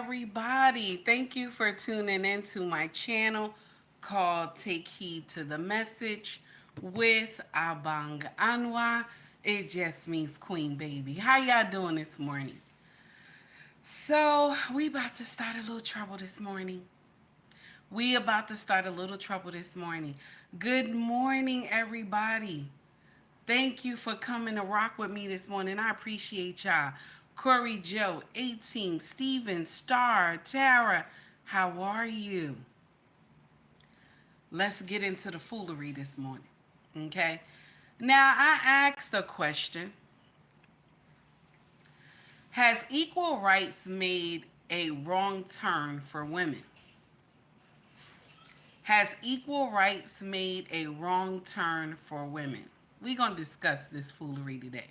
everybody. Thank you for tuning into my channel called Take Heed to the Message with Abang Anwa. It just means Queen Baby. How y'all doing this morning? So, we about to start a little trouble this morning. We about to start a little trouble this morning. Good morning, everybody. Thank you for coming to rock with me this morning. I appreciate y'all. Corey Joe, 18, Steven, Star, Tara, how are you? Let's get into the foolery this morning. Okay? Now, I asked a question. Has equal rights made a wrong turn for women? Has equal rights made a wrong turn for women? We're going to discuss this foolery today.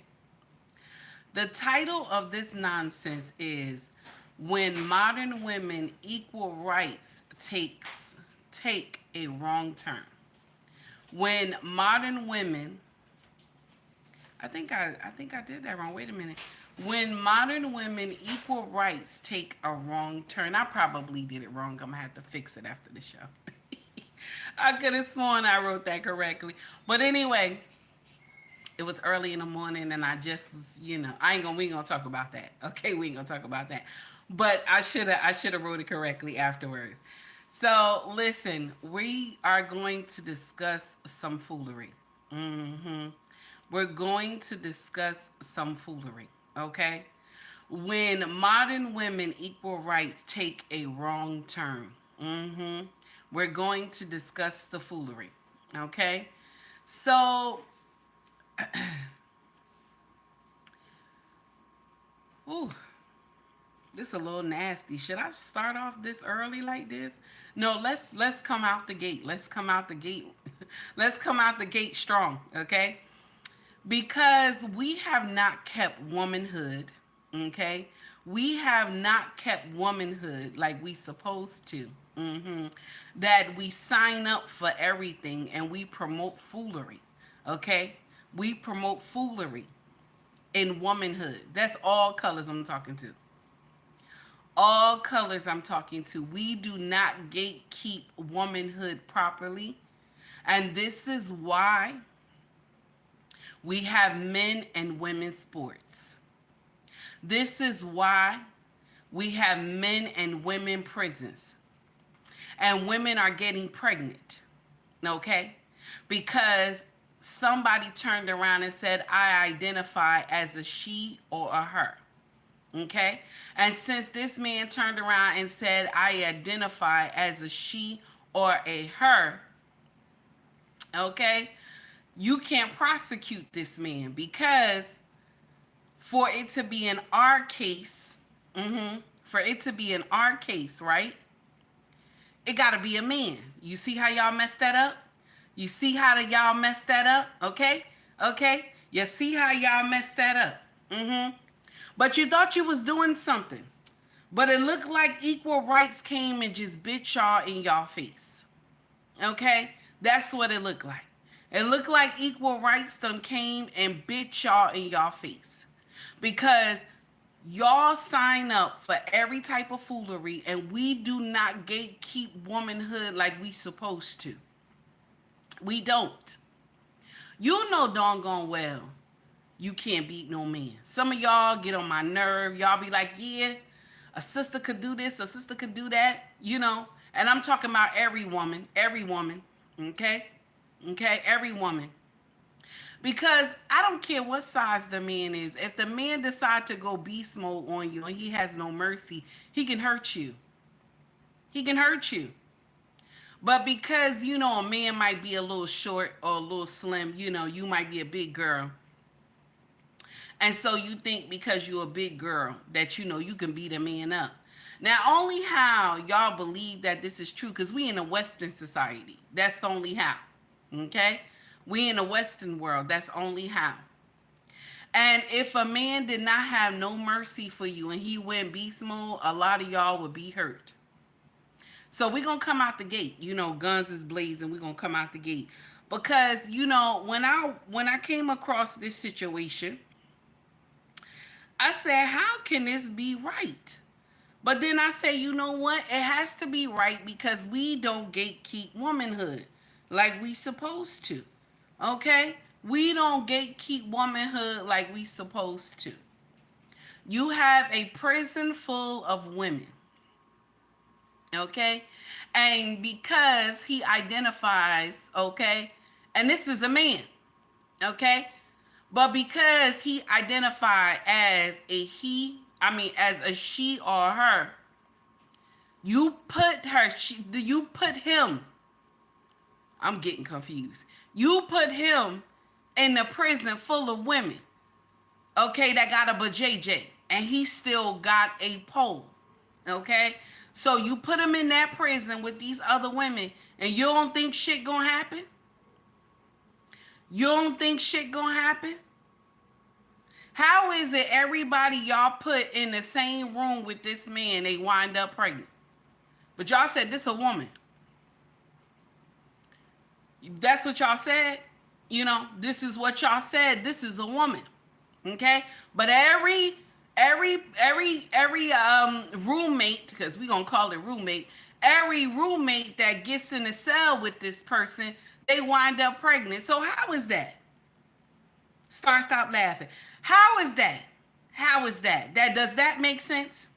The title of this nonsense is When Modern Women Equal Rights Take a Wrong Turn. When modern women I think I did that wrong. Wait a minute. When modern women equal rights take a wrong turn. I probably did it wrong. I'm going to have to fix it after the show. I could have sworn I wrote that correctly. But anyway, it was early in the morning and I just was, we ain't gonna talk about that. Okay, we ain't gonna talk about that. But I should have wrote it correctly afterwards. So listen, we are going to discuss some foolery. We're going to discuss some foolery, okay? When modern women equal rights take a wrong turn. We're going to discuss the foolery, okay? So ooh, this is a little nasty. Should I start off this early like this? No, let's come out the gate. Let's come out the gate. Let's come out the gate strong, okay? Because we have not kept womanhood, okay? We have not kept womanhood like we supposed to. That we sign up for everything and we promote foolery, okay? We promote foolery in womanhood. That's all colors I'm talking to. All colors I'm talking to. We do not gatekeep womanhood properly. And this is why we have men and women sports. This is why we have men and women prisons. And women are getting pregnant, okay? Because somebody turned around and said, I identify as a she or a her. Okay? And since this man turned around and said, I identify as a she or a her, okay, you can't prosecute this man because for it to be in our case, right, it got to be a man. You see how y'all messed that up? You see how y'all messed that up? Okay? Okay? You see how y'all messed that up? But you thought you was doing something. But it looked like equal rights came and just bit y'all in y'all face. Okay? That's what it looked like. It looked like equal rights done came and bit y'all in y'all face. Because y'all sign up for every type of foolery and we do not gatekeep womanhood like we supposed to. We don't. You know doggone well you can't beat no man. Some of y'all get on my nerve. Y'all be like, yeah, a sister could do this, a sister could do that, And I'm talking about every woman, okay? Okay, every woman. Because I don't care what size the man is. If the man decide to go beast mode on you and he has no mercy, he can hurt you. He can hurt you. But because, a man might be a little short or a little slim, you might be a big girl. And so you think because you're a big girl that, you can beat a man up. Now, only how y'all believe that this is true, because we in a Western society. That's only how. Okay? We in a Western world. That's only how. And if a man did not have no mercy for you and he went beast mode, a lot of y'all would be hurt. So we're going to come out the gate. Guns is blazing. We're going to come out the gate. Because, when I came across this situation, I said, how can this be right? But then I say, you know what? It has to be right because we don't gatekeep womanhood like we supposed to. Okay? We don't gatekeep womanhood like we supposed to. You have a prison full of women. Okay? And because he identifies, okay, and this is a man, okay? But because he identified as a he, I mean as a she or her, you put him, I'm getting confused. You put him in the prison full of women, okay, that got a bajayjay, and he still got a pole, okay? So you put him in that prison with these other women, and you don't think shit gonna happen? You don't think shit gonna happen? How is it everybody y'all put in the same room with this man, they wind up pregnant? But y'all said this a woman. That's what y'all said. You know, this is what y'all said. This is a woman. Okay? But every roommate, because we gonna call it roommate, every roommate that gets in the cell with this person, they wind up pregnant. So how is that? Stop laughing. How is that? How is that? Does that make sense?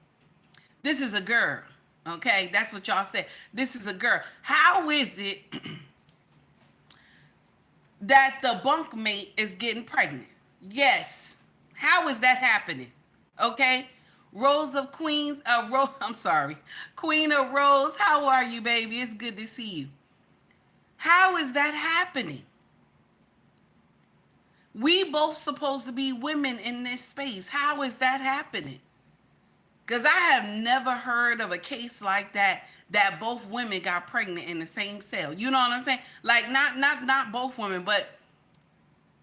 This is a girl. Okay, that's what y'all said. This is a girl. How is it that the bunkmate is getting pregnant? Yes. How is that happening? Okay. Rose of Queens, I'm sorry. Queen of Rose, how are you, baby? It's good to see you. How is that happening? We both supposed to be women in this space. How is that happening? Because I have never heard of a case like that both women got pregnant in the same cell. You know what I'm saying? Like not both women, but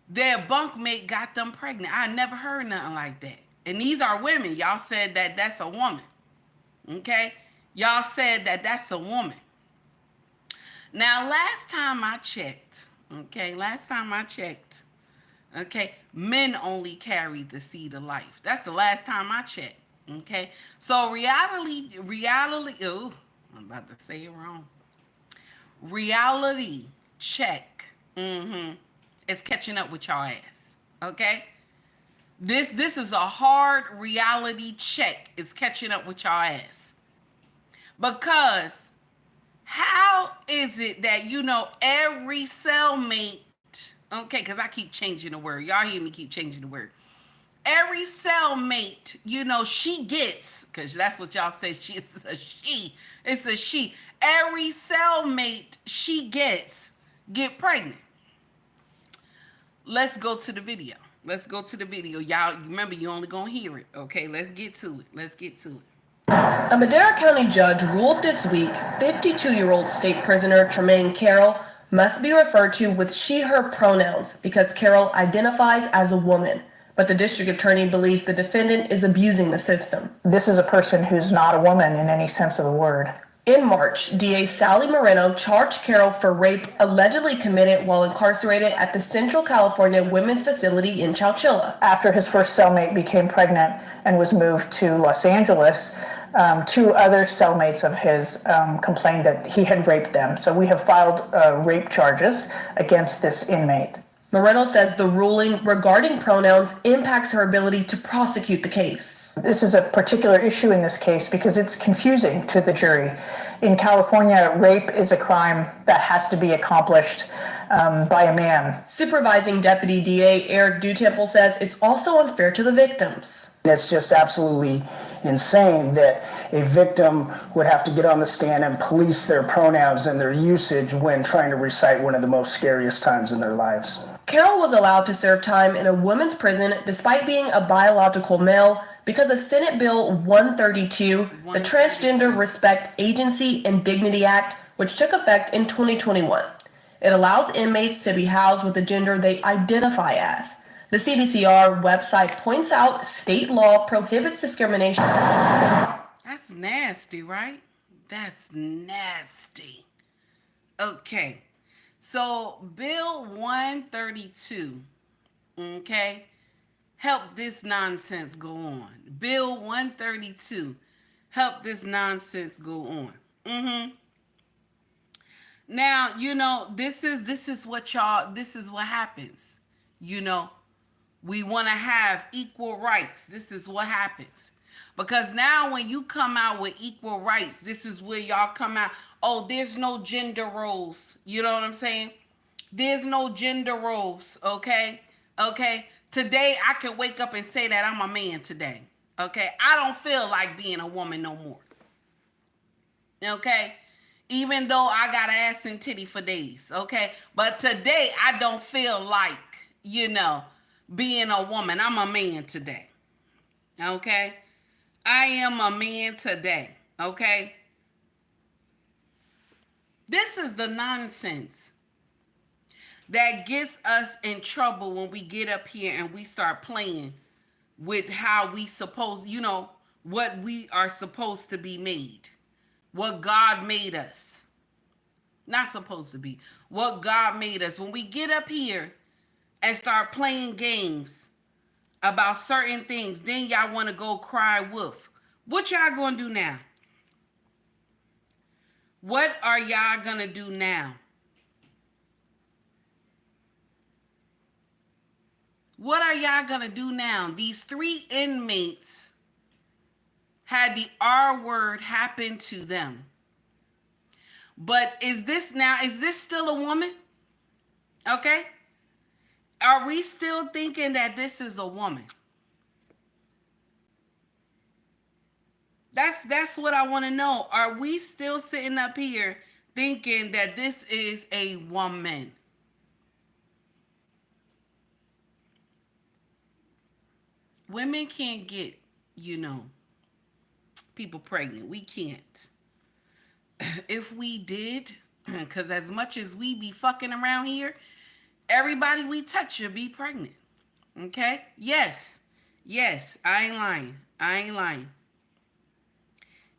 their bunkmate got them pregnant. I never heard nothing like that. And these are women. Y'all said that that's a woman. Okay? Y'all said that that's a woman. Now, last time I checked, okay, men only carry the seed of life. That's the last time I checked. Okay, so reality, oh, I'm about to say it wrong. Reality check, is catching up with y'all ass. Okay, this is a hard reality check. Is catching up with y'all ass. Because how is it that every cellmate? Okay, because I keep changing the word. Y'all hear me keep changing the word. Every cellmate, she gets, because that's what y'all say, she is a she. It's a she. Every cellmate she get pregnant. Let's go to the video. Y'all, remember, you only gonna hear it. Okay, let's get to it. A Madera County judge ruled this week 52-year-old state prisoner Tremaine Carroll must be referred to with she/her pronouns because Carroll identifies as a woman. But the district attorney believes the defendant is abusing the system. This is a person who's not a woman in any sense of the word. In March, DA Sally Moreno charged Carroll for rape allegedly committed while incarcerated at the Central California Women's Facility in Chowchilla. After his first cellmate became pregnant and was moved to Los Angeles, two other cellmates of his complained that he had raped them. So we have filed rape charges against this inmate. Moreno says the ruling regarding pronouns impacts her ability to prosecute the case. This is a particular issue in this case because it's confusing to the jury. In California, rape is a crime that has to be accomplished by a man. Supervising Deputy DA Eric Dutemple says it's also unfair to the victims. It's just absolutely insane that a victim would have to get on the stand and police their pronouns and their usage when trying to recite one of the most scariest times in their lives. Carroll was allowed to serve time in a women's prison despite being a biological male because of Senate Bill 132, the Transgender Respect Agency and Dignity Act, which took effect in 2021. It allows inmates to be housed with the gender they identify as. The CDCR website points out state law prohibits discrimination. That's nasty, right? That's nasty. Okay. So Bill 132, okay, help this nonsense go on. Bill 132 help this nonsense go on. Now, you know, this is what happens. You know, we want to have equal rights. This is what happens. Because now when you come out with equal rights, this is where y'all come out. Oh, there's no gender roles. You know what I'm saying? There's no gender roles, okay? Okay? Today, I can wake up and say that I'm a man today, okay? I don't feel like being a woman no more, okay? Even though I got ass and titty for days, okay? But today, I don't feel like, you know, being a woman. I'm a man today, okay? I am a man today, okay? This is the nonsense that gets us in trouble when we get up here and we start playing with how we suppose, you know, what we are supposed to be made, what God made us. Not supposed to be, what God made us. When we get up here and start playing games about certain things, then y'all want to go cry wolf. What y'all gonna do now? What are y'all gonna do now? What are y'all gonna do now? These 3 inmates had the R word happen to them. But is this still a woman? Okay? Are we still thinking that this is a woman? That's what I want to know. Are we still sitting up here thinking that this is a woman? Women can't get, you know, people pregnant. We can't. If we did, because as much as we be fucking around here, everybody we touch should be pregnant. Okay? Yes. Yes, I ain't lying.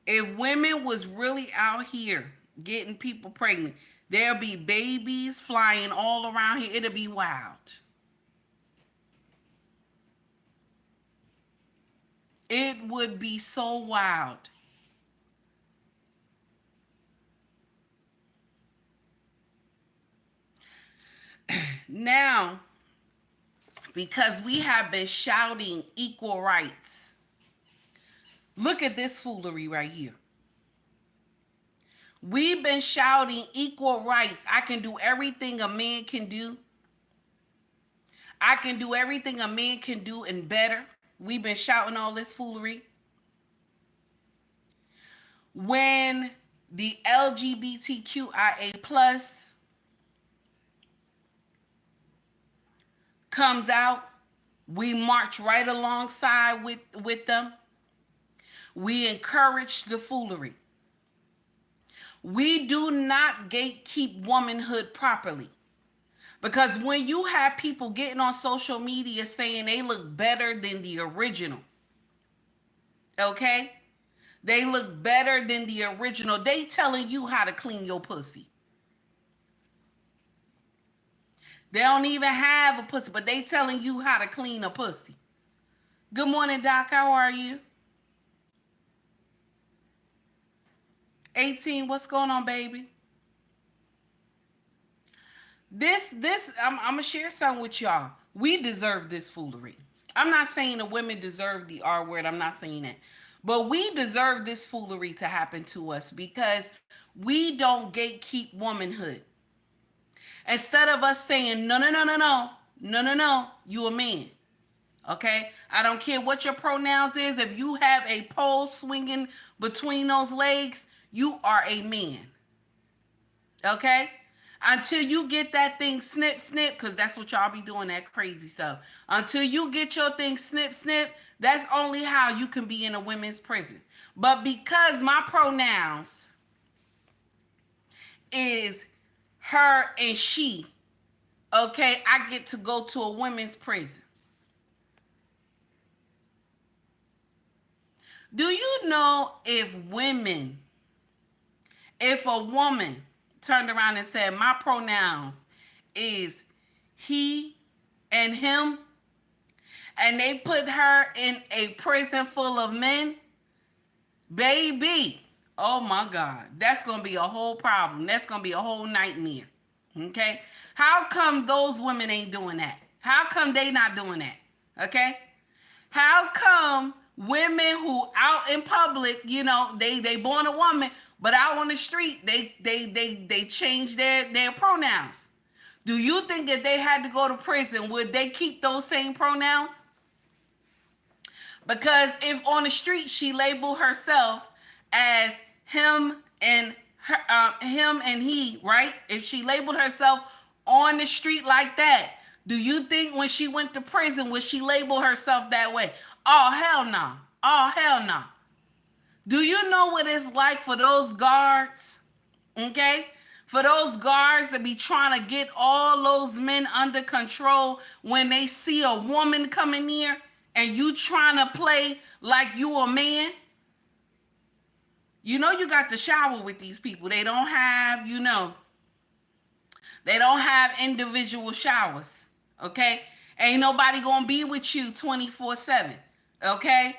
If women was really out here getting people pregnant, there'll be babies flying all around here. It'll be wild. It would be so wild. Now, because we have been shouting equal rights, look at this foolery right here. We've been shouting equal rights. I can do everything a man can do. I can do everything a man can do and better. We've been shouting all this foolery. When the LGBTQIA plus comes out, we march right alongside with them. We encourage the foolery. We do not gatekeep womanhood properly. Because when you have people getting on social media saying they look better than the original, okay? They look better than the original. They telling you how to clean your pussy. They don't even have a pussy, but they telling you how to clean a pussy. Good morning, Doc. How are you? 18, what's going on, baby? I'm gonna share something with y'all. We deserve this foolery. I'm not saying the women deserve the R word. I'm not saying that. But we deserve this foolery to happen to us because we don't gatekeep womanhood. Instead of us saying, no, you a man. Okay? I don't care what your pronouns is. If you have a pole swinging between those legs, you are a man. Okay? Until you get that thing snip, because that's what y'all be doing, that crazy stuff. Until you get your thing snip, that's only how you can be in a women's prison. But because my pronouns is her and she, okay, I get to go to a women's prison. Do you know if a woman turned around and said, my pronouns is he and him, and they put her in a prison full of men, Baby. Oh my God. That's going to be a whole problem. That's going to be a whole nightmare. Okay? How come those women ain't doing that? How come they not doing that? Okay? How come women who out in public, you know, they born a woman, but out on the street, they change their pronouns? Do you think if they had to go to prison, would they keep those same pronouns? Because if on the street she labeled herself as him and her, him and he, right? If she labeled herself on the street like that, do you think when she went to prison would she label herself that way? Oh hell no! Oh hell no! Do you know what it's like for those guards? Okay? For those guards to be trying to get all those men under control when they see a woman coming near and you trying to play like you a man? You know you got to shower with these people. They don't have, you know, they don't have individual showers. Okay? Ain't nobody gonna be with you 24/7. Okay?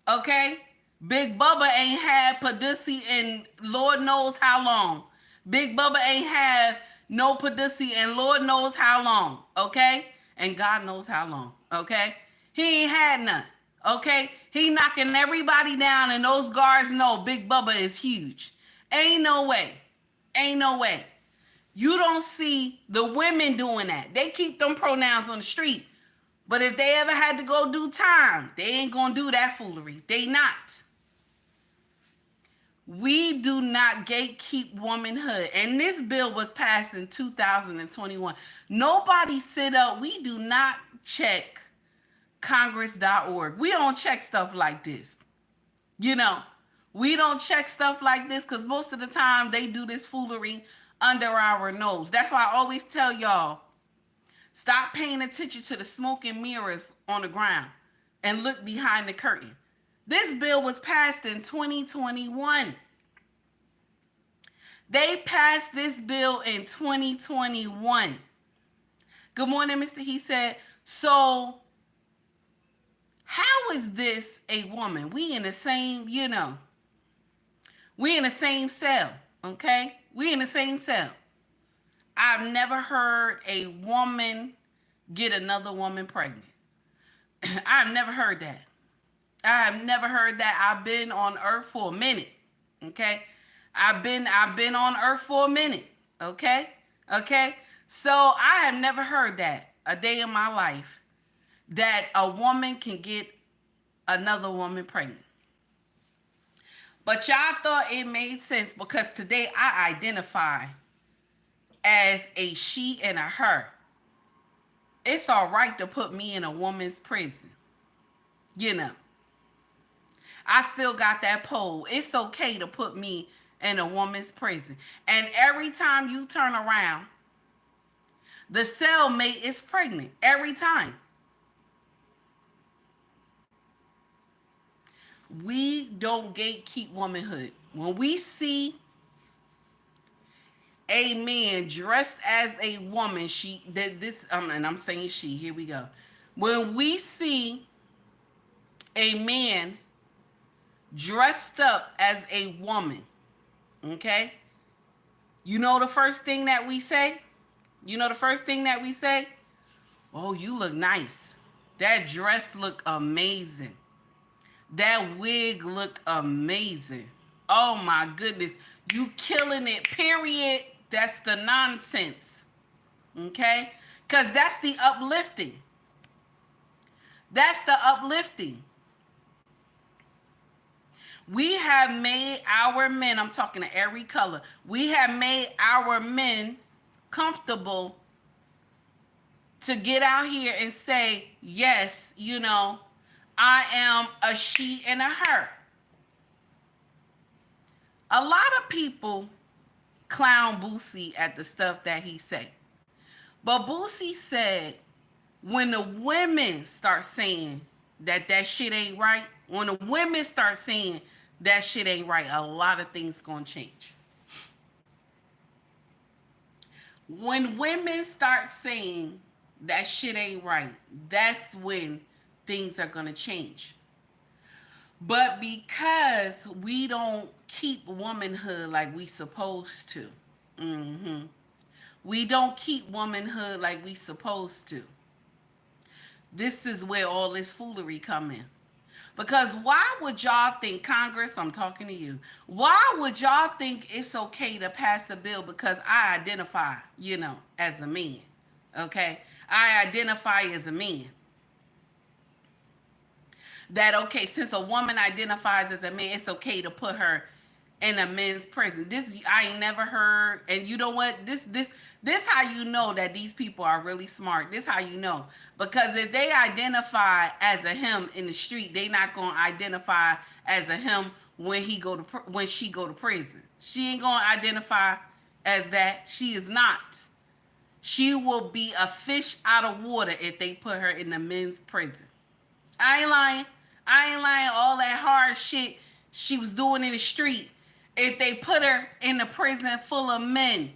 Okay? Big Bubba ain't had Paducey in Lord knows how long. Big Bubba ain't had no Paducey in Lord knows how long. Okay? And God knows how long. Okay? He ain't had none. Okay? He knocking everybody down and those guards know Big Bubba is huge. Ain't no way. Ain't no way. You don't see the women doing that. They keep them pronouns on the street. But if they ever had to go do time, they ain't gonna do that foolery. They not. We do not gatekeep womanhood. And this bill was passed in 2021. Nobody sit up. We do not check Congress.org. We don't check stuff like this. You know, we don't check stuff like this because most of the time they do this foolery under our nose. That's why I always tell y'all, stop paying attention to the smoke and mirrors on the ground and look behind the curtain. This bill was passed in 2021. They passed this bill in 2021. Good morning, Mr. He said. So how is this a woman? We in the same, you know, we in the same cell, okay? We in the same cell. I've never heard a woman get another woman pregnant. I've never heard that. I've never heard that. I've been on earth for a minute, okay? I've been on earth for a minute, okay? Okay? So I have never heard that a day in my life that a woman can get another woman pregnant. But y'all thought it made sense because today I identify as a she and a her. It's all right to put me in a woman's prison. You know. I still got that poll. It's okay to put me in a woman's prison. And every time you turn around, the cellmate is pregnant. Every time. We don't gatekeep womanhood. When we see a man dressed as a woman, and I'm saying she, here we go. When we see a man dressed up as a woman, okay? You know the first thing that we say? You know the first thing that we say? Oh, you look nice. That dress look amazing. That wig look amazing. Oh my goodness. You killing it, period. That's the nonsense. Okay? Because that's the uplifting. That's the uplifting. We have made our men, I'm talking to every color, we have made our men comfortable to get out here and say, yes, you know, I am a she and a her. A lot of people clown Boosie at the stuff that he say. But Boosie said, when the women start saying that shit ain't right, when the women start saying that shit ain't right, a lot of things gonna change. When women start saying that shit ain't right, that's when things are gonna change. But because we don't keep womanhood like we supposed to, we don't keep womanhood like we supposed to. This is where all this foolery come in. Because why would y'all think, Congress, I'm talking to you, why would y'all think it's okay to pass a bill because I identify, as a man, okay? I identify as a man. That, okay, since a woman identifies as a man, it's okay to put her in a men's prison. This I ain't never heard. And you know what? This how you know that these people are really smart. This how you know. Because if they identify as a him in the street, they not gonna identify as a him when she go to prison. She ain't gonna identify as that. She is not. She will be a fish out of water if they put her in the men's prison. I ain't lying. All that hard shit she was doing in the street. If they put her in a prison full of men,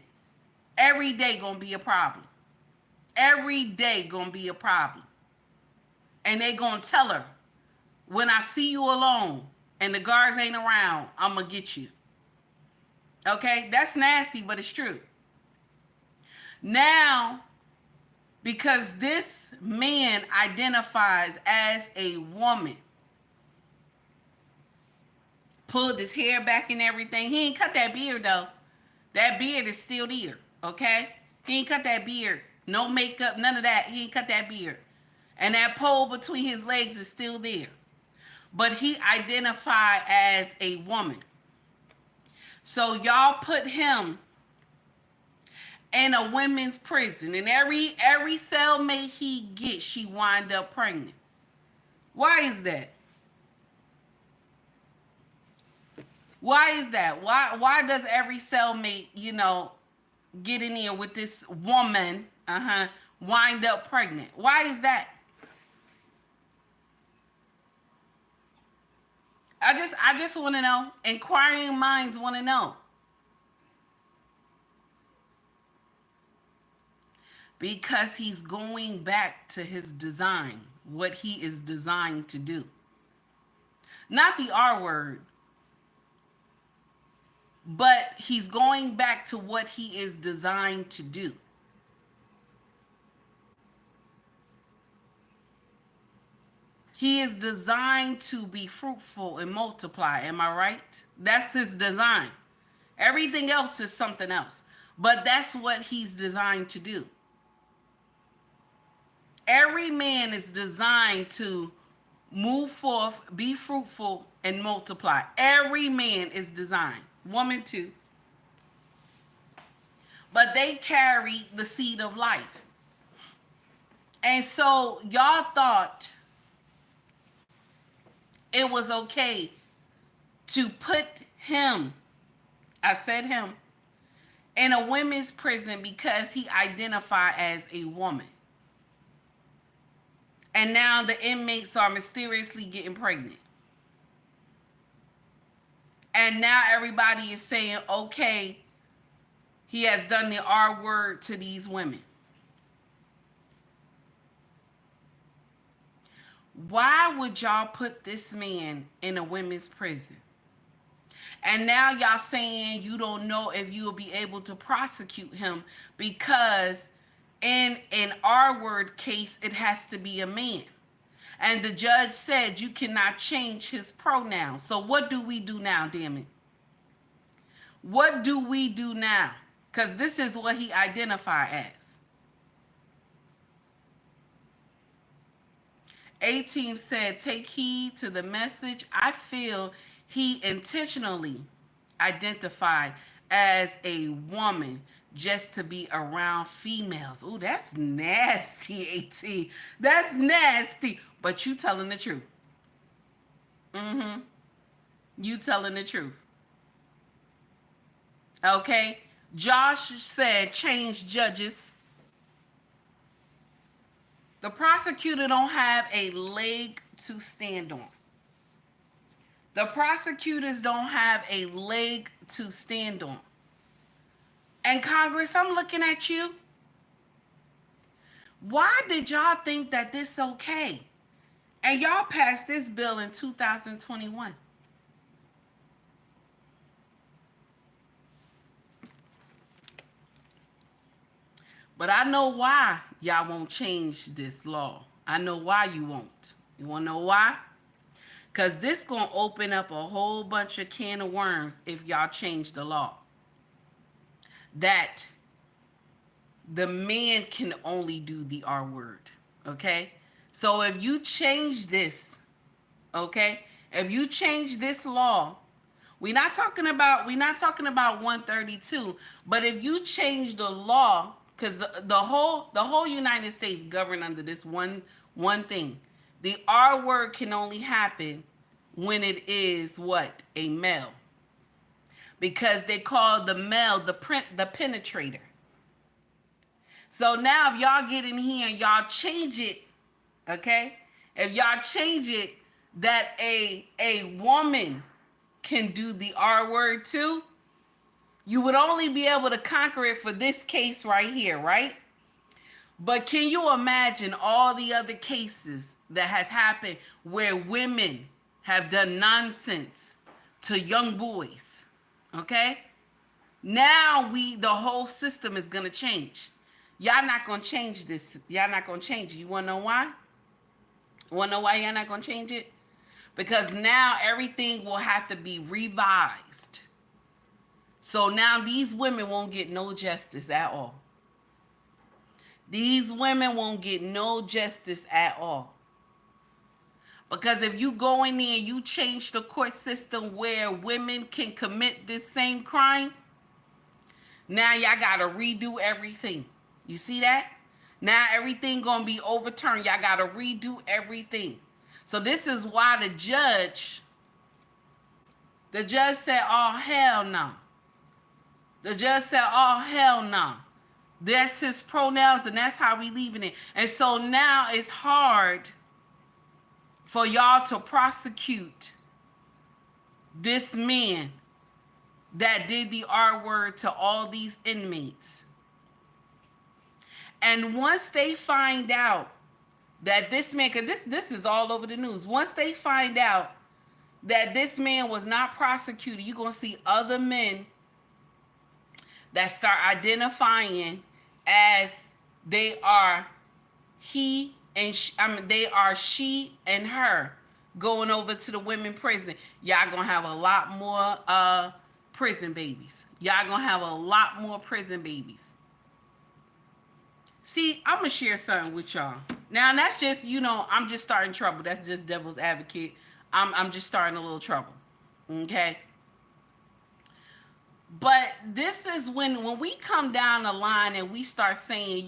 every day gonna be a problem. Every day gonna be a problem. And they gonna tell her, when I see you alone and the guards ain't around, I'm gonna get you. Okay? That's nasty, but it's true. Now, because this man identifies as a woman, pulled his hair back and everything. He ain't cut that beard though. That beard is still there, okay? He ain't cut that beard. No makeup, none of that. He ain't cut that beard. And that pole between his legs is still there. But he identified as a woman. So y'all put him in a women's prison. And every cellmate he gets, she wind up pregnant. Why is that? Why is that? Why does every cellmate, get in here with this woman, wind up pregnant? Why is that? I just want to know. Inquiring minds want to know. Because he's going back to his design, what he is designed to do. Not the R word. But he's going back to what he is designed to do. He is designed to be fruitful and multiply. Am I right? That's his design. Everything else is something else. But that's what he's designed to do. Every man is designed to move forth, be fruitful, and multiply. Every man is designed. Woman too. But they carry the seed of life. And so y'all thought it was okay to put him, I said him, in a women's prison because he identified as a woman. And now the inmates are mysteriously getting pregnant. And now everybody is saying, okay, he has done the R word to these women. Why would y'all put this man in a women's prison? And now y'all saying you don't know if you will be able to prosecute him because in an R word case, it has to be a man. And the judge said you cannot change his pronouns. So what do we do now, damn it? What do we do now? Because this is what he identified as. A-Team said, take heed to the message. I feel he intentionally identified as a woman just to be around females. Oh, that's nasty, A-T. That's nasty. But you telling the truth. You telling the truth. Okay? Josh said, change judges. The prosecutor don't have a leg to stand on. The prosecutors don't have a leg to stand on. And Congress, I'm looking at you. Why did y'all think that this okay? And y'all passed this bill in 2021. But I know why y'all won't change this law. I know why you won't. You want to know why? Because this going to open up a whole bunch of can of worms if y'all change the law. That the man can only do the R word. Okay? So if you change this, okay? If you change this law, we're not talking about 132, but if you change the law, because the whole United States governed under this one thing. The R word can only happen when it is what? A male. Because they call the male the penetrator. So now if y'all get in here and y'all change it, okay? If y'all change it that a woman can do the R word too, you would only be able to conquer it for this case right here, right? But can you imagine all the other cases that has happened where women have done nonsense to young boys? Okay? Now the whole system is gonna change. Y'all not gonna change this. Y'all not gonna change it. You wanna know why? Wanna know why y'all not gonna change it? Because now everything will have to be revised. So now these women won't get no justice at all. These women won't get no justice at all. Because if you go in there and you change the court system where women can commit this same crime, now y'all gotta redo everything. You see that? Now everything gonna be overturned. Y'all gotta redo everything. So this is why the judge said, oh, hell no. The judge said, oh, hell no. That's his pronouns and that's how we leaving it. And so now it's hard for y'all to prosecute this man that did the R word to all these inmates. And once they find out that this man, because this is all over the news. Once they find out that this man was not prosecuted, you're going to see other men that start identifying as they are he and they are she and her going over to the women prison. Y'all going to have a lot more prison babies. Y'all going to have a lot more prison babies. See, I'm going to share something with y'all. Now, that's just, I'm just starting trouble. That's just devil's advocate. I'm just starting a little trouble. Okay? But this is when we come down the line and we start saying,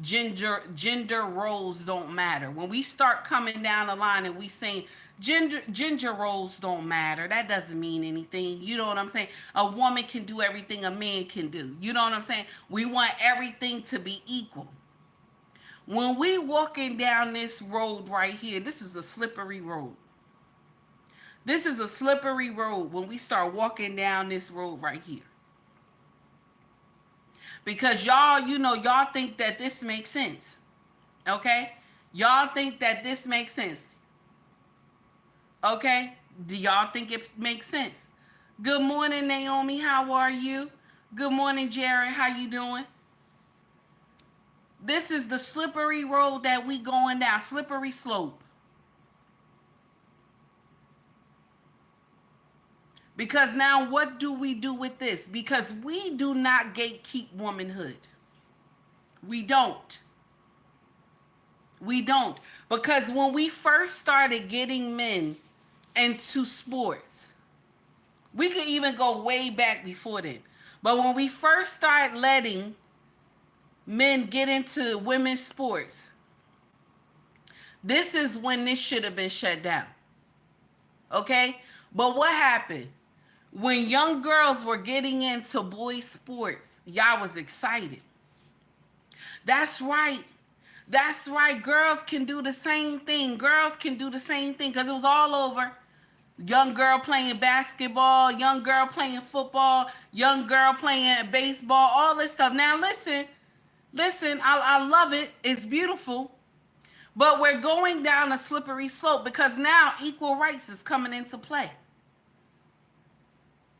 gender roles don't matter. When we start coming down the line and we saying gender roles don't matter, that doesn't mean anything. You know what I'm saying? A woman can do everything a man can do. You know what I'm saying? We want everything to be equal. When we walking down this road right here, this is a slippery road. This is a slippery road when we start walking down this road right here. Because y'all, y'all think that this makes sense. Okay? Y'all think that this makes sense. Okay? Do y'all think it makes sense? Good morning, Naomi. How are you? Good morning, Jared. How you doing? This is the slippery road that we going down. Slippery slope. Because now what do we do with this? Because we do not gatekeep womanhood. We don't. We don't. Because when we first started getting men into sports, we could even go way back before then. But when we first started letting men get into women's sports, this is when this should have been shut down. Okay? But what happened? When young girls were getting into boys' sports, y'all was excited. That's right. That's right. Girls can do the same thing. Girls can do the same thing because it was all over. Young girl playing basketball, young girl playing football, young girl playing baseball, all this stuff. Now listen, I love it. It's beautiful. But we're going down a slippery slope because now equal rights is coming into play.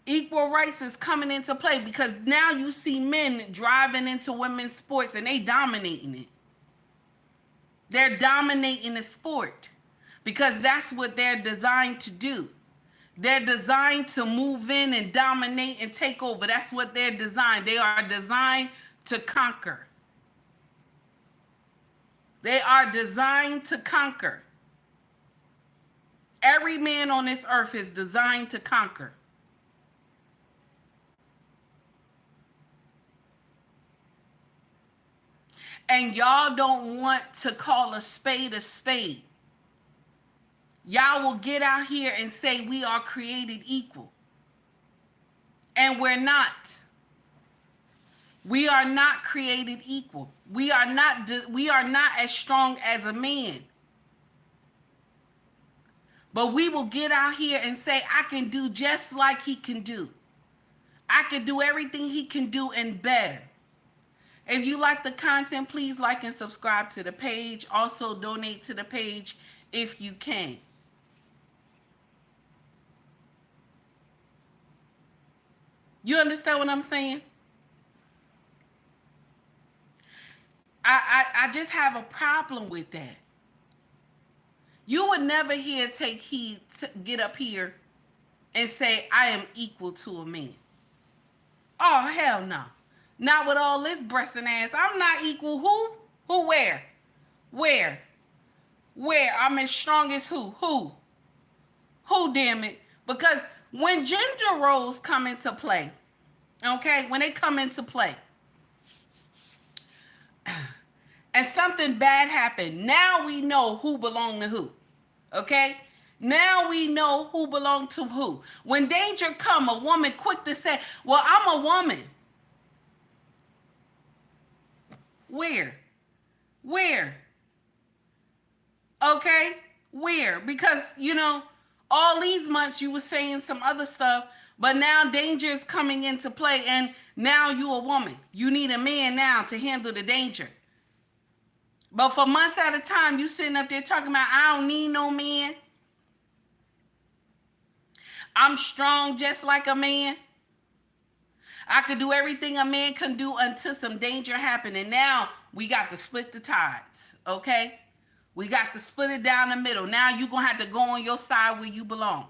Equal rights is coming into play because now you see men driving into women's sports and they dominating it. They're dominating the sport because that's what they're designed to do. They're designed to move in and dominate and take over. That's what they're designed. They are designed to conquer. They are designed to conquer. Every man on this earth is designed to conquer. And y'all don't want to call a spade a spade. Y'all will get out here and say we are created equal. And we're not. We are not created equal. We are not as strong as a man. But we will get out here and say, I can do just like he can do. I can do everything he can do and better. If you like the content, please like and subscribe to the page. Also donate to the page if you can. You understand what I'm saying? I just have a problem with that. You would never hear take heed to get up here and say, I am equal to a man. Oh, hell no. Not with all this breast and ass. I'm not equal. Who? Who where? Where? Where? I'm as strong as who? Who? Who, damn it? Because when gender roles come into play, okay, when they come into play, and something bad happened, now we know who belonged to who, okay? Now we know who belonged to who. When danger come, a woman quick to say, well, I'm a woman. Where? Where? Okay? Where? Because, you know, all these months you were saying some other stuff, but now danger is coming into play, and now you a woman. You need a man now to handle the danger. But for months at a time, you sitting up there talking about, I don't need no man. I'm strong just like a man. I could do everything a man can do until some danger happened. And now we got to split the tides, okay? We got to split it down the middle. Now you're going to have to go on your side where you belong.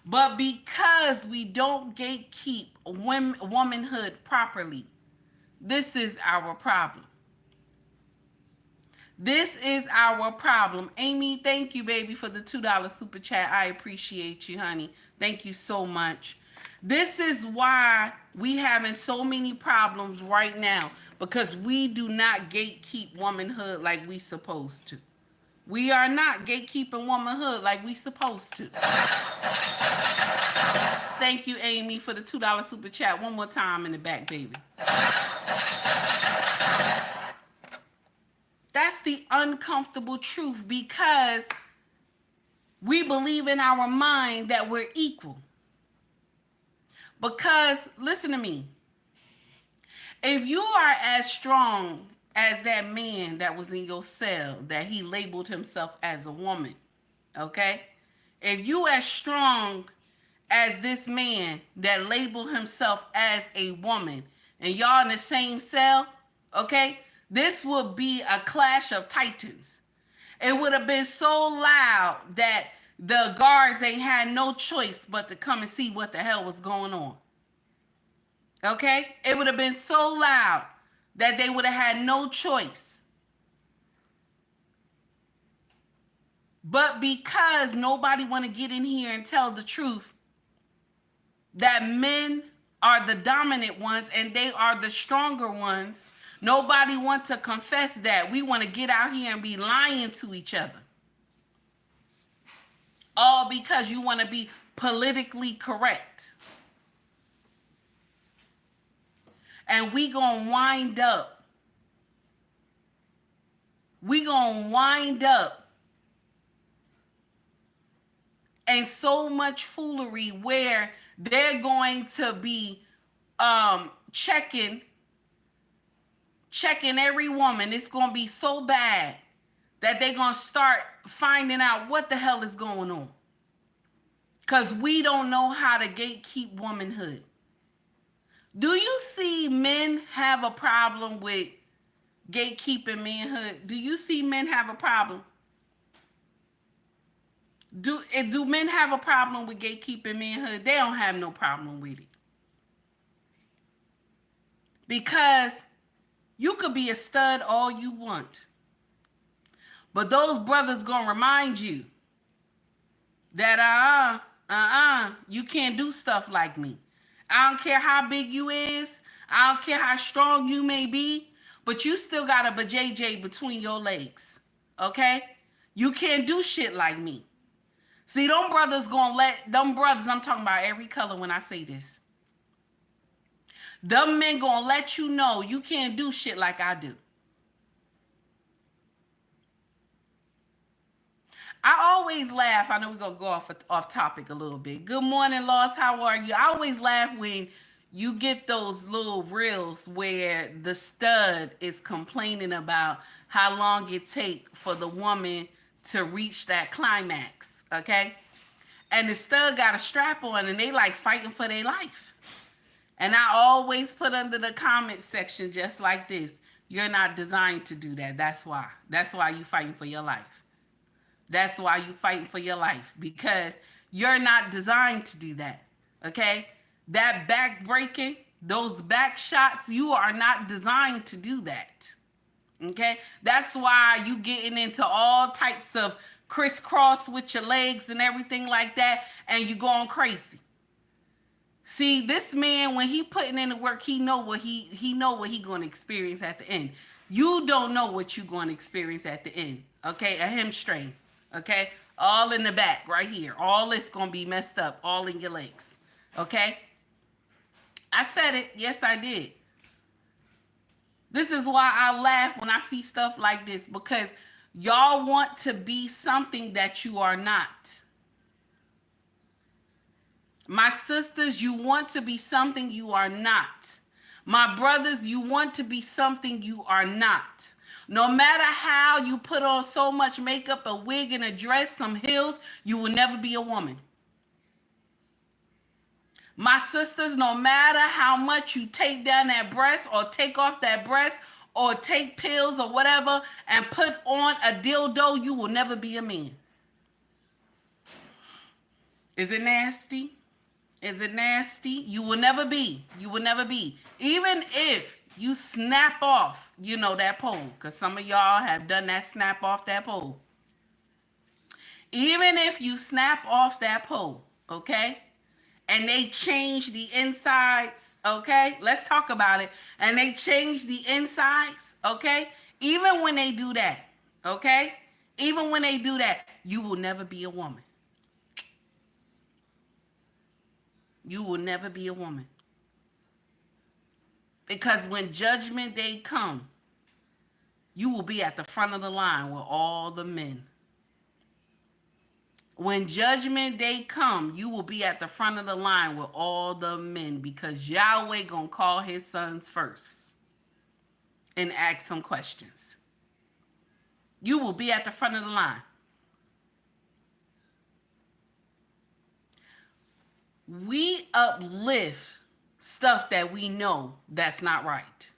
But because we don't gatekeep womanhood properly, this is our problem. This is our problem. Amy, thank you, baby, for the $2 super chat. I appreciate you, honey. Thank you so much. This is why we having so many problems right now, because we do not gatekeep womanhood like we supposed to. We are not gatekeeping womanhood like we supposed to. Thank you, Amy, for the $2 super chat. One more time in the back, baby. That's the uncomfortable truth, because we believe in our mind that we're equal. Because, listen to me, if you are as strong as that man that was in your cell, that he labeled himself as a woman, okay? If you as strong as this man that labeled himself as a woman, and y'all in the same cell, okay? This would be a clash of titans. It would have been so loud that the guards ain't had no choice but to come and see what the hell was going on. Okay? It would have been so loud that they would have had no choice. But because nobody want to get in here and tell the truth that men are the dominant ones and they are the stronger ones, nobody wants to confess that. We want to get out here and be lying to each other. All because you want to be politically correct. And we gonna wind up. And so much foolery where they're going to be checking every woman. It's going to be so bad that they're going to start finding out what the hell is going on. Because we don't know how to gatekeep womanhood. Do you see men have a problem with gatekeeping manhood? Do you see men have a problem? Do men have a problem with gatekeeping manhood? They don't have no problem with it. Because you could be a stud all you want. But those brothers gonna remind you that you can't do stuff like me. I don't care how big you is. I don't care how strong you may be, but you still got a bajayjay between your legs. Okay? You can't do shit like me. See, them brothers, I'm talking about every color when I say this. Them men gonna let you know you can't do shit like I do. I always laugh. I know we're going to go off topic a little bit. Good morning, Lost. How are you? I always laugh when you get those little reels where the stud is complaining about how long it take for the woman to reach that climax, okay? And the stud got a strap on and they like fighting for their life. And I always put under the comment section just like this. You're not designed to do that. That's why. That's why you fighting for your life. That's why you fighting for your life, because you're not designed to do that, okay? That back breaking, those back shots, you are not designed to do that, okay? That's why you getting into all types of crisscross with your legs and everything like that, and you going crazy. See, this man, when he putting in the work, he know what he going to experience at the end. You don't know what you going to experience at the end, okay? A hamstring. Okay, all in the back right here. All this gonna be messed up, all in your legs. Okay, I said it. Yes, I did. This is why I laugh when I see stuff like this, because y'all want to be something that you are not. My sisters, you want to be something you are not. My brothers, you want to be something you are not. No matter how you put on so much makeup, a wig and a dress, some heels, you will never be a woman. My sisters, no matter how much you take down that breast or take off that breast or take pills or whatever and put on a dildo, you will never be a man. Is it nasty? Is it nasty? You will never be. You will never be. Even if you snap off, that pole, because some of y'all have done that snap off that pole. Even if you snap off that pole, okay, and they change the insides, okay, let's talk about it, and they change the insides, okay, even when they do that, okay, even when they do that, you will never be a woman. You will never be a woman. Because when judgment day come, you will be at the front of the line with all the men. When judgment day come, you will be at the front of the line with all the men, because Yahweh gonna call his sons first and ask some questions. You will be at the front of the line. We uplift stuff that we know that's not right.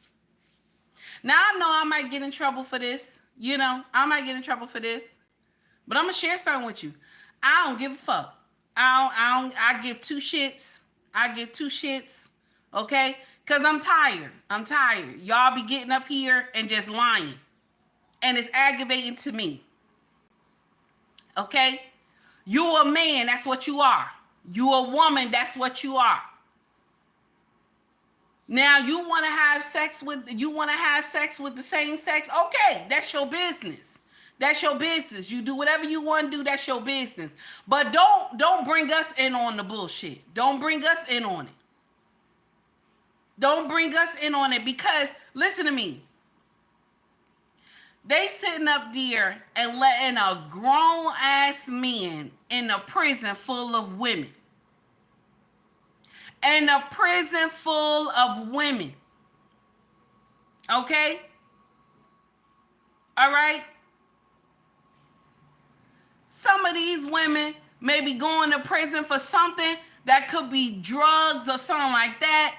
Now, I know I might get in trouble for this. I might get in trouble for this. But I'm going to share something with you. I don't give a fuck. I give two shits. I give two shits. Okay? Because I'm tired. I'm tired. Y'all be getting up here and just lying. And it's aggravating to me. Okay? You a man, that's what you are. You a woman, that's what you are. Now you want to have sex with the same sex? Okay, that's your business. That's your business. You do whatever you want to do, that's your business. But don't bring us in on the bullshit. Don't bring us in on it. Don't bring us in on it, because listen to me. They sitting up there and letting a grown ass man in a prison full of women. And a prison full of women. Okay? All right? Some of these women may be going to prison for something that could be drugs or something like that,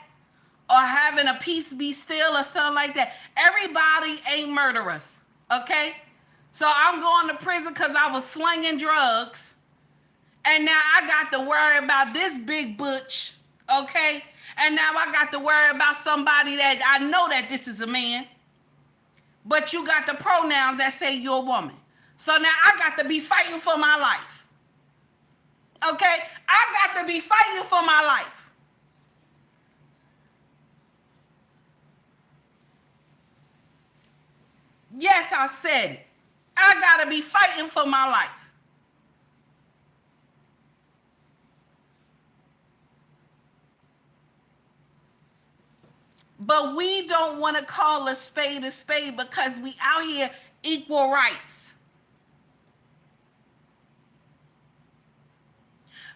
or having a piece be still or something like that. Everybody ain't murderers, okay? So I'm going to prison because I was slinging drugs, and now I got to worry about this big butch, okay? And now I got to worry about somebody that I know that this is a man, but you got the pronouns that say you're a woman. So now I got to be fighting for my life. Okay? I got to be fighting for my life. Yes, I said it. I got to be fighting for my life. But we don't want to call a spade because we out here equal rights.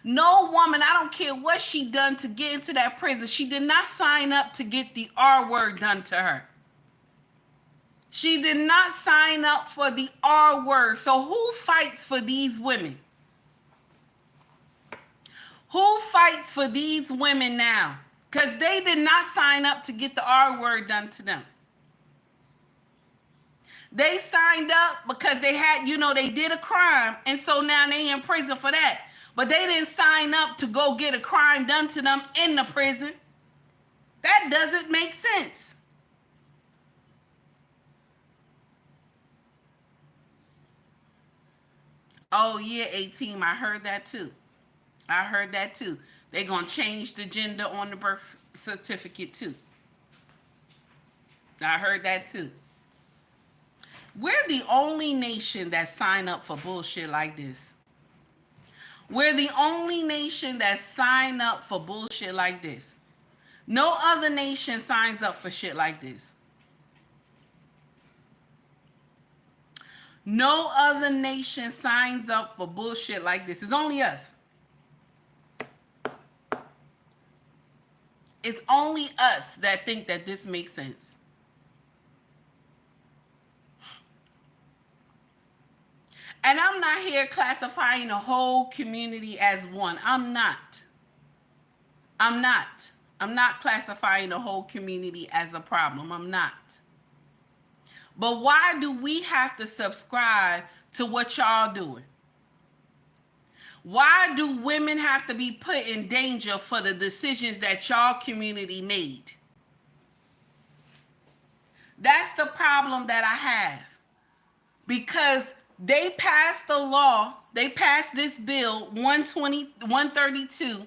No woman, I don't care what she done to get into that prison, she did not sign up to get the R word done to her. She did not sign up for the R word. So who fights for these women? Who fights for these women now? Because they did not sign up to get the R word done to them. They signed up because they had, they did a crime, and so now they in prison for that. But they didn't sign up to go get a crime done to them in the prison. That doesn't make sense. Oh yeah, 18, I heard that too. They're going to change the gender on the birth certificate too. I heard that too. We're the only nation that sign up for bullshit like this. We're the only nation that sign up for bullshit like this. No other nation signs up for shit like this. No other nation signs up for bullshit like this. It's only us. It's only us that think that this makes sense. And I'm not here classifying the whole community as one. I'm not classifying the whole community as a problem. I'm not. But why do we have to subscribe to what y'all doing? Why do women have to be put in danger for the decisions that y'all community made? That's the problem that I have. Because they passed the law, they passed this bill 132,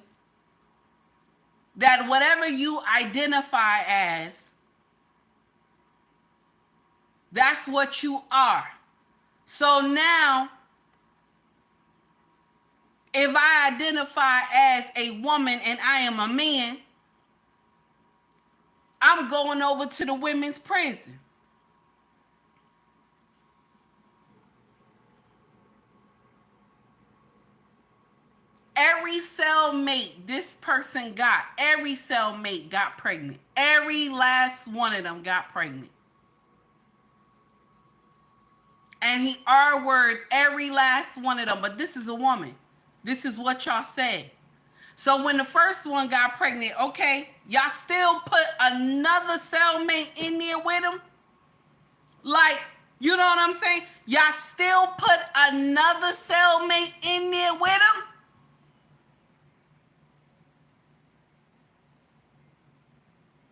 that whatever you identify as, that's what you are. So now, if I identify as a woman and I am a man, I'm going over to the women's prison. Every cellmate this person got, every cellmate got pregnant. Every last one of them got pregnant. And he R-word every last one of them. But this is a woman. This is what y'all said. So when the first one got pregnant, okay, y'all still put another cellmate in there with him? Like, you know what I'm saying? Y'all still put another cellmate in there with him?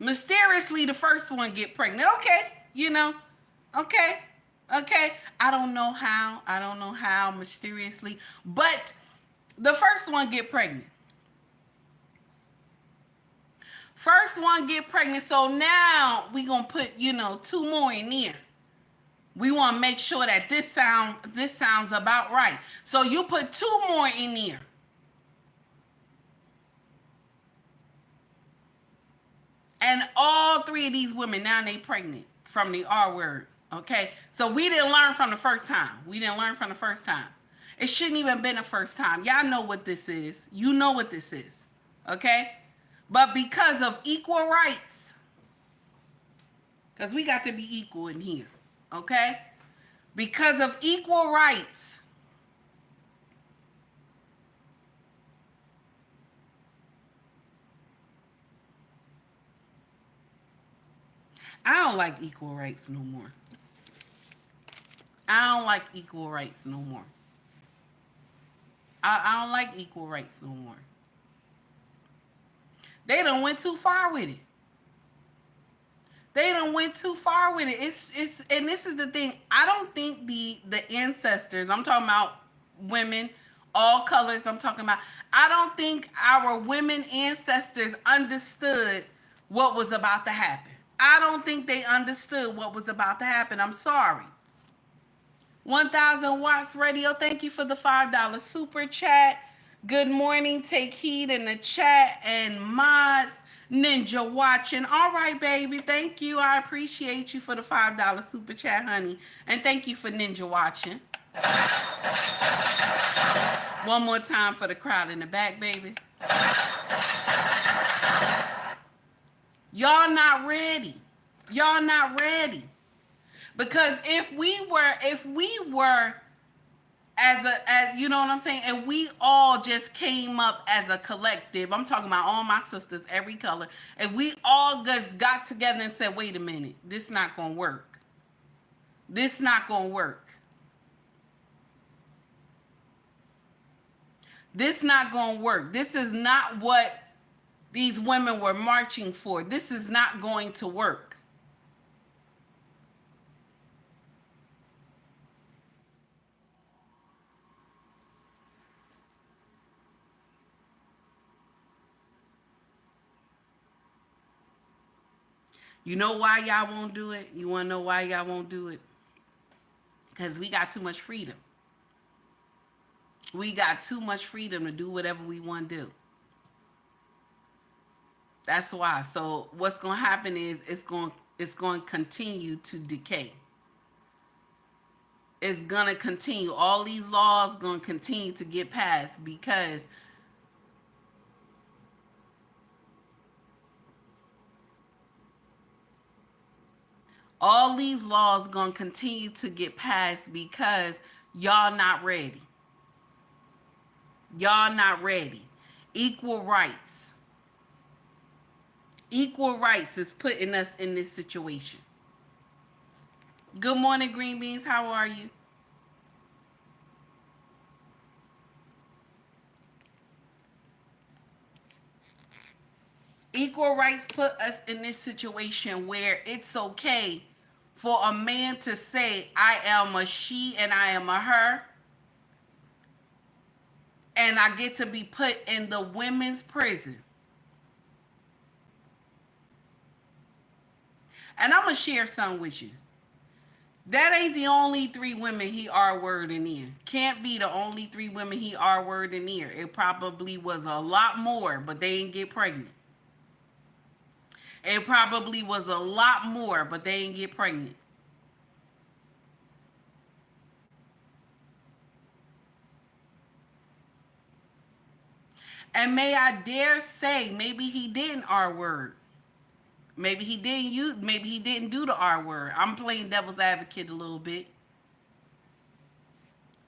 Mysteriously, the first one get pregnant. Okay, okay. I don't know how mysteriously, but the first one get pregnant. First one get pregnant, so now we gonna put, 2 more in there. We want to make sure that this sounds about right. So you put 2 more in there. And all 3 of these women, now they pregnant from the R word, okay? So we didn't learn from the first time. It shouldn't even been the first time. Y'all know what this is. You know what this is, okay? But because of equal rights, because we got to be equal in here, okay? Because of equal rights, I don't like equal rights no more. I don't like equal rights no more. I don't like equal rights no more. They done went too far with it. They done went too far with it. It's and this is the thing. I don't think the ancestors, I'm talking about women, all colors, I'm talking about, I don't think our women ancestors understood what was about to happen. I don't think they understood what was about to happen. I'm sorry. 1000 Watts Radio, thank you for the $5 super chat. Good morning, take heed in the chat, and mods, Ninja watching. All right, baby, thank you. I appreciate you for the $5 super chat, honey. And thank you for Ninja watching. One more time for the crowd in the back, baby. Y'all not ready. Y'all not ready. Because if we were as you know what I'm saying, and we all just came up as a collective, I'm talking about all my sisters, every color, and we all just got together and said, wait a minute, this not gonna work. This not gonna work. This not gonna work. This is not what these women were marching for. This is not going to work. You know why y'all won't do it? You want to know why y'all won't do it? Because we got too much freedom. We got too much freedom to do whatever we want to do. That's why. So what's going to happen is it's going to continue to decay. It's going to continue. All these laws going to continue to get passed because all these laws going to continue to get passed because y'all not ready. Y'all not ready. Equal rights. Equal rights is putting us in this situation. Good morning, Green Beans. How are you? Equal rights put us in this situation where it's okay for a man to say, I am a she and I am a her. And I get to be put in the women's prison. And I'm going to share something with you. That ain't the only 3 women he R-worded in here. Can't be the only 3 women he R-worded in here. It probably was a lot more, but they didn't get pregnant. It probably was a lot more, but they didn't get pregnant. And may I dare say, maybe he didn't R-word. Maybe he didn't do the R-word. I'm playing devil's advocate a little bit.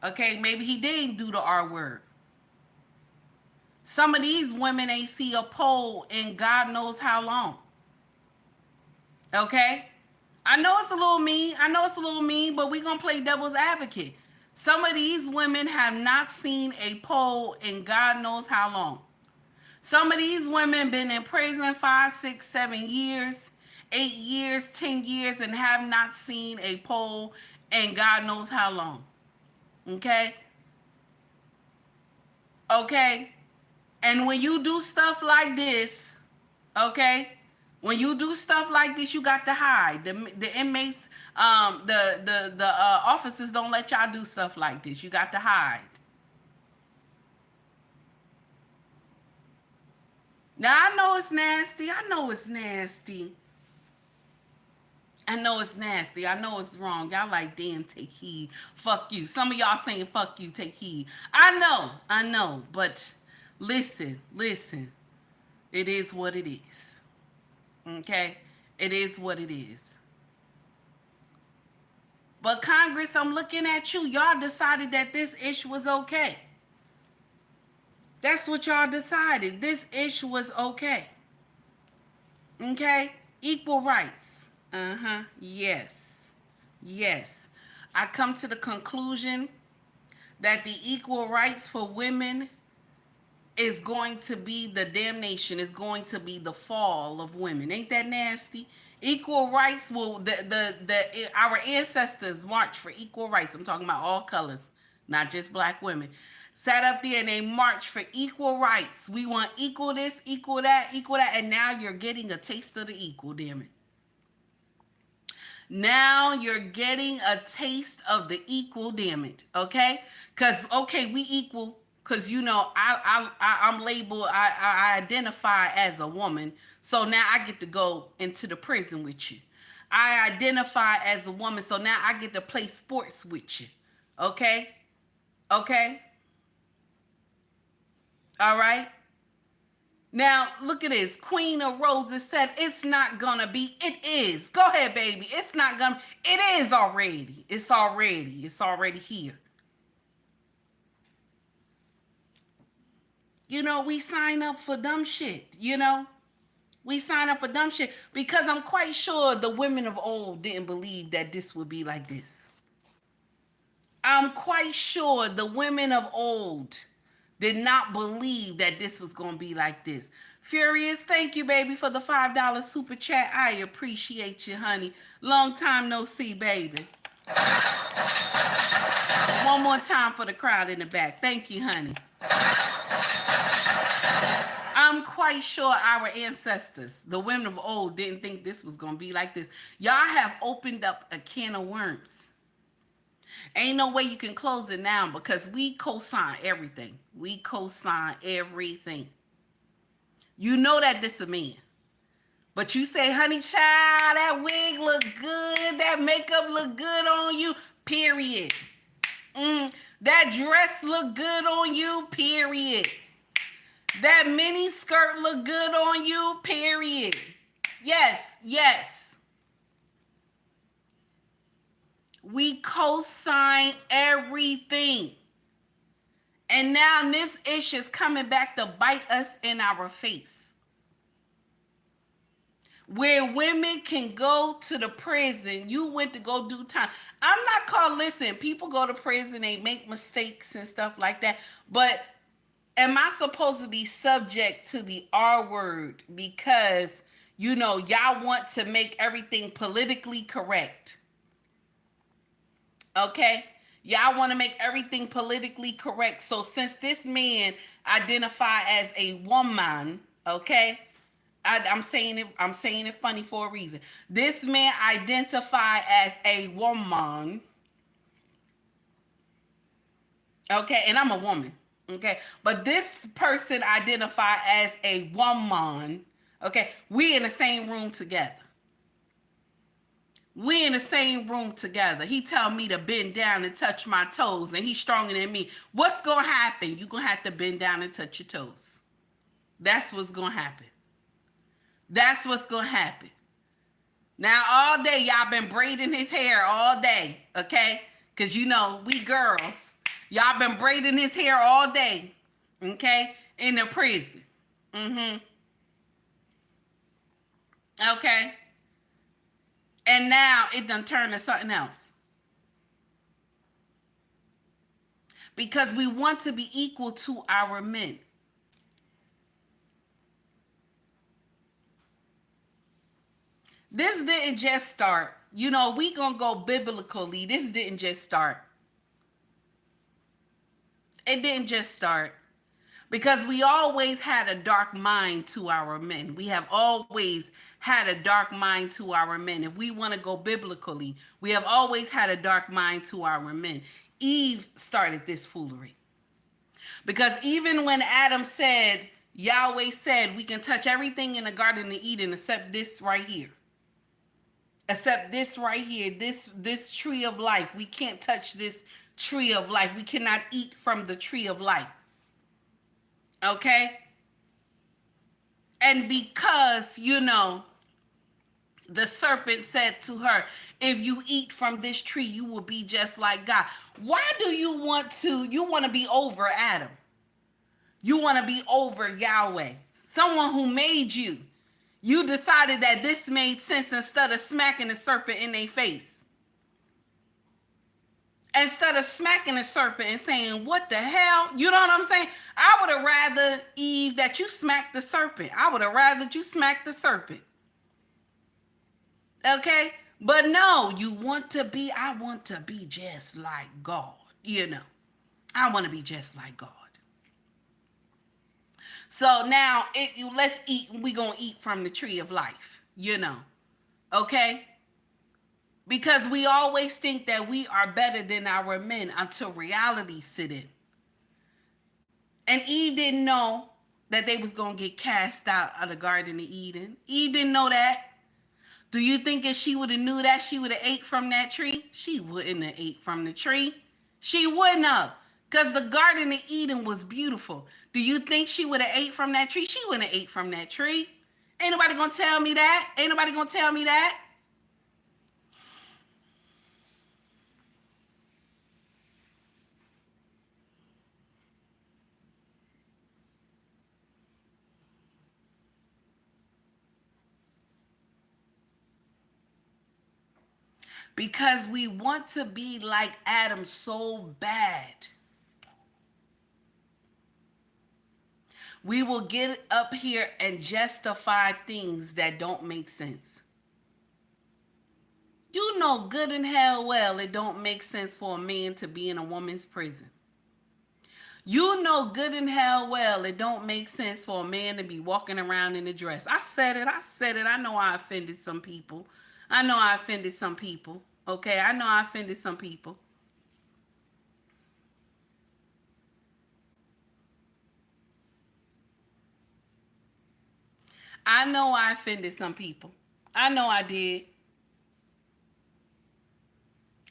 Okay, maybe he didn't do the R-word. Some of these women ain't see a pole in God knows how long. Okay? I know it's a little mean, but we're going to play devil's advocate. Some of these women have not seen a pole in God knows how long. Some of these women been in prison 5, 6, 7 years, 8 years, 10 years, and have not seen a pole in God knows how long. Okay? Okay? And when you do stuff like this, okay? When you do stuff like this, you got to hide. The inmates, the officers don't let y'all do stuff like this. You got to hide. Now, I know it's nasty. I know it's nasty. I know it's nasty. I know it's wrong. Y'all like, damn, take heed. Fuck you. Some of y'all saying, fuck you, take heed. I know. But listen. It is what it is. Okay? It is what it is. But Congress, I'm looking at you. Y'all decided that this issue was okay. That's what y'all decided. This issue was okay. Okay? Equal rights. Yes. Yes. I come to the conclusion that the equal rights for women is going to be the damnation, is going to be the fall of women. Ain't that nasty? Equal rights will our ancestors marched for equal rights. I'm talking about all colors, not just black women. Sat up there and they marched for equal rights. We want equal this, equal that, and now you're getting a taste of the equal, damn it. Now you're getting a taste of the equal, damn it. Okay? Because, okay, we equal. Because, you know, I'm labeled, I identify as a woman. So now I get to go into the prison with you. I identify as a woman. So now I get to play sports with you. Okay? Okay? All right? Now, look at this. Queen of Roses said it's not gonna be. It is. Go ahead, baby. It's not gonna. It is already. It's already here. You know, we sign up for dumb shit, you know? We sign up for dumb shit because I'm quite sure the women of old didn't believe that this would be like this. I'm quite sure the women of old did not believe that this was going to be like this. Furious, thank you, baby, for the $5 super chat. I appreciate you, honey. Long time no see, baby. One more time for the crowd in the back. Thank you, honey. I'm quite sure our ancestors, the women of old, didn't think this was going to be like this. Y'all have opened up a can of worms. Ain't no way you can close it now because we co-sign everything. We co-sign everything. You know that this a man. But you say, honey child, that wig look good. That makeup look good on you. Period. That dress look good on you. Period. That mini skirt look good on you. Period. Yes, yes. We co-sign everything. And now this issue is coming back to bite us in our face. Where women can go to the prison. You went to go do time. I'm not called, listen, people go to prison, they make mistakes and stuff like that. But am I supposed to be subject to the R word because, you know, y'all want to make everything politically correct? Okay? Y'all want to make everything politically correct. So since this man identify as a woman, okay? I'm saying it funny for a reason. This man identify as a woman. Okay, and I'm a woman. Okay, but this person identify as a woman. Okay, we in the same room together. We in the same room together. He tell me to bend down and touch my toes, and he's stronger than me. What's gonna happen? You're gonna have to bend down and touch your toes. That's what's gonna happen. That's what's gonna happen. Now, all day, y'all been braiding his hair all day, okay? Because, you know, we girls. Y'all been braiding his hair all day, okay? In the prison. Okay? And now it done turned to something else. Because we want to be equal to our men. This didn't just start. You know, we gonna go biblically. This didn't just start. It didn't just start. Because we always had a dark mind to our men. We have always had a dark mind to our men. If we want to go biblically, we have always had a dark mind to our men. Eve started this foolery. Because even when Adam said, Yahweh said, we can touch everything in the Garden of Eden except this right here. Except this right here, this tree of life. We can't touch this tree of life. We cannot eat from the tree of life. Okay? And because, you know, the serpent said to her, if you eat from this tree, you will be just like God. Why do you want to be over Adam? You want to be over Yahweh, someone who made you. You decided that this made sense instead of smacking the serpent in their face. Instead of smacking the serpent and saying, what the hell? You know what I'm saying? I would have rather, Eve, that you smacked the serpent. I would have rather that you smacked the serpent. Okay? But no, you want to be, I want to be just like God. You know, I want to be just like God. So now let's eat. We're going to eat from the tree of life, you know. Okay? Because we always think that we are better than our men until reality sit in. And Eve didn't know that they was going to get cast out of the Garden of Eden. Eve didn't know that. Do you think if she would have knew that, she would have ate from that tree? She wouldn't have ate from the tree. She wouldn't have. Because the Garden of Eden was beautiful. Do you think she would have ate from that tree? She wouldn't have ate from that tree. Ain't nobody going to tell me that. Ain't nobody going to tell me that. Because we want to be like Adam so bad. We will get up here and justify things that don't make sense. You know good and hell well it don't make sense for a man to be in a woman's prison. You know good and hell well it don't make sense for a man to be walking around in a dress. I said it. I know I offended some people. Okay, I know I offended some people. I know I offended some people. I know I did.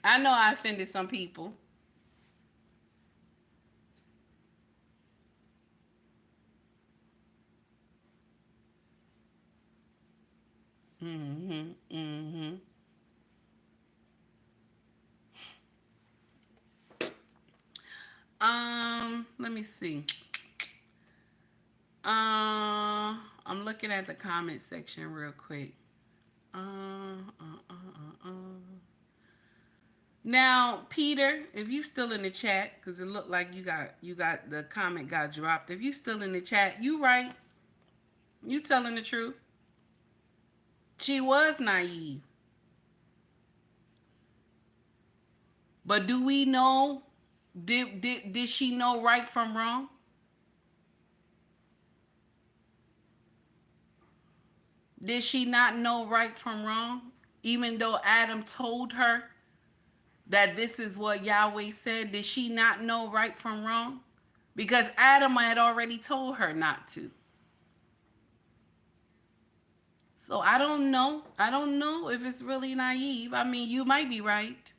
I know I offended some people. Let me see. I'm looking at the comment section real quick. Now, Peter, if you still in the chat, because it looked like you got the comment got dropped. If you still in the chat, you right. You telling the truth. She was naive. But do we know? Did she know right from wrong? Did she not know right from wrong? Even though Adam told her that this is what Yahweh said, did she not know right from wrong? Because Adam had already told her not to. So I don't know. I don't know if it's really naive. I mean, you might be right.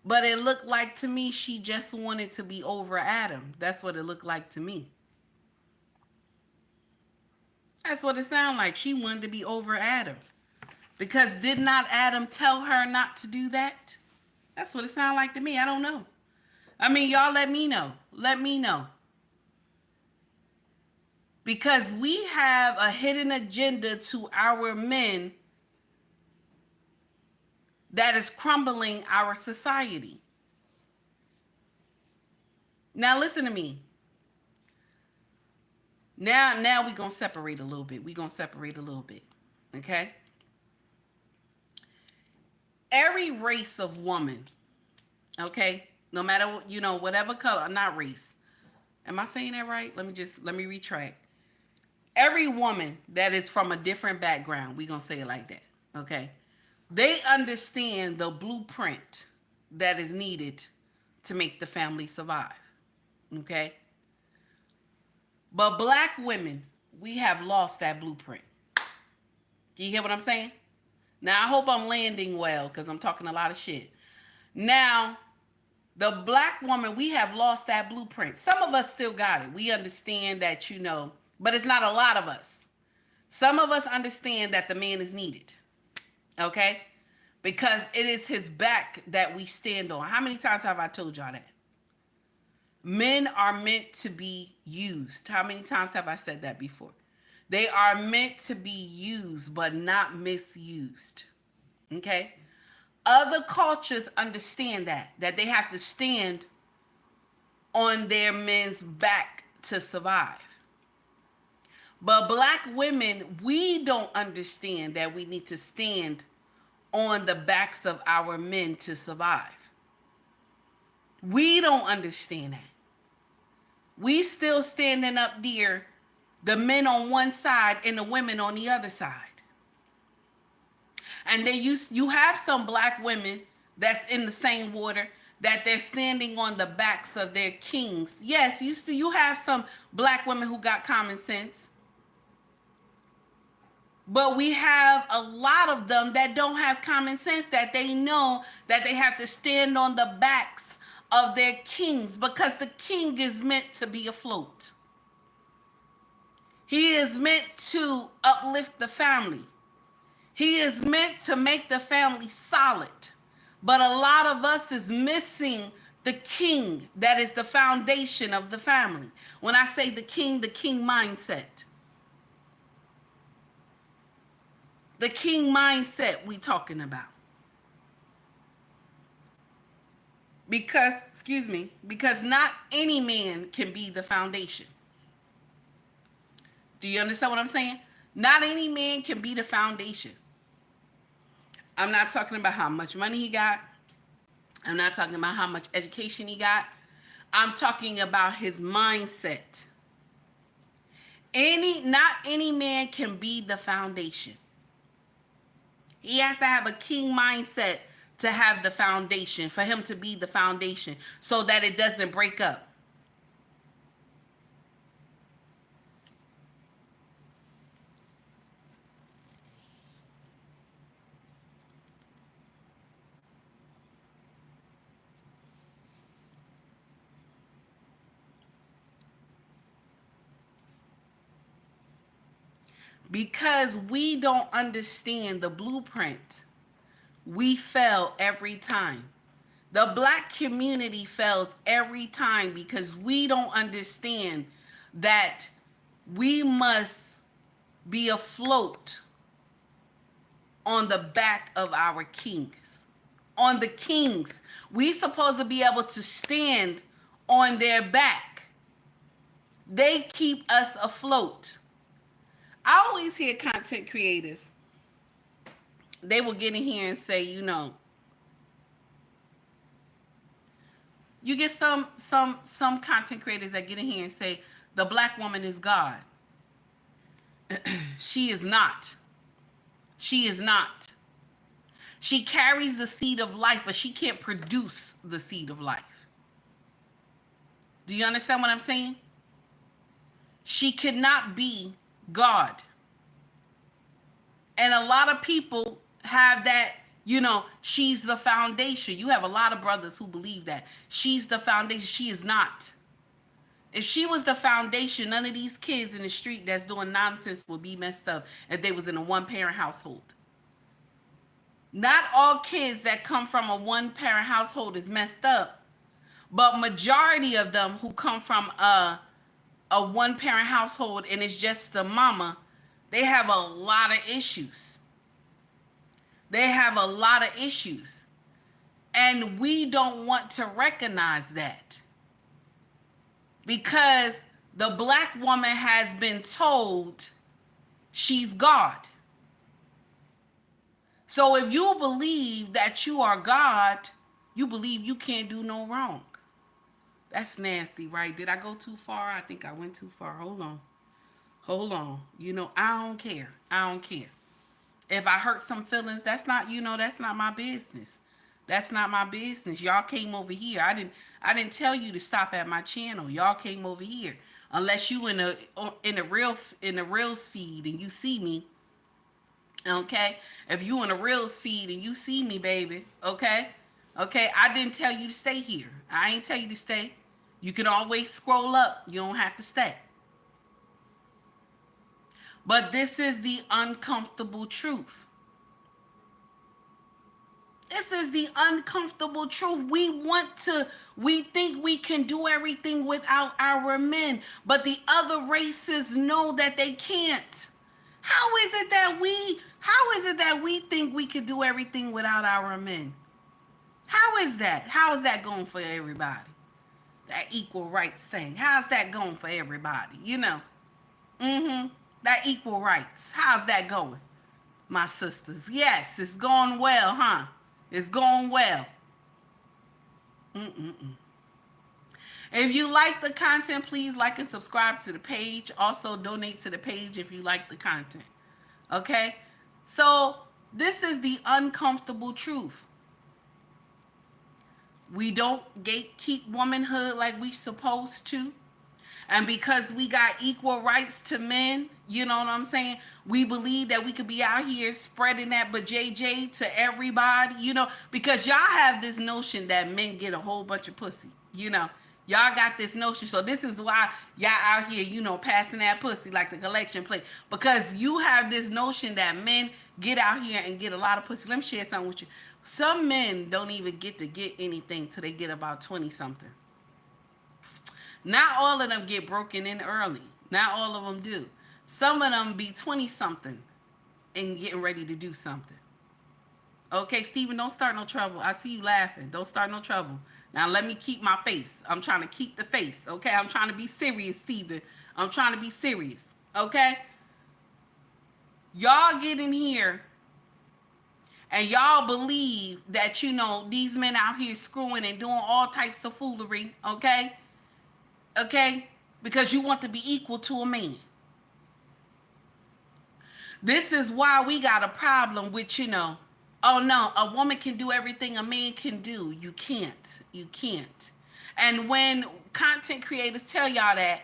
But it looked like to me she just wanted to be over Adam. That's what it looked like to me. That's what it sounded like. She wanted to be over Adam. Because did not Adam tell her not to do that? That's what it sounded like to me. I don't know. I mean, y'all let me know. Let me know. Because we have a hidden agenda to our men that is crumbling our society. Now listen to me. Now we're going to separate a little bit. Okay? Every race of woman, okay? No matter what, whatever color, not race. Am I saying that right? Let me retract. Every woman that is from a different background, we're going to say it like that, okay? They understand the blueprint that is needed to make the family survive, okay? But black women, we have lost that blueprint. Do you hear what I'm saying? Now, I hope I'm landing well because I'm talking a lot of shit. Now, the black woman, we have lost that blueprint. Some of us still got it. We understand that, but it's not a lot of us. Some of us understand that the man is needed, okay? Because it is his back that we stand on. How many times have I told y'all that? Men are meant to be used. How many times have I said that before? They are meant to be used, but not misused. Okay? Other cultures understand that they have to stand on their men's back to survive. But black women, we don't understand that we need to stand on the backs of our men to survive. We don't understand that. We still standing up there, the men on one side and the women on the other side. And then you have some black women that's in the same water that they're standing on the backs of their kings. Yes, you have some black women who got common sense. But we have a lot of them that don't have common sense, that they know that they have to stand on the backs of their kings because the king is meant to be afloat. He is meant to uplift the family. He is meant to make the family solid. But a lot of us is missing the king that is the foundation of the family. When I say the king mindset. The king mindset we talking about. Because not any man can be the foundation. Do you understand what I'm saying? Not any man can be the foundation. I'm not talking about how much money he got. I'm not talking about how much education he got. I'm talking about his mindset. Not any man can be the foundation. He has to have a king mindset to have the foundation, for him to be the foundation, so that it doesn't break up. Because we don't understand the blueprint, we fail every time. The black community fails every time because we don't understand that we must be afloat on the back of our kings. On the kings. We supposed to be able to stand on their back. They keep us afloat. I always hear content creators, they will get in here and say, you get some content creators that get in here and say, the black woman is God. She is not. She is not. She carries the seed of life, but she can't produce the seed of life. Do you understand what I'm saying? She cannot be God. And a lot of people have that, she's the foundation. You have a lot of brothers who believe that. She's the foundation. She is not. If she was the foundation, none of these kids in the street that's doing nonsense would be messed up if they was in a one-parent household. Not all kids that come from a one-parent household is messed up, but majority of them who come from a one-parent household and it's just the mama, they have a lot of issues. They have a lot of issues. And we don't want to recognize that. Because the black woman has been told she's God. So if you believe that you are God, you believe you can't do no wrong. That's nasty, right? Did I go too far? I think I went too far. Hold on. I don't care. If I hurt some feelings, that's not my business. That's not my business. Y'all came over here. I didn't tell you to stop at my channel. Y'all came over here. Unless you in the Reels feed and you see me. Okay? If you in the Reels feed and you see me, baby, okay? Okay, I didn't tell you to stay here. I ain't tell you to stay. You can always scroll up. You don't have to stay. But this is the uncomfortable truth. This is the uncomfortable truth. We think we can do everything without our men, but the other races know that they can't. How is it that we think we can do everything without our men? How is that? How is that going for everybody? That equal rights thing. How's that going for everybody? That equal rights. How's that going, my sisters? Yes, it's going well, huh? It's going well. If you like the content, please like and subscribe to the page. Also, donate to the page if you like the content. Okay? So, this is the uncomfortable truth. We don't gatekeep womanhood like we supposed to. And because we got equal rights to men, you know what I'm saying? We believe that we could be out here spreading that JJ to everybody, because y'all have this notion that men get a whole bunch of pussy, Y'all got this notion. So this is why y'all out here, passing that pussy like the collection plate. Because you have this notion that men get out here and get a lot of pussy. Let me share something with you. Some men don't even get to get anything till they get about 20-something. Not all of them get broken in early. Not all of them do. Some of them be 20-something and getting ready to do something. Okay, Stephen, don't start no trouble. I see you laughing. Don't start no trouble. Now, let me keep my face. I'm trying to keep the face, okay? I'm trying to be serious, Stephen. I'm trying to be serious, okay? Y'all get in here and y'all believe that, these men out here screwing and doing all types of foolery, okay? Okay? Because you want to be equal to a man. This is why we got a problem with, oh no, a woman can do everything a man can do. You can't. You can't. And when content creators tell y'all that,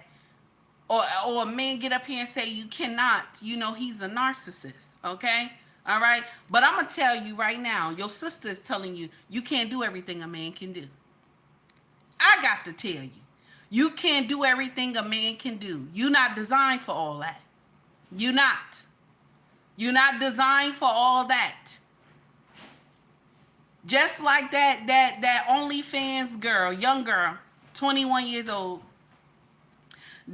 or a man get up here and say you cannot, he's a narcissist, okay? All right? But I'm going to tell you right now, your sister is telling you, you can't do everything a man can do. I got to tell you. You can't do everything a man can do. You're not designed for all that. You're not. You're not designed for all that. Just like that OnlyFans girl, young girl, 21 years old,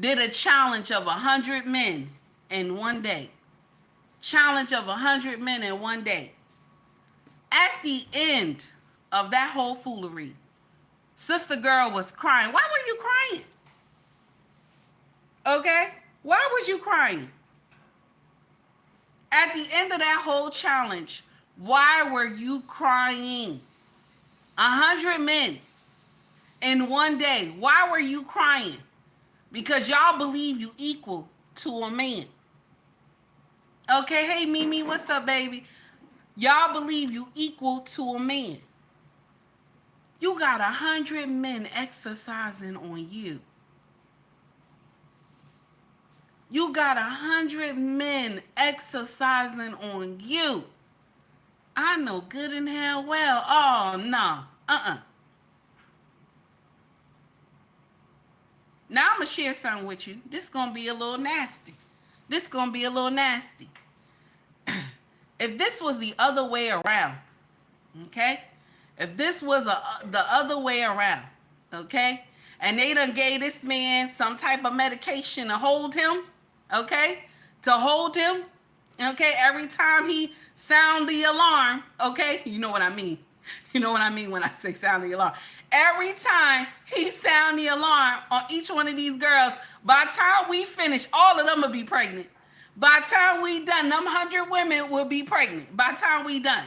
did a challenge of 100 men in one day. Challenge of 100 men in one day. At the end of that whole foolery, sister girl was crying. Why were you crying? Okay? Why was you crying? At the end of that whole challenge, why were you crying? 100 men in one day. Why were you crying? Because y'all believe you equal to a man. Okay, hey Mimi, what's up, baby? Y'all believe you equal to a man. You got 100 men exercising on you. You got 100 men exercising on you. I know good and hell well. Oh, no. Now I'm going to share something with you. This is going to be a little nasty. If this was the other way around, okay? If this was the other way around, okay? And they done gave this man some type of medication to hold him, okay? To hold him, okay? Every time he sound the alarm, okay? You know what I mean. You know what I mean when I say sound the alarm. Every time he sound the alarm on each one of these girls, by the time we finish, all of them will be pregnant. By the time we done, them 100 women will be pregnant. By the time we done,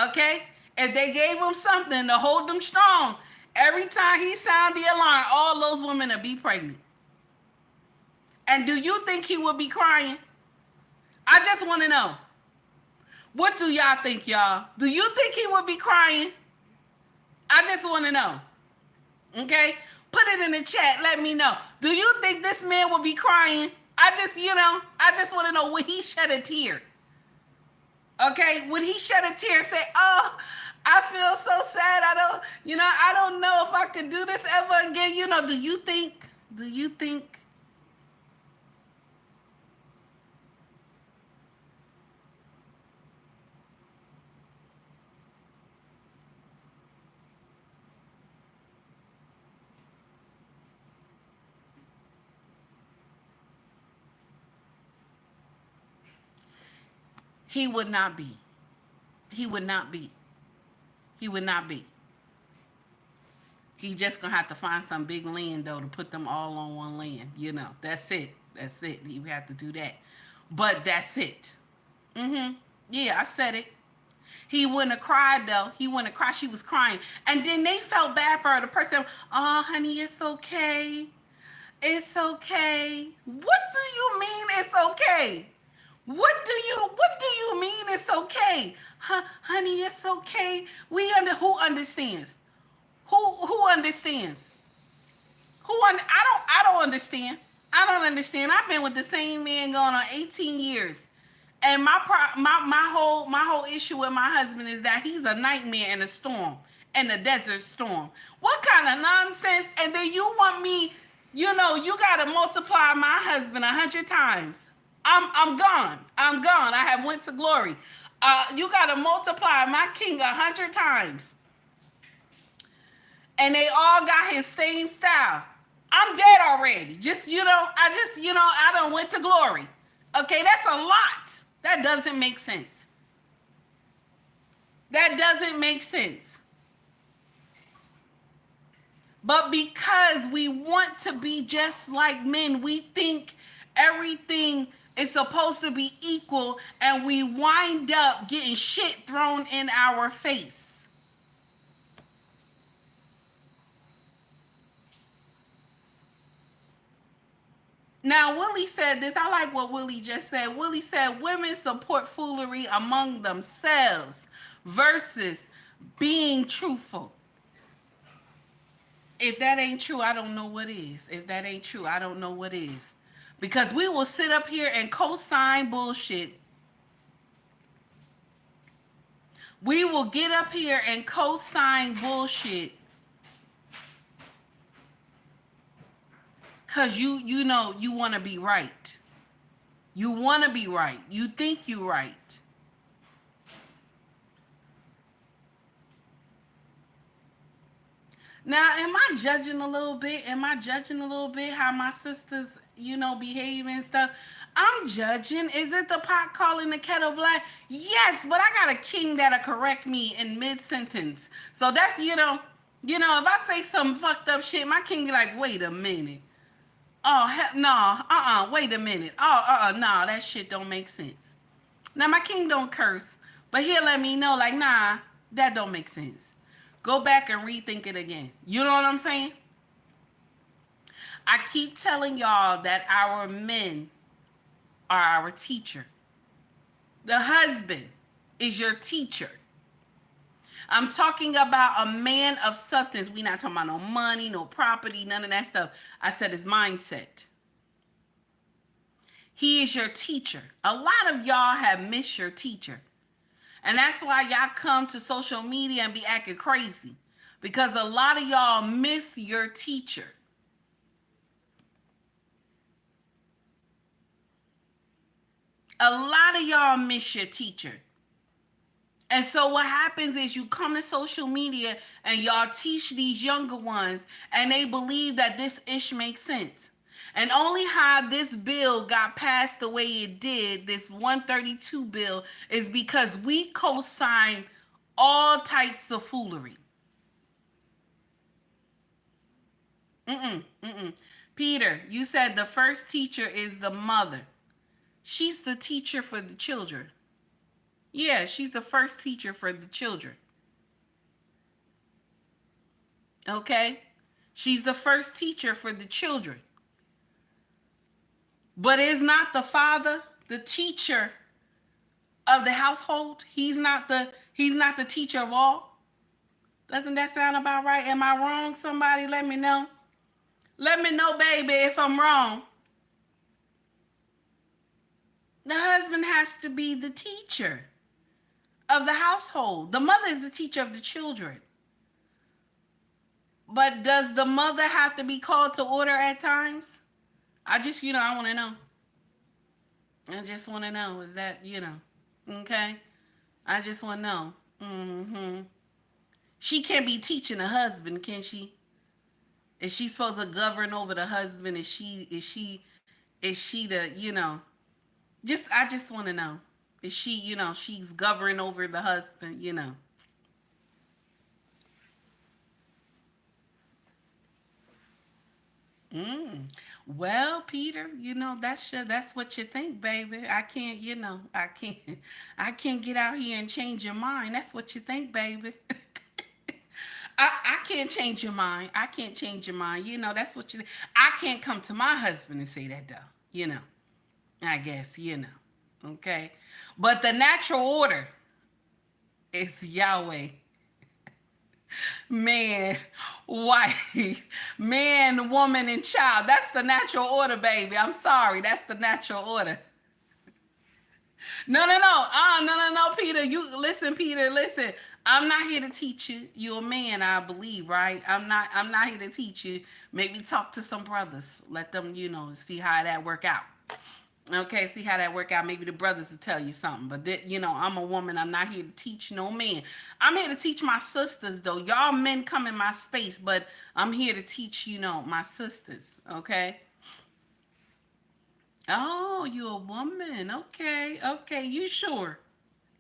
okay? If they gave him something to hold them strong, every time he sound the alarm, all those women will be pregnant. And do you think he would be crying? I just want to know. What do y'all think, y'all? Do you think he would be crying? I just want to know. Okay? Put it in the chat. Let me know. Do you think this man would be crying? I just want to know, would he shed a tear? Okay? Would he shed a tear and say, oh, I feel so sad. I don't know if I could do this ever again. Do you think He would not be. He would not be. He would not be. He just gonna have to find some big land though to put them all on one land. You know, that's it. That's it. He would have to do that. But that's it. Yeah, I said it. He wouldn't have cried though. He wouldn't have cried. She was crying. And then they felt bad for her. The person, oh honey, it's okay. It's okay. What do you mean it's okay? What do you mean it's okay? Honey, it's okay. Who understands? Who understands? I don't understand. I don't understand. I've been with the same man going on 18 years. And my whole issue with my husband is that he's a nightmare in a storm, in a desert storm. What kind of nonsense? And then you want me, you gotta multiply my husband 100 times. I'm gone. I'm gone. I have went to glory. You gotta multiply my king 100 times. And they all got his same style. I'm dead already. I done went to glory. Okay, that's a lot. That doesn't make sense. That doesn't make sense. But because we want to be just like men, we think everything is supposed to be equal, and we wind up getting shit thrown in our face. Now, Willie said this. I like what Willie just said. Willie said women support foolery among themselves versus being truthful. If that ain't true, I don't know what is. If that ain't true, I don't know what is. Because we will sit up here and co-sign bullshit. We will get up here and co-sign bullshit. Because you want to be right. You want to be right. You think you're right. Now, am I judging a little bit? Am I judging a little bit how my sisters, behave and stuff? I'm judging. Is it the pot calling the kettle black? Yes, but I got a king that'll correct me in mid-sentence. So that's, if I say some fucked up shit, my king be like, wait a minute. Oh, no, wait a minute. No, that shit don't make sense. Now, my king don't curse, but he'll let me know, like, nah, that don't make sense. Go back and rethink it again. You know what I'm saying? I keep telling y'all that our men are our teacher. The husband is your teacher. I'm talking about a man of substance. We're not talking about no money, no property, none of that stuff. I said his mindset. He is your teacher. A lot of y'all have missed your teacher. And that's why y'all come to social media and be acting crazy. Because a lot of y'all miss your teacher. A lot of y'all miss your teacher. And so what happens is you come to social media and y'all teach these younger ones, and they believe that this ish makes sense. And only how this bill got passed the way it did, this 132 bill, is because we co-signed all types of foolery. Peter, you said the first teacher is the mother. She's the teacher for the children. Yeah, she's the first teacher for the children. Okay? She's the first teacher for the children. But is not the father the teacher of the household? He's not the teacher of all? Doesn't that sound about right? Am I wrong? Somebody let me know. Let me know, baby, if I'm wrong. The husband has to be the teacher of the household. The mother is the teacher of the children. But does the mother have to be called to order at times? I just, I want to know. I just want to know. Is that, okay? I just want to know. She can't be teaching a husband, can she? Is she supposed to govern over the husband? Is she the, I just want to know. Is she, she's governing over the husband. Well, Peter, that's what you think, baby. I can't, I can't get out here and change your mind. That's what you think, baby. I can't change your mind. I can't change your mind. That's what you think. I can't come to my husband and say that though. I guess, Okay. But the natural order is Yahweh, man, wife, man, woman, and child. That's the natural order, baby. I'm sorry. That's the natural order. No, no, no. No, Peter. You listen, Peter. Listen. I'm not here to teach you. You're a man, I believe, right? I'm not here to teach you. Maybe talk to some brothers. Let them, see how that work out. Okay, see how that work out. Maybe the brothers will tell you something. But I'm a woman. I'm not here to teach no man. I'm here to teach my sisters, though. Y'all men come in my space, but I'm here to teach, my sisters. Okay. Oh, you a woman. Okay. Okay. You sure?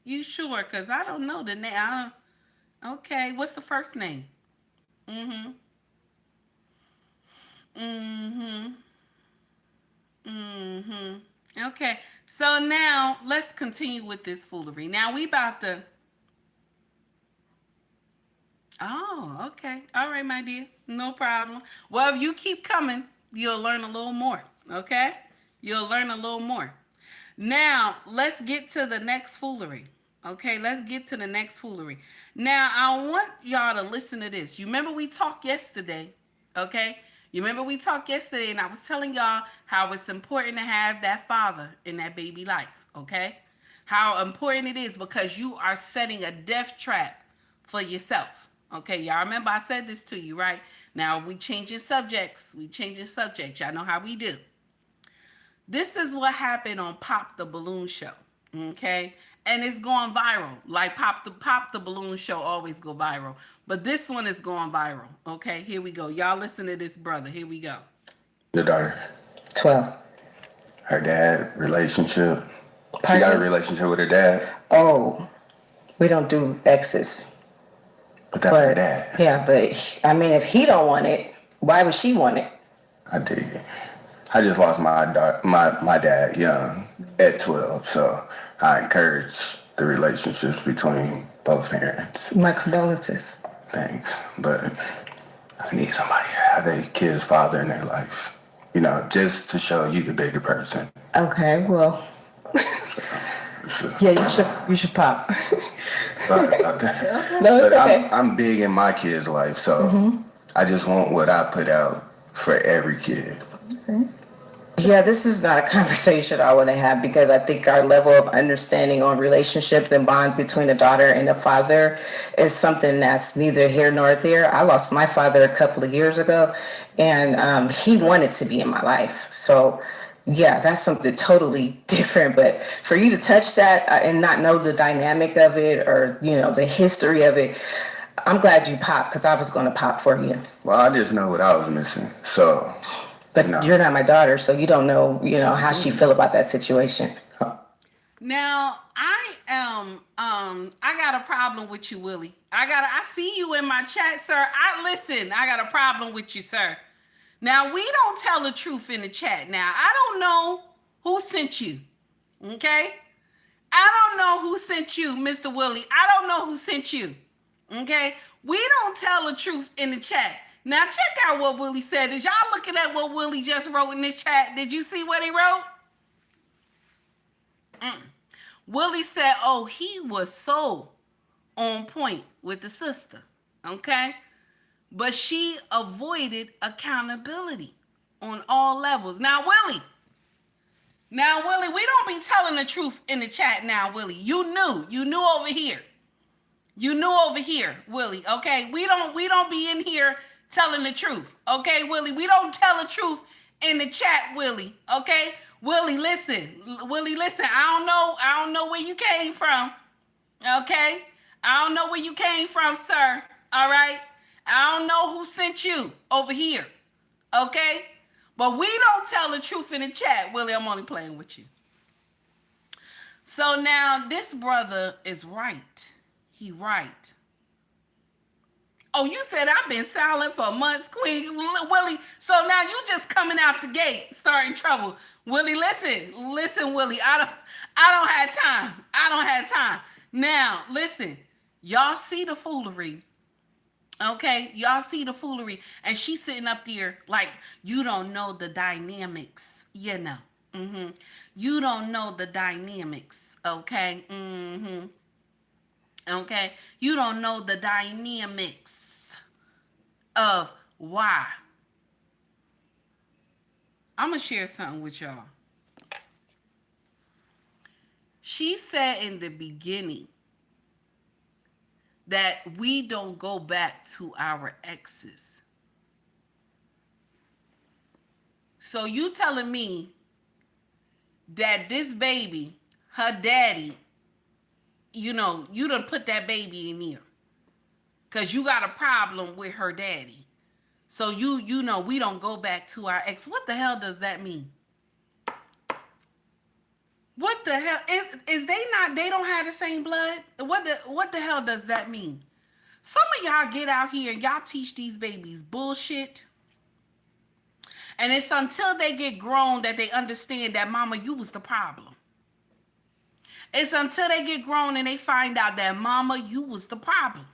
You sure? Because I don't know the name. Okay. What's the first name? Mm-hmm. Mm-hmm. Mm-hmm. Okay. So now let's continue with this foolery. Now we about to. Oh, okay. All right, my dear. No problem. Well, if you keep coming, you'll learn a little more. Okay? You'll learn a little more. Now, let's get to the next foolery. Okay, let's get to the next foolery. Now, I want y'all to listen to this. You remember we talked yesterday, okay? You remember we talked yesterday, and I was telling y'all how it's important to have that father in that baby life, okay? How important it is because you are setting a death trap for yourself. Okay, y'all remember I said this to you, right? Now, we changing subjects. We changing subjects. Y'all know how we do. This is what happened on Pop the Balloon Show, okay? And it's going viral. Like Pop the Balloon Show always go viral. But this one is going viral, okay? Here we go. Y'all listen to this brother. Here we go. The daughter. 12. Her dad, relationship. She got a Pardon? relationship with her dad, Oh, we don't do exes. but that's her dad. Yeah, but I mean, if he don't want it, why would she want it? I dig it. I just lost my dad young at 12, so I encourage the relationships between both parents. My condolences. Thanks, but I need somebody to have their kid's father in their life. Just to show you the bigger person. Okay, well, yeah, you should pop. Sorry about that. No, it's But okay. I'm big in my kid's life, so I just want what I put out for every kid. Okay. Yeah, this is not a conversation I want to have because I think our level of understanding on relationships and bonds between a daughter and a father is something that's neither here nor there. I lost my father a couple of years ago, and he wanted to be in my life. So, yeah, that's something totally different. But for you to touch that and not know the dynamic of it or, the history of it, I'm glad you popped because I was going to pop for you. Well, I just know what I was missing, so... But No. you're not my daughter, so you don't know, how she feel about that situation. Now, I got a problem with you, Willie. I see you in my chat, sir. I got a problem with you, sir. Now, we don't tell the truth in the chat. Now, I don't know who sent you, okay? I don't know who sent you, Mr. Willie. I don't know who sent you, okay? We don't tell the truth in the chat. Now, check out what Willie said. Is y'all looking at what Willie just wrote in this chat? Did you see what he wrote? Willie said, oh, he was so on point with the sister, okay? But she avoided accountability on all levels. Now, Willie, we don't be telling the truth in the chat now, Willie. You knew over here. You knew over here, Willie, okay? We don't be in here telling the truth, okay, Willie? We don't tell the truth in the chat, Willie, okay? Willie, listen. I don't know where you came from, okay? I don't know where you came from, sir, all right? I don't know who sent you over here, okay? But we don't tell the truth in the chat, Willie. I'm only playing with you. So now this brother is right. He right. Oh, you said I've been silent for months, Queen Willie. So now you just coming out the gate, starting trouble. Willie, listen, Willie. I don't have time. I don't have time. Now, listen. Y'all see the foolery. Okay? Y'all see the foolery. And she's sitting up there like you don't know the dynamics, you know. You don't know the dynamics, okay? Okay? You don't know the dynamics of why. I'm going to share something with y'all. She said in the beginning that we don't go back to our exes. So you telling me that this baby, her daddy, you know, you done put that baby in here because you got a problem with her daddy. So you know we don't go back to our ex. What the hell does that mean? What the hell is they not? They don't have the same blood. What the hell does that mean? Some of y'all get out here and y'all teach these babies bullshit. And it's until they get grown that they understand that mama, you was the problem. It's until they get grown and they find out that mama, you was the problem.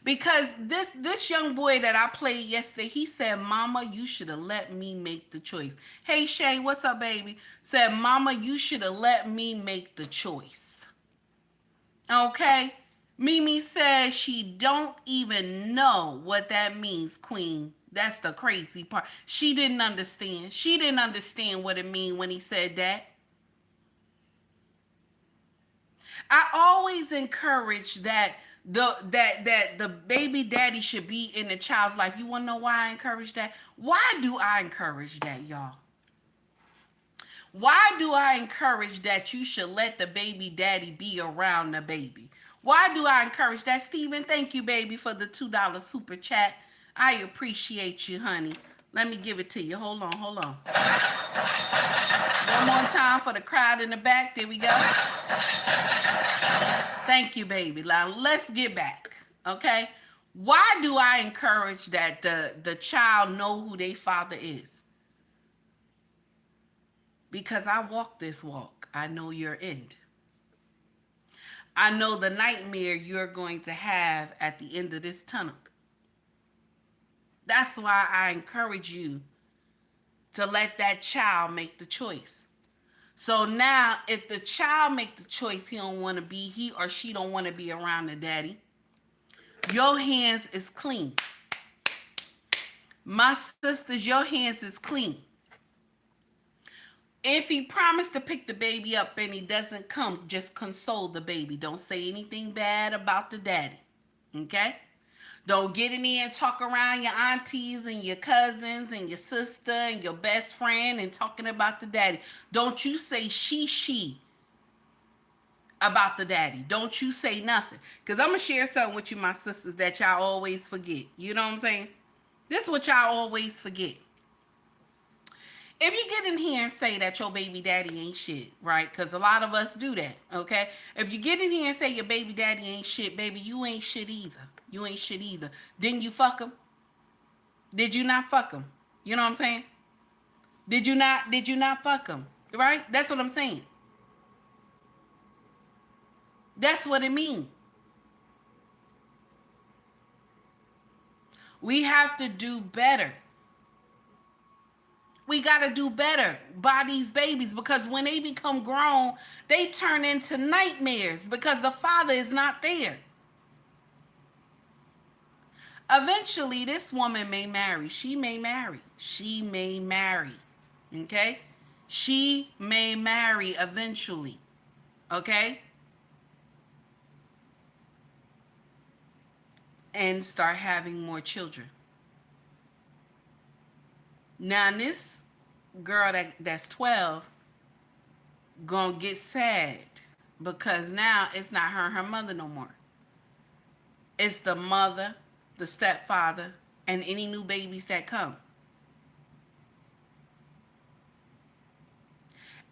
Because this young boy that I played yesterday, he said, Mama, you should have let me make the choice. Hey, Shay, what's up, baby? Said, Mama, you should have let me make the choice. Okay? Mimi said she don't even know what that means, Queen. That's the crazy part. She didn't understand. She didn't understand what it mean when he said that. I always encourage that the baby daddy should be in the child's life. You want to know why I encourage that? Why do I encourage that, y'all? Why do I encourage that you should let the baby daddy be around the baby? Why do I encourage that? Stephen, thank you, baby, for the $2 super chat. I appreciate you, honey. Let me give it to you. Hold on. One more time for the crowd in the back. There we go. Thank you, baby. Now, let's get back, okay? Why do I encourage that the child know who their father is? Because I walk this walk. I know your end. I know the nightmare you're going to have at the end of this tunnel. That's why I encourage you to let that child make the choice. So now, if the child make the choice, he or she don't want to be around the daddy, your hands is clean. My sisters, your hands is clean. If he promised to pick the baby up and he doesn't come, just console the baby. Don't say anything bad about the daddy, okay? Don't get in there and talk around your aunties and your cousins and your sister and your best friend and talking about the daddy. Don't you say she about the daddy. Don't you say nothing. Because I'm going to share something with you, my sisters, that y'all always forget. You know what I'm saying? This is what y'all always forget. If you get in here and say that your baby daddy ain't shit, right? Because a lot of us do that, okay? If you get in here and say your baby daddy ain't shit, baby, you ain't shit either. You ain't shit either. Didn't you fuck him? Did you not fuck him? You know what I'm saying? Did you not fuck him? Right? That's what I'm saying. That's what it means. We have to do better. We got to do better by these babies, because when they become grown, they turn into nightmares because the father is not there. Eventually, this woman may marry. She may marry. Okay? She may marry eventually. Okay? And start having more children. Now, this girl that's 12 gonna get sad because now it's not her and her mother no more. It's the mother, the stepfather, and any new babies that come.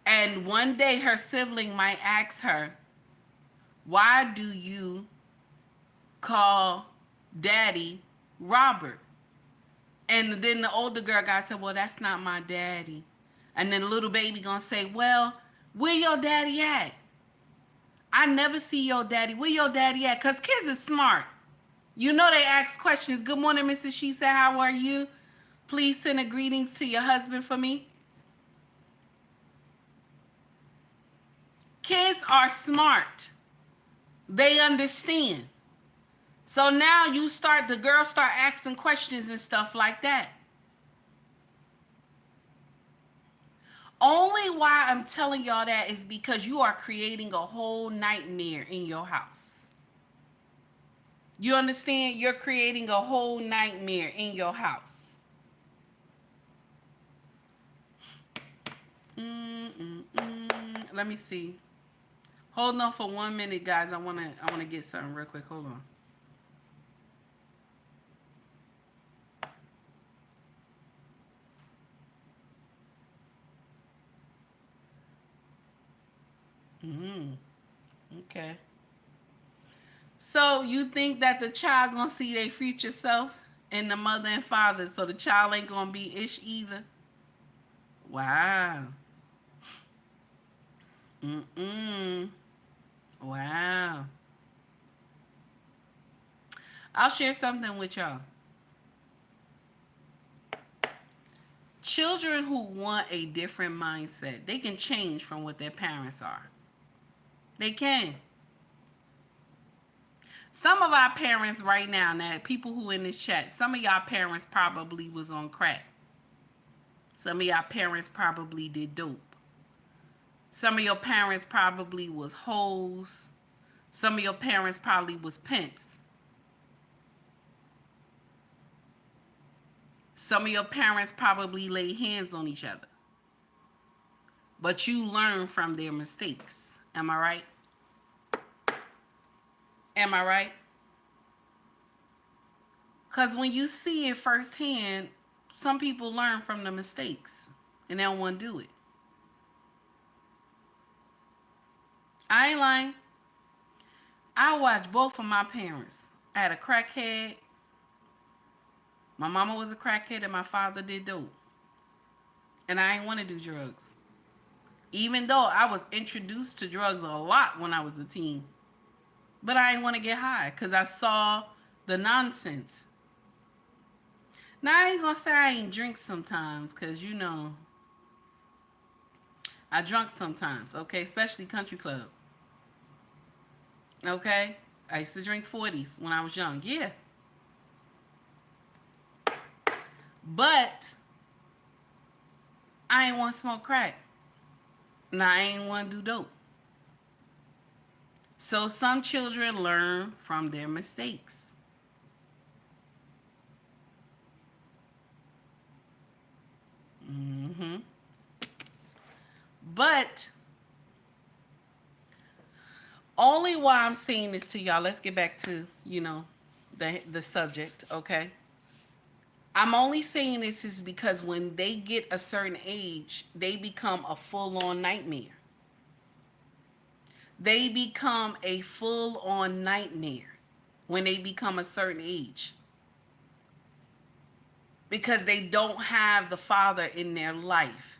And one day her sibling might ask her, why do you call daddy Robert? And then the older girl guy said, well, that's not my daddy. And then the little baby gonna say, well, where your daddy at? I never see your daddy. Where your daddy at? Because kids are smart. You know they ask questions. Good morning, Mrs. She said, how are you? Please send a greetings to your husband for me. Kids are smart. They understand. So now the girls start asking questions and stuff like that. Only why I'm telling y'all that is because you are creating a whole nightmare in your house. You understand? You're creating a whole nightmare in your house. Let me see. Hold on for 1 minute, guys. I wanna get something real quick. Hold on. Okay. So you think that the child gonna see their future self in the mother and father, so the child ain't gonna be ish either? Wow. Wow. I'll share something with y'all. Children who want a different mindset, they can change from what their parents are. They can. Some of our parents right now, people who in this chat, some of y'all parents probably was on crack. Some of y'all parents probably did dope. Some of your parents probably was hoes. Some of your parents probably was pimps. Some of your parents probably laid hands on each other. But you learn from their mistakes. Am I right? Am I right? Because when you see it firsthand, some people learn from the mistakes and they don't want to do it. I ain't lying. I watched both of my parents. I had a crackhead. My mama was a crackhead and my father did dope. And I ain't want to do drugs. Even though I was introduced to drugs a lot when I was a teen. But I ain't want to get high because I saw the nonsense. Now, I ain't going to say I ain't drink sometimes because, you know, I drunk sometimes, okay? Especially country club. Okay? I used to drink 40s when I was young. Yeah. But I ain't want to smoke crack. And I ain't want to do dope. So some children learn from their mistakes. But only why I'm saying this to y'all, let's get back to, you know, the subject, okay? I'm only saying this is because when they get a certain age, they become a full-on nightmare. They become a full-on nightmare when they become a certain age. Because they don't have the father in their life.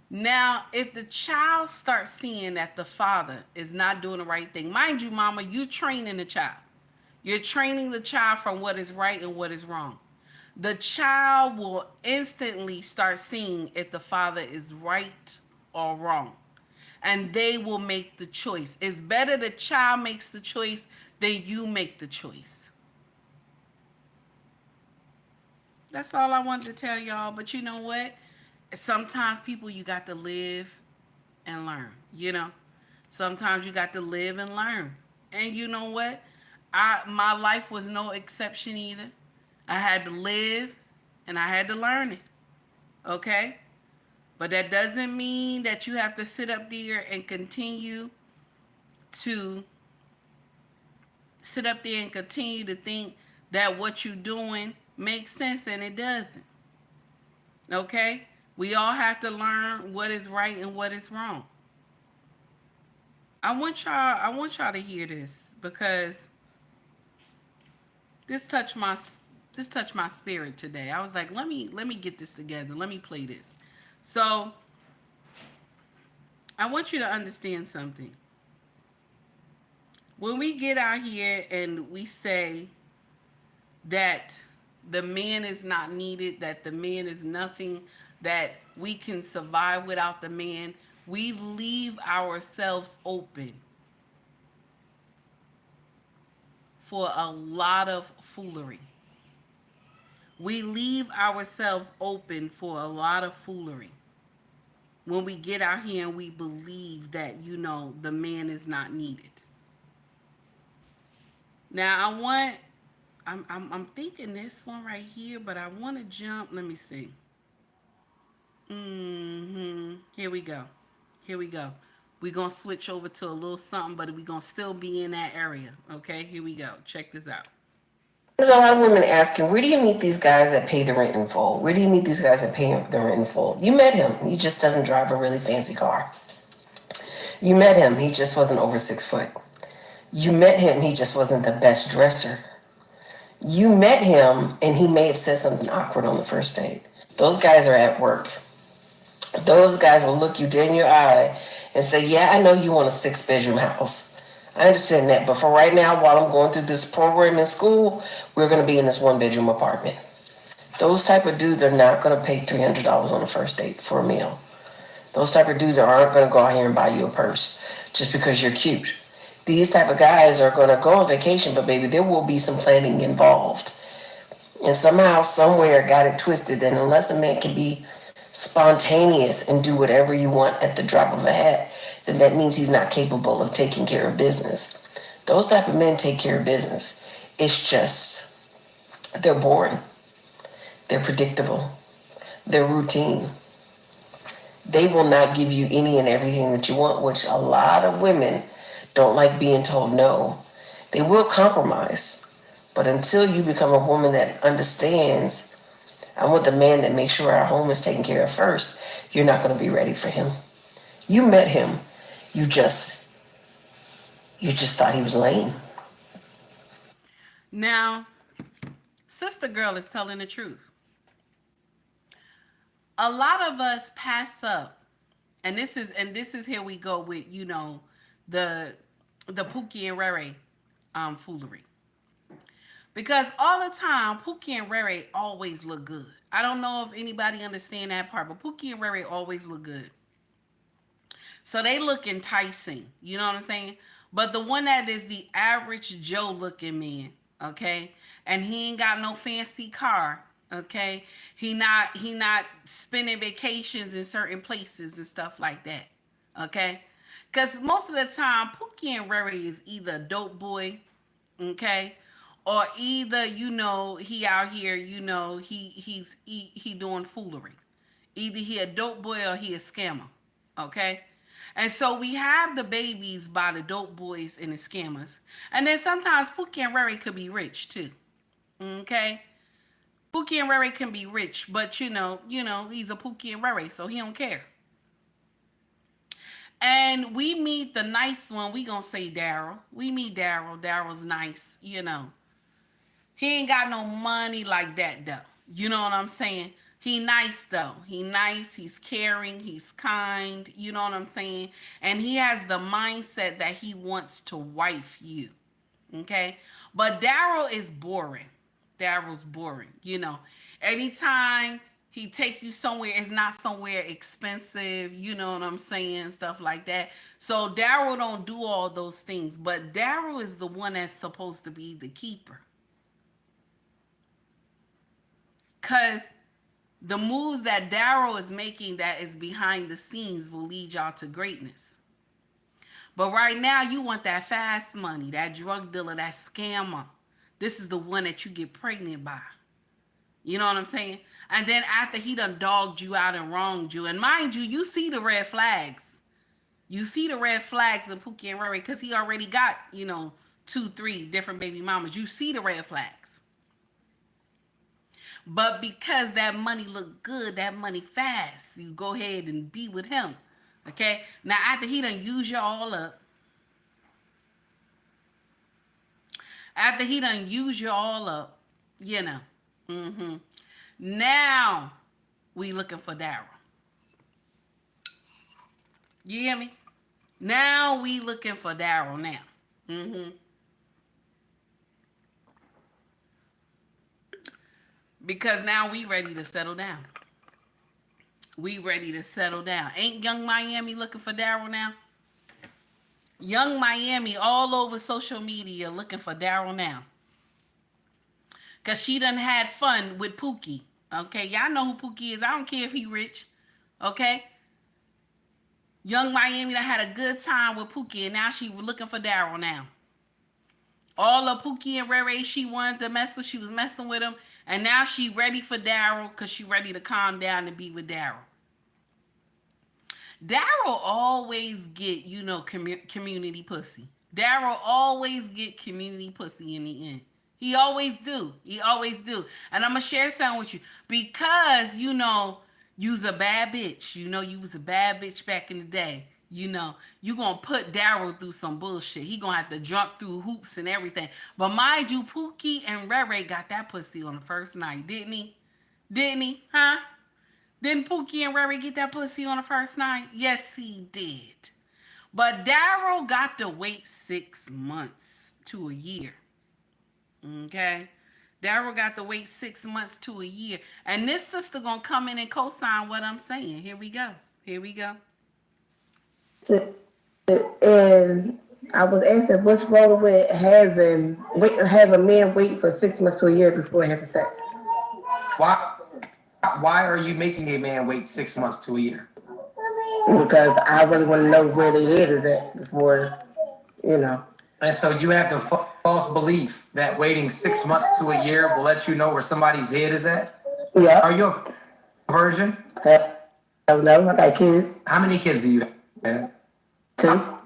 Now, if the child starts seeing that the father is not doing the right thing, mind you, mama, you training the child. You're training the child from what is right and what is wrong. The child will instantly start seeing if the father is right or wrong. And they will make the choice. It's better the child makes the choice than you make the choice. That's all I wanted to tell y'all. But you know what? Sometimes people, you got to live and learn, you know. Sometimes you got to live and learn. And you know what? My life was no exception either. I had to live and I had to learn it. Okay? But that doesn't mean that you have to sit up there and continue to think that what you're doing makes sense, and it doesn't. Okay? We all have to learn what is right and what is wrong. I want y'all to hear this because this touched my this touched my spirit today. I was like, let me get this together. Let me play this. So, I want you to understand something. When we get out here and we say that the man is not needed, that the man is nothing, that we can survive without the man, we leave ourselves open for a lot of foolery. We leave ourselves open for a lot of foolery when we get out here and we believe that, the man is not needed. Now, I'm thinking this one right here, but I want to jump. Let me see. Here we go. Here we go. We're going to switch over to a little something, but we're going to still be in that area. Okay, here we go. Check this out. There's a lot of women asking, where do you meet these guys that pay the rent in full? Where do you meet these guys that pay the rent in full? You met him. He just doesn't drive a really fancy car. You met him. He just wasn't over 6 foot. You met him. He just wasn't the best dresser. You met him and he may have said something awkward on the first date. Those guys are at work. Those guys will look you dead in your eye and say, yeah, I know you want a 6-bedroom house. I understand that, but for right now, while I'm going through this program in school, we're going to be in this 1-bedroom apartment. Those type of dudes are not going to pay $300 on the first date for a meal. Those type of dudes aren't going to go out here and buy you a purse just because you're cute. These type of guys are going to go on vacation, but baby, there will be some planning involved. And somehow, somewhere, got it twisted that unless a man can be spontaneous and do whatever you want at the drop of a hat, then that means he's not capable of taking care of business. Those type of men take care of business. It's just, they're boring. They're predictable. They're routine. They will not give you any and everything that you want, which a lot of women don't like being told no. They will compromise. But until you become a woman that understands, I want the man that makes sure our home is taken care of first, you're not going to be ready for him. You met him. You just thought he was lame. Now, Sister Girl is telling the truth. A lot of us pass up, and this is here we go with, the Pookie and Rere foolery. Because all the time, Pookie and Rere always look good. I don't know if anybody understand that part, but Pookie and Rere always look good. So they look enticing. You know what I'm saying? But the one that is the average Joe looking man, okay? And he ain't got no fancy car, okay? He not spending vacations in certain places and stuff like that, okay? Because most of the time, Pookie and Rere is either a dope boy, okay? Or either, he out here, he doing foolery. Either he a dope boy or he a scammer, okay? And so we have the babies by the dope boys and the scammers. And then sometimes Pookie and Rere could be rich too, okay? Pookie and Rere can be rich, but he's a Pookie and Rere, so he don't care. And we meet the nice one. We gonna say Daryl. We meet Daryl. Daryl's nice, He ain't got no money like that, though. You know what I'm saying? He nice, though. He nice. He's caring. He's kind. You know what I'm saying? And he has the mindset that he wants to wife you. Okay? But Daryl is boring. Daryl's boring. Anytime he take you somewhere, it's not somewhere expensive. You know what I'm saying? Stuff like that. So Daryl don't do all those things. But Daryl is the one that's supposed to be the keeper. Because the moves that Daryl is making that is behind the scenes will lead y'all to greatness. But right now, you want that fast money, that drug dealer, that scammer. This is the one that you get pregnant by. You know what I'm saying? And then after he done dogged you out and wronged you, and mind you, you see the red flags. You see the red flags in Pookie and Rere because he already got, 2, 3 different baby mamas. You see the red flags. But because that money look good, that money fast, you go ahead and be with him. Okay? Now, after he done use you all up, you know, now we looking for Daryl. You hear me? Now we looking for Daryl now. Because now we ready to settle down. We ready to settle down. Ain't Young Miami looking for Daryl now? Young Miami all over social media looking for Daryl now. Because she done had fun with Pookie. Okay, y'all know who Pookie is. I don't care if he rich. Okay? Young Miami done had a good time with Pookie, and now she looking for Daryl now. All of Pookie and Ray Ray she wanted to mess with, she was messing with him. And now she ready for Daryl because she ready to calm down and be with Daryl. Daryl always get, community pussy. Daryl always get community pussy in the end. He always do. He always do. And I'm going to share something with you. Because, you's a bad bitch. You was a bad bitch back in the day. You going to put Daryl through some bullshit. He going to have to jump through hoops and everything. But mind you, Pookie and Ray Ray got that pussy on the first night, didn't he? Didn't he? Huh? Didn't Pookie and Ray Ray get that pussy on the first night? Yes, he did. But Daryl got to wait 6 months to a year. Okay? Daryl got to wait 6 months to a year. And this sister gonna come in and co-sign what I'm saying. Here we go. And I was asking what's wrong with have a man wait for 6 months to a year before having sex. Why are you making a man wait 6 months to a year? Because I really want to know where they headed at before, And so you have the false belief that waiting 6 months to a year will let you know where somebody's head is at? Yeah. Are you a virgin? I don't know. I got kids. How many kids do you have? 2. How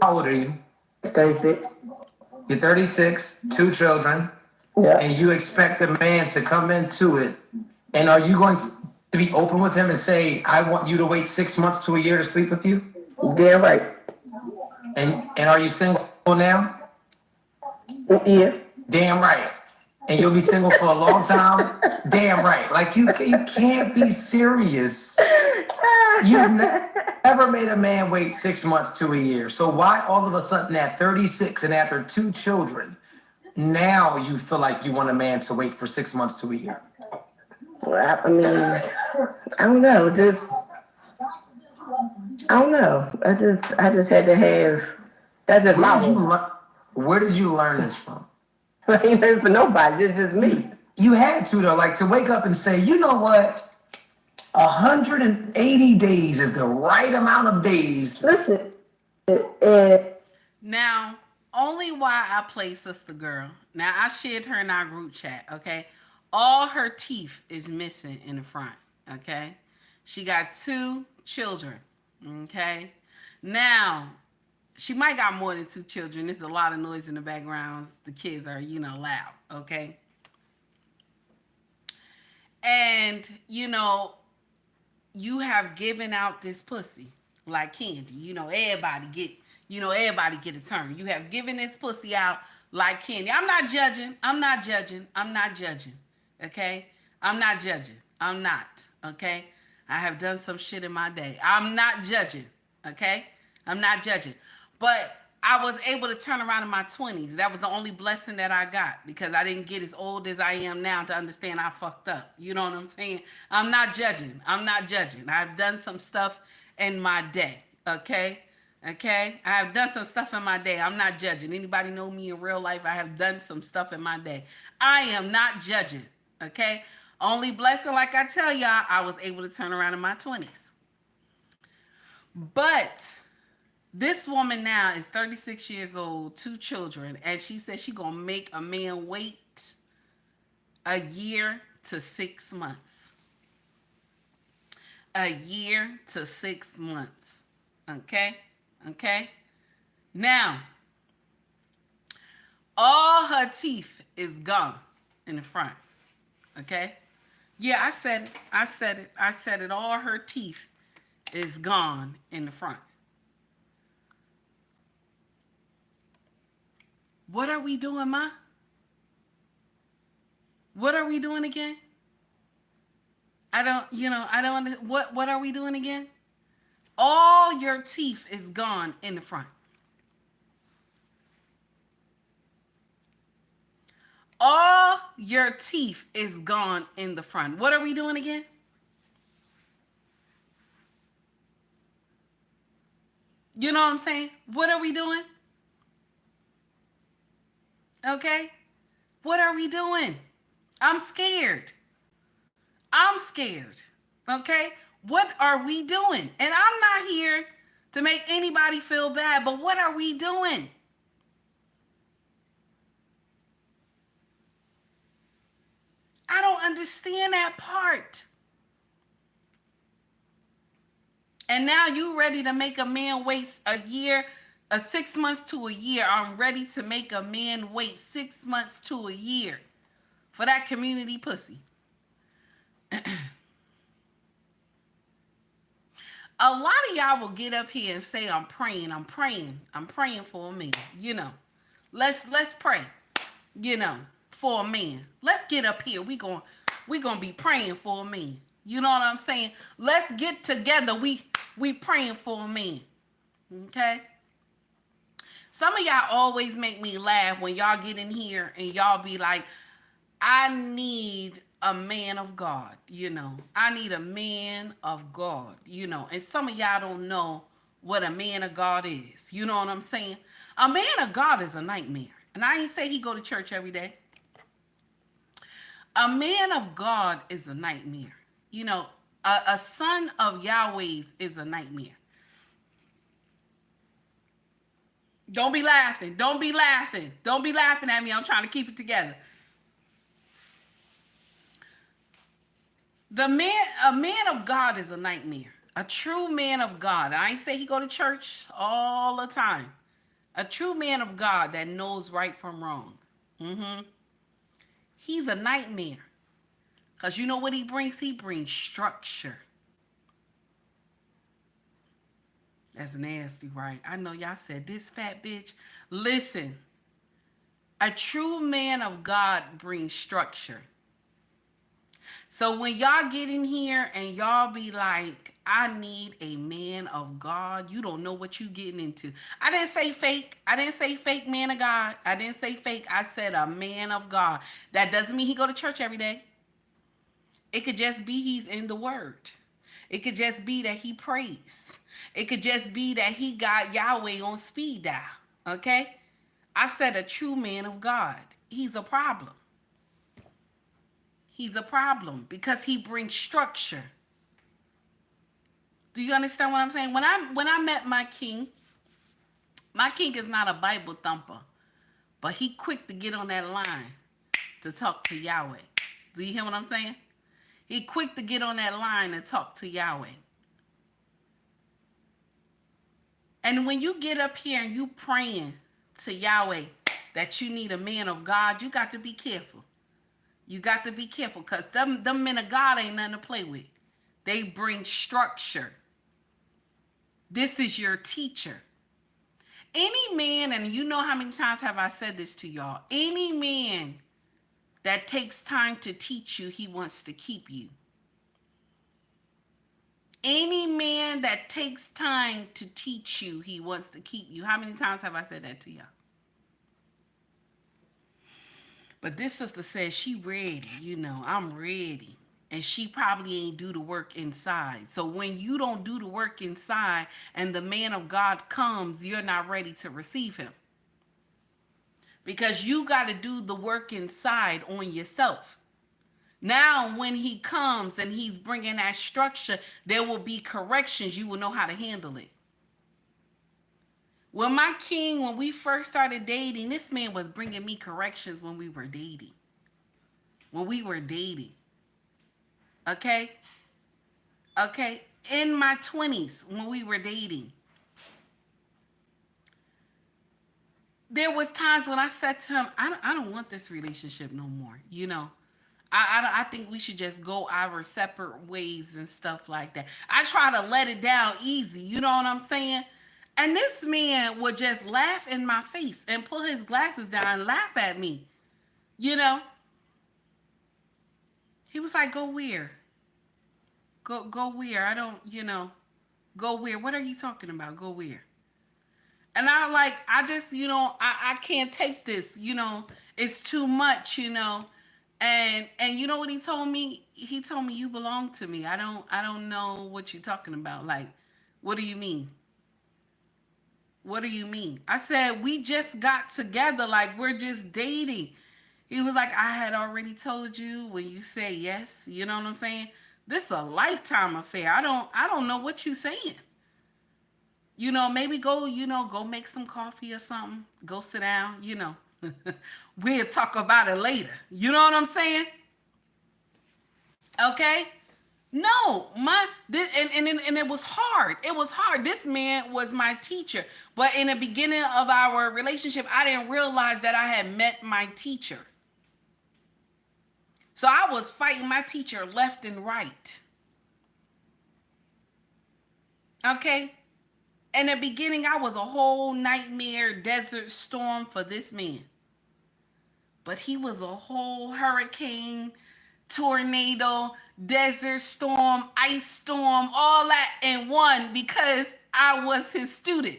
old are you? 36. You're 36, 2 children, Yeah. and you expect a man to come into it. And are you going to be open with him and say, I want you to wait 6 months to a year to sleep with you? Damn right. And are you single now? Yeah. Damn right. And you'll be single for a long time? Damn right. Like, you can't be serious. You've never made a man wait 6 months to a year. So why all of a sudden at 36 and after 2 children, now you feel like you want a man to wait for 6 months to a year? Well, I mean, I don't know. I don't know. I just had to have. That's just Where did you learn this from? I ain't learned for nobody. This is me. You had to, though, like to wake up and say, you know what? 180 days is the right amount of days. Listen. Now, only why I play Sister Girl. Now, I shared her in our group chat, okay? All her teeth is missing in the front, okay? She got 2 children, okay? Now, she might got more than 2 children. There's a lot of noise in the background. The kids are, loud, okay? And, you have given out this pussy like candy. Everybody get a turn. You have given this pussy out like candy. I'm not judging. Okay? I'm not judging. I'm not. Okay? I have done some shit in my day. I'm not judging. Okay? I'm not judging. But I was able to turn around in my 20s. That was the only blessing that I got because I didn't get as old as I am now to understand I fucked up. You know what I'm saying? I'm not judging. I've done some stuff in my day. Okay? I have done some stuff in my day. I'm not judging. Anybody know me in real life? I have done some stuff in my day. I am not judging. Okay? Only blessing, like I tell y'all, I was able to turn around in my 20s. But this woman now is 36 years old, 2 children, and she said she gonna make a man wait a year to 6 months. A year to 6 months. Okay? Now, all her teeth is gone in the front. Okay? Yeah, I said it. I said it. I said it. All her teeth is gone in the front. What are we doing, Ma? What are we doing again? I don't, what are we doing again? All your teeth is gone in the front. All your teeth is gone in the front. What are we doing again? You know what I'm saying? What are we doing? Okay? What are we doing? I'm scared. I'm scared. Okay? What are we doing? And I'm not here to make anybody feel bad, but what are we doing? I don't understand that part. And now you ready to make a man wait a year, 6 months to a year. I'm ready to make a man wait 6 months to a year for that community pussy. A lot of y'all will get up here and say, I'm praying for a man. Let's pray, for a man. Let's get up here. We gonna be praying for a man. You know what I'm saying? Let's get together. We praying for a man. Okay? Some of y'all always make me laugh when y'all get in here and y'all be like, I need a man of God, I need a man of God, and some of y'all don't know what a man of God is. You know what I'm saying? A man of God is a nightmare. And I ain't say he go to church every day. A man of God is a nightmare. A son of Yahweh's is a nightmare. Don't be laughing. Don't be laughing. Don't be laughing at me. I'm trying to keep it together. A man of God is a nightmare. A true man of God. I ain't say he go to church all the time. A true man of God that knows right from wrong. He's a nightmare. Because you know what he brings? He brings structure. That's nasty, right? I know y'all said this fat bitch. Listen, a true man of God brings structure. So when y'all get in here and y'all be like, I need a man of God, you don't know what you getting into. I didn't say fake. I didn't say fake man of God. I didn't say fake. I said a man of God. That doesn't mean he go to church every day. It could just be he's in the word. It could just be that he prays. It could just be that he got Yahweh on speed dial. Okay? I said a true man of God. He's a problem. He's a problem because he brings structure. Do you understand what I'm saying? When I met my king is not a Bible thumper, but he quick to get on that line to talk to Yahweh. Do you hear what I'm saying? He quick to get on that line and talk to Yahweh. And when you get up here and you praying to Yahweh that you need a man of God, you got to be careful. You got to be careful because them men of God ain't nothing to play with. They bring structure. This is your teacher. Any man, and you know how many times have I said this to y'all, any man that takes time to teach you, he wants to keep you. Any man that takes time to teach you, he wants to keep you. How many times have I said that to y'all? But this sister says she ready, I'm ready. And she probably ain't do the work inside. So when you don't do the work inside and the man of God comes, you're not ready to receive him. Because you got to do the work inside on yourself. Now, when he comes and he's bringing that structure, there will be corrections. You will know how to handle it. When my king, when we first started dating, this man was bringing me corrections when we were dating. Okay? In my 20s, when we were dating. There was times when I said to him, I don't want this relationship no more. I think we should just go our separate ways and stuff like that. I try to let it down easy, you know what I'm saying? And this man would just laugh in my face and pull his glasses down and laugh at me. You know? He was like, go where? Go where? I don't, go where? What are you talking about? Go where? And I just, I can't take this, it's too much, And you know what he told me? He told me, you belong to me. I don't know what you're talking about. Like, what do you mean? What do you mean? I said, we just got together, like we're just dating. He was like, I had already told you when you say yes, you know what I'm saying? This is a lifetime affair. I don't know what you're saying. Maybe go, go make some coffee or something. Go sit down, We'll talk about it later. You know what I'm saying? Okay? No, and it was hard. It was hard. This man was my teacher. But in the beginning of our relationship, I didn't realize that I had met my teacher. So I was fighting my teacher left and right. Okay? In the beginning, I was a whole nightmare, desert storm for this man. But he was a whole hurricane, tornado, desert storm, ice storm, all that in one because I was his student.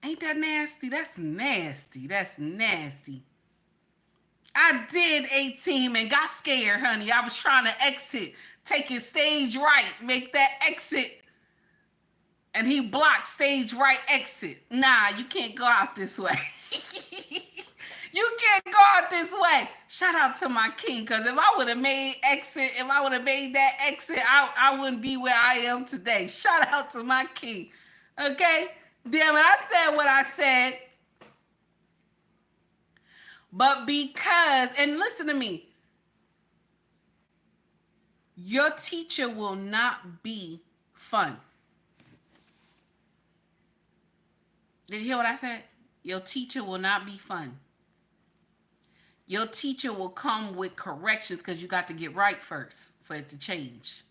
Ain't that nasty? That's nasty. That's nasty. I did 18 and got scared, honey. I was trying to exit, take it stage right, make that exit. And he blocked stage right exit. Nah, you can't go out this way. You can't go out this way. Shout out to my king, because if I would have made that exit, I wouldn't be where I am today. Shout out to my king. Okay? Damn it, I said what I said. But because, and listen to me, your teacher will not be fun. Did you hear what I said? Your teacher will not be fun. Your teacher will come with corrections because you got to get right first for it to change.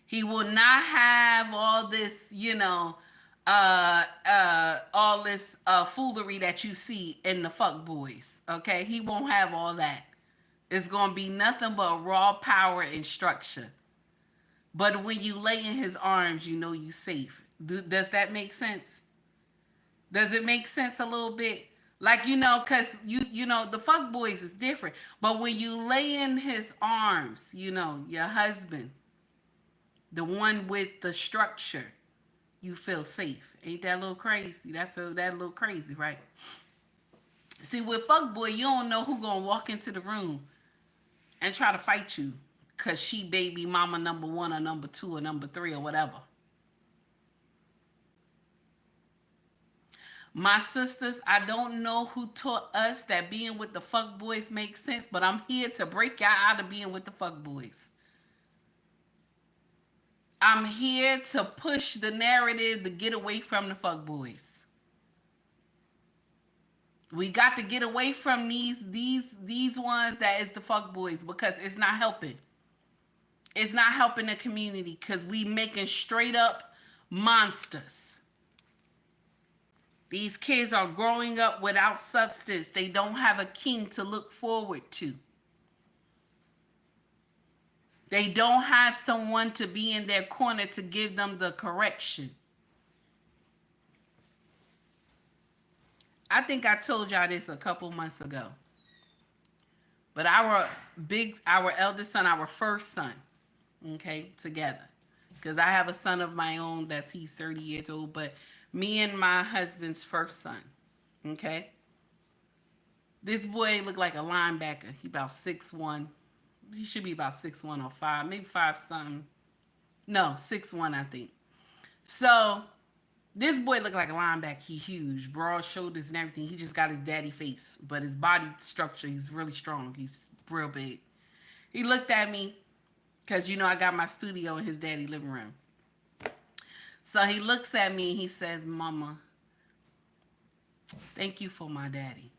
He will not have all this, all this foolery that you see in the fuck boys. Okay? He won't have all that. It's going to be nothing but raw power and structure. But when you lay in his arms, you know you safe. Does that make sense? Does it make sense a little bit? Like, because, the fuck boys is different. But when you lay in his arms, your husband, the one with the structure, you feel safe. Ain't that a little crazy? That a little crazy, right? See, with fuck boy, you don't know who gonna walk into the room and try to fight you because she baby mama number 1 or number 2 or number 3 or whatever. My sisters, I don't know who taught us that being with the fuck boys makes sense, but I'm here to break y'all out of being with the fuck boys. I'm here to push the narrative to get away from the fuck boys. We got to get away from these ones that is the fuck boys because it's not helping. It's not helping the community because we making straight up monsters. These kids are growing up without substance. They don't have a king to look forward to. They don't have someone to be in their corner to give them the correction. I think I told y'all this a couple months ago. But our eldest son, our first son, okay, together. Because I have a son of my own he's 30 years old, but me and my husband's first son, okay? This boy looked like a linebacker. He about 6'1". He should be about 6'1" or 5, maybe 5 something. No, 6'1", I think. So this boy looked like a linebacker. He huge, broad shoulders and everything. He just got his daddy face, but his body structure, he's really strong. He's real big. He looked at me because, I got my studio in his daddy living room. So he looks at me and he says, Mama, thank you for my daddy.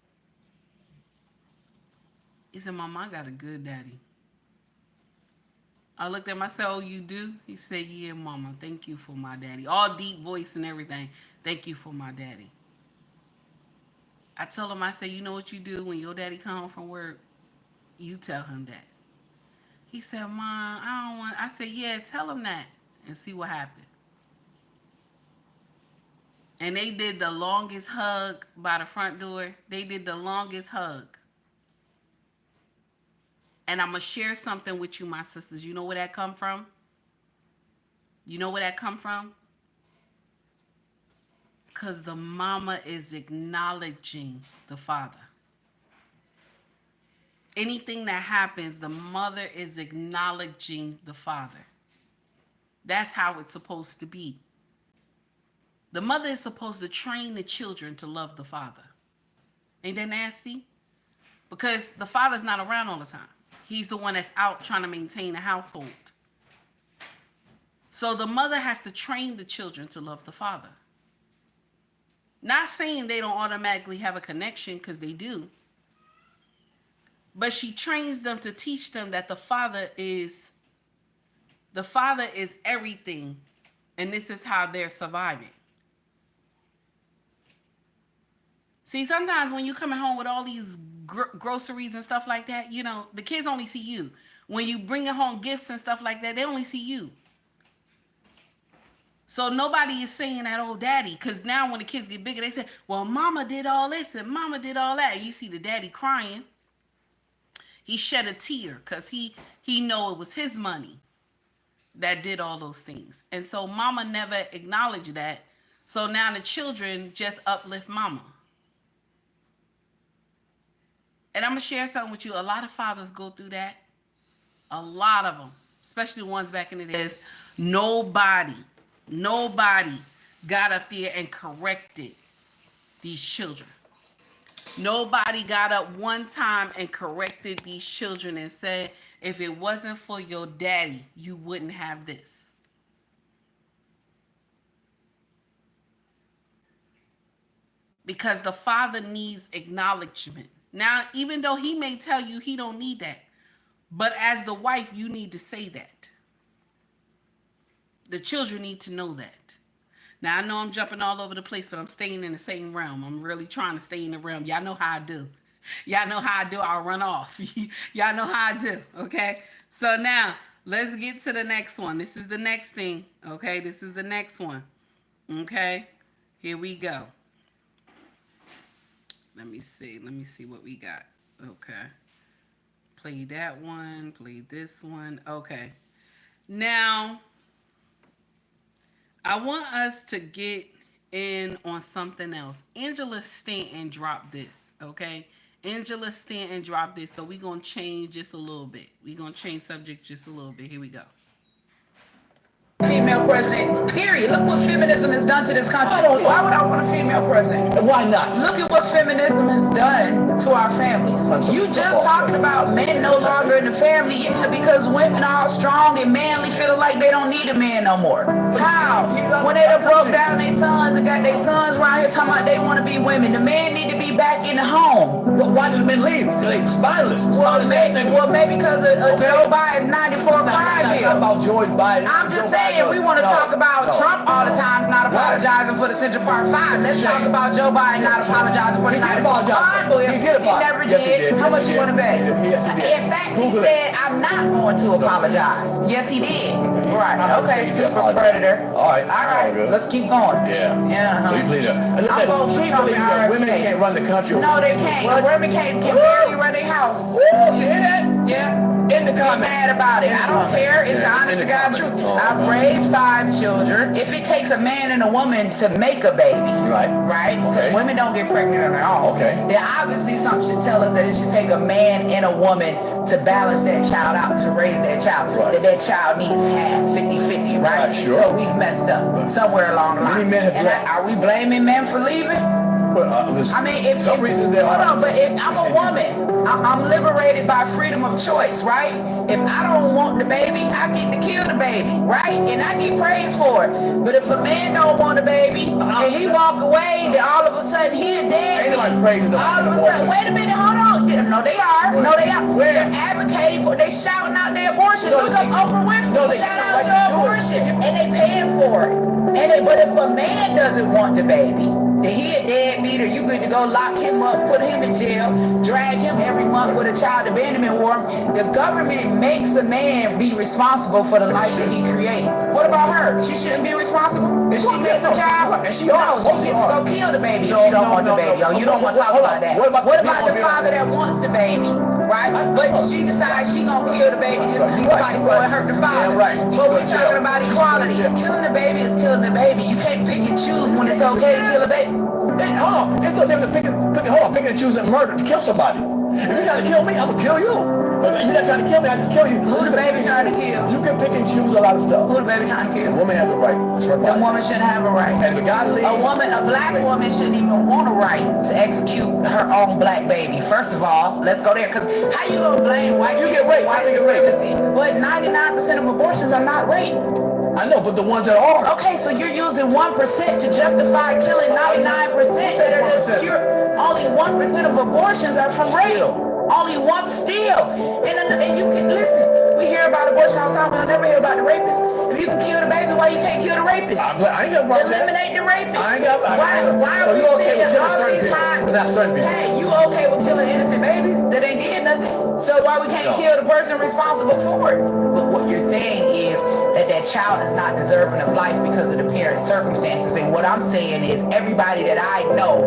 He said, Mama, I got a good daddy. I looked at him, I said, oh, you do? He said, yeah, Mama, thank you for my daddy. All deep voice and everything. Thank you for my daddy. I told him, I said, you know what you do when your daddy come home from work? You tell him that. He said, Mom, I don't want. I said, yeah, tell him that and see what happened. And they did the longest hug by the front door. They did the longest hug. And I'm going to share something with you, my sisters. You know where that come from? You know where that come from? Because the mama is acknowledging the father. Anything that happens, the mother is acknowledging the father. That's how it's supposed to be. The mother is supposed to train the children to love the father. Ain't that nasty? Because the father's not around all the time. He's the one that's out trying to maintain a household. So the mother has to train the children to love the father. Not saying they don't automatically have a connection, because they do. But she trains them to teach them that the father is everything, and this is how they're surviving. See, sometimes when you're coming home with all these groceries and stuff like that, you know, the kids only see you. When you bring home gifts and stuff like that, they only see you. So nobody is saying that, oh, daddy, because now when the kids get bigger, they say, well, mama did all this and mama did all that. You see the daddy crying. He shed a tear because he know it was his money that did all those things. And so mama never acknowledged that. So now the children just uplift mama. And I'm going to share something with you. A lot of fathers go through that. A lot of them, especially the ones back in the days. Nobody got up there and corrected these children. Nobody got up one time and corrected these children and said, if it wasn't for your daddy, you wouldn't have this. Because the father needs acknowledgement. Now, even though he may tell you he don't need that, but as the wife, you need to say that. The children need to know that. Now, I know I'm jumping all over the place, but I'm staying in the same realm. I'm really trying to stay in the realm. Y'all know how I do. Y'all know how I do. I'll run off. Y'all know how I do, okay? So now, let's get to the next one. This is the next thing, okay? This is the next one, okay? Here we go. Let me see what we got. Okay. Play that one. Play this one. Okay. Now, I want us to get in on something else. Angela Stanton dropped this, okay? Angela Stanton dropped this, so we're going to change just a little bit. We're going to change subject just a little bit. Here we go. Female president, period. Look what feminism has done to this country. Why would I want a female president? Why not? Look at what feminism has done to our families. You just talking about men no longer in the family, yeah, because women are strong and manly, feeling like they don't need a man no more. How? When they done broke down their sons and got their sons around here talking about they want to be women, the man need to be back in the home. But why did the men leave? They're spineless. Well, maybe because of Joe Biden's 94 crime bill. Not about George Biden. I'm just saying, we want to talk about Trump all the time, not apologizing for the Central Park 5. Let's talk about Joe Biden not apologizing for the 94 crime bill. He never did. How much you want to bet? In fact, he said, I'm not going to apologize. Yes, he did. Right. Okay, super predator. All right. Let's keep going. Yeah. So you believe that? I'm going to keep on the women can't run the country. No, they can't. Women can barely run their house. Woo, you hear that? Yeah. In the I'm comments. mad about it. I don't care. It's the honest to God truth. I've raised 5 children. If it takes a man and a woman to make a baby, right? Because women don't get pregnant at all. Okay. Then obviously something should tell us that it should take a man and a woman to balance that child out, to raise that child. Right. That child needs half, 50-50, right? Sure. So we've messed up somewhere along the line. Many men have and left. are we blaming men for leaving? I mean, if some reasons there hold are. on, but if I'm a woman, I'm liberated by freedom of choice, right? If I don't want the baby, I get to kill the baby, right? And I get praised for it. But if a man don't want the baby and he walk away, then all of a sudden he a dead. Ain't nobody praising All of a nobody sudden, abortion. wait a minute, hold on. No, they are. No, they are. Where? They're advocating for. They shouting out their abortion. No, Look they- up Oprah Winfrey. no, they- Shout out like your you do it. abortion, and they paying for it. But if a man doesn't want the baby, then he a deadbeat, or you good to go lock him up, put him in jail, drag him every month with a child abandonment warrant. The government makes a man be responsible for the life that he creates. What about her? She shouldn't be responsible. If she makes a child, and she gets to go kill the baby if she don't want the baby. Oh, you don't want to talk about that. What about the father that wants the baby? Right? But she decides she gonna kill the baby just to be spiteful and hurt the father. Yeah, right. But we're talking about equality. Killing the baby is killing the baby. You can't pick and choose when it's okay to kill a baby. Hey, hold on. It's no different than picking and choosing murder to kill somebody. If you're trying to kill me, I'm gonna kill you. But if you're not trying to kill me, I just kill you. Who the baby trying to kill? You can pick and choose a lot of stuff. Who the baby trying to The kill? woman has a right. It's her The body. woman shouldn't have a right. And if a guy leaves, A black woman shouldn't even want a right to execute her own black baby. First of all, let's go there. Because how you gonna blame white You people get raped. for white I get raped. supremacy? But 99% of abortions are not rape. I know, but the ones that are. Okay, so you're using 1% to justify killing 99% that are just pure. Only 1% of abortions are from rape. Only one still. And you can listen. We hear about abortion all the time. We'll never hear about the rapist. If you can kill the baby, why you can't kill the rapist? I ain't got a problem with that. Eliminate the rapist. I ain't got. Why So are we you okay with saying killing all certain these people, times? but not certain people? Hey, you okay with killing innocent babies that ain't did nothing? So why we can't No. kill the person responsible for it? But what you're saying is that child is not deserving of life because of the parent's circumstances. And what I'm saying is everybody that I know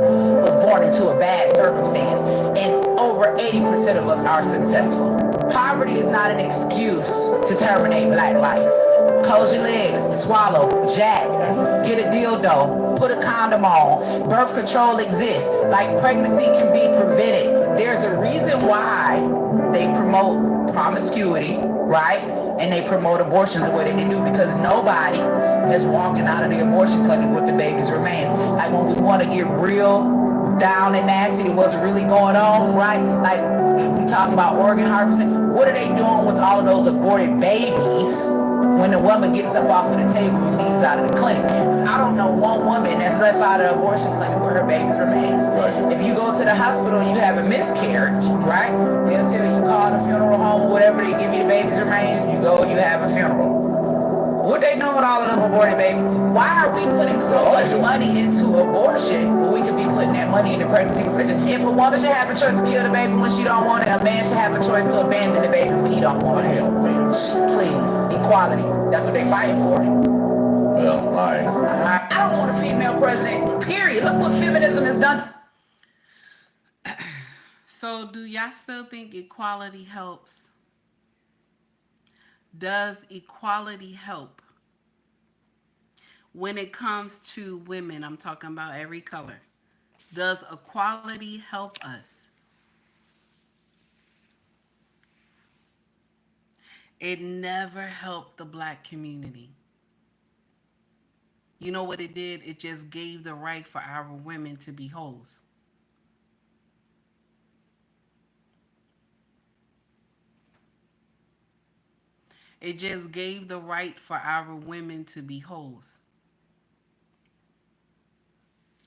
was born into a bad circumstance. And over 80% of us are successful. Poverty is not an excuse to terminate black life. Close your legs, swallow, jack, get a dildo, put a condom on. Birth control exists. Like pregnancy can be prevented. There's a reason why they promote promiscuity, right? And they promote abortion the way that they do, because nobody is walking out of the abortion clinic with the baby's remains. Like when we want to get real down and nasty to what's really going on, right? Like we talking about organ harvesting. What are they doing with all of those aborted babies when the woman gets up off of the table and leaves out of the clinic? Because I don't know one woman that's left out of the abortion clinic where her baby's remains. Right. If you go to the hospital and you have a miscarriage, right? They'll tell you call the funeral home or whatever. They give you the baby's remains. You go, you have a funeral. What they doing with all of them aborted babies? Why are we putting so much money into abortion when we could be putting that money into pregnancy prevention? If a woman should have a choice to kill the baby when she don't want it, a man should have a choice to abandon the baby when he don't want it. Please, equality. That's what they fighting for. Well, all right. I don't want a female president, period. Look what feminism has done. So do y'all still think equality helps? Does equality help? When it comes to women, I'm talking about every color. Does equality help us? It never helped the black community. You know what it did? It just gave the right for our women to be hoes. It just gave the right for our women to be hoes.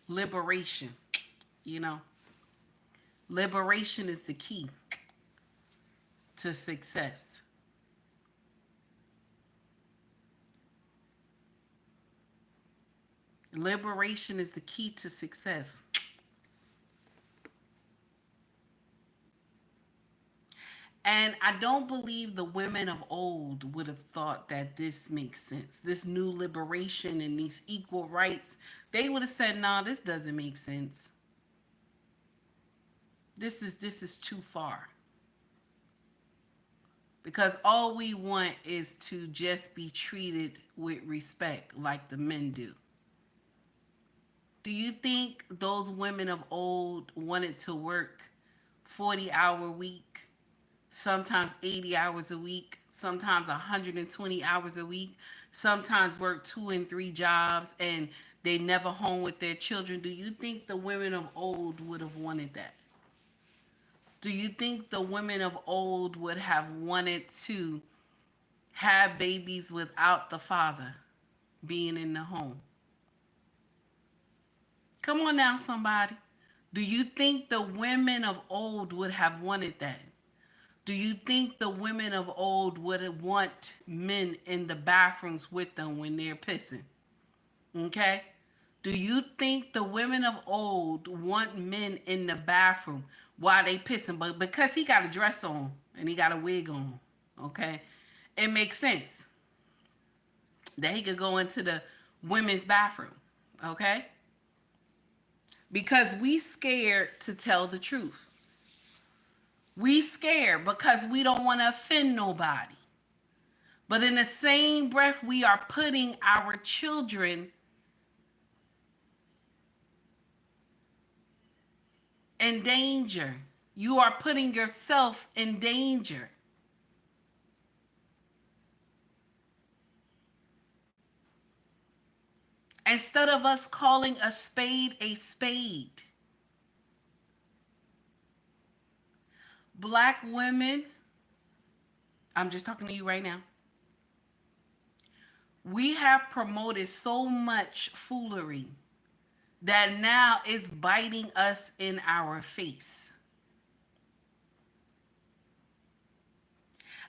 Liberation, you know. Liberation is the key to success. Liberation is the key to success. And I don't believe the women of old would have thought that this makes sense. This new liberation and these equal rights, they would have said, "No, this doesn't make sense. This is too far." Because all we want is to just be treated with respect like the men do. Do you think those women of old wanted to work 40-hour week? Sometimes 80 hours a week, sometimes 120 hours a week, sometimes work 2 and 3 jobs, and they never home with their children. Do you think the women of old would have wanted that? Do you think the women of old would have wanted to have babies without the father being in the home? Come on now, somebody. Do you think the women of old would have wanted that? Do you think the women of old would want men in the bathrooms with them when they're pissing? Okay? Do you think the women of old want men in the bathroom while they pissing? But because he got a dress on and he got a wig on, okay, it makes sense that he could go into the women's bathroom, okay? Because we scared to tell the truth. We scared because we don't want to offend nobody. But in the same breath, we are putting our children in danger. You are putting yourself in danger. Instead of us calling a spade, Black women, I'm just talking to you right now. We have promoted so much foolery that now is biting us in our face.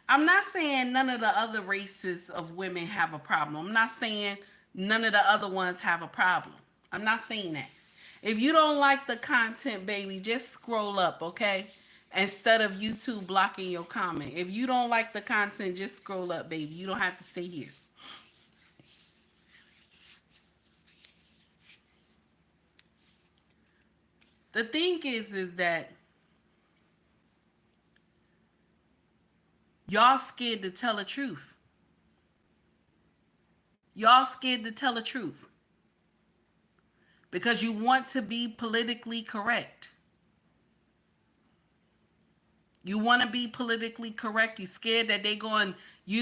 I'm not saying none of the other races of women have a problem. I'm not saying none of the other ones have a problem. I'm not saying that. If you don't like the content, baby, just scroll up, okay? Instead of YouTube blocking your comment. If you don't like the content, just scroll up, baby. You don't have to stay here. The thing is that y'all scared to tell the truth. Y'all scared to tell the truth. Because you want to be politically correct. You want to be politically correct. You scared that they going, you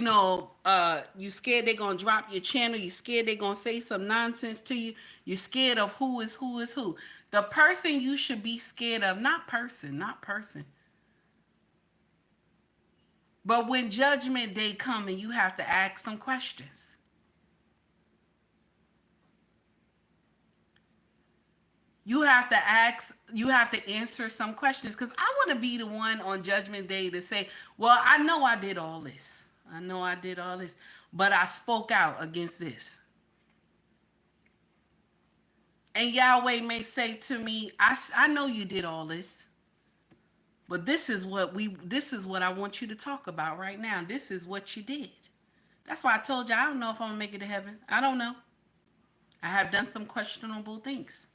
scared they going to drop your channel. You scared they going to say some nonsense to you. You scared of who is who. The person you should be scared of, not person. But when judgment day comes and you have to ask some questions. You have to answer some questions, because I want to be the one on judgment day to say, well, I know I did all this. But I spoke out against this. And Yahweh may say to me, I know you did all this, but this is what I want you to talk about right now. This is what you did. That's why I told you I don't know if I'm gonna make it to heaven. I don't know. I have done some questionable things.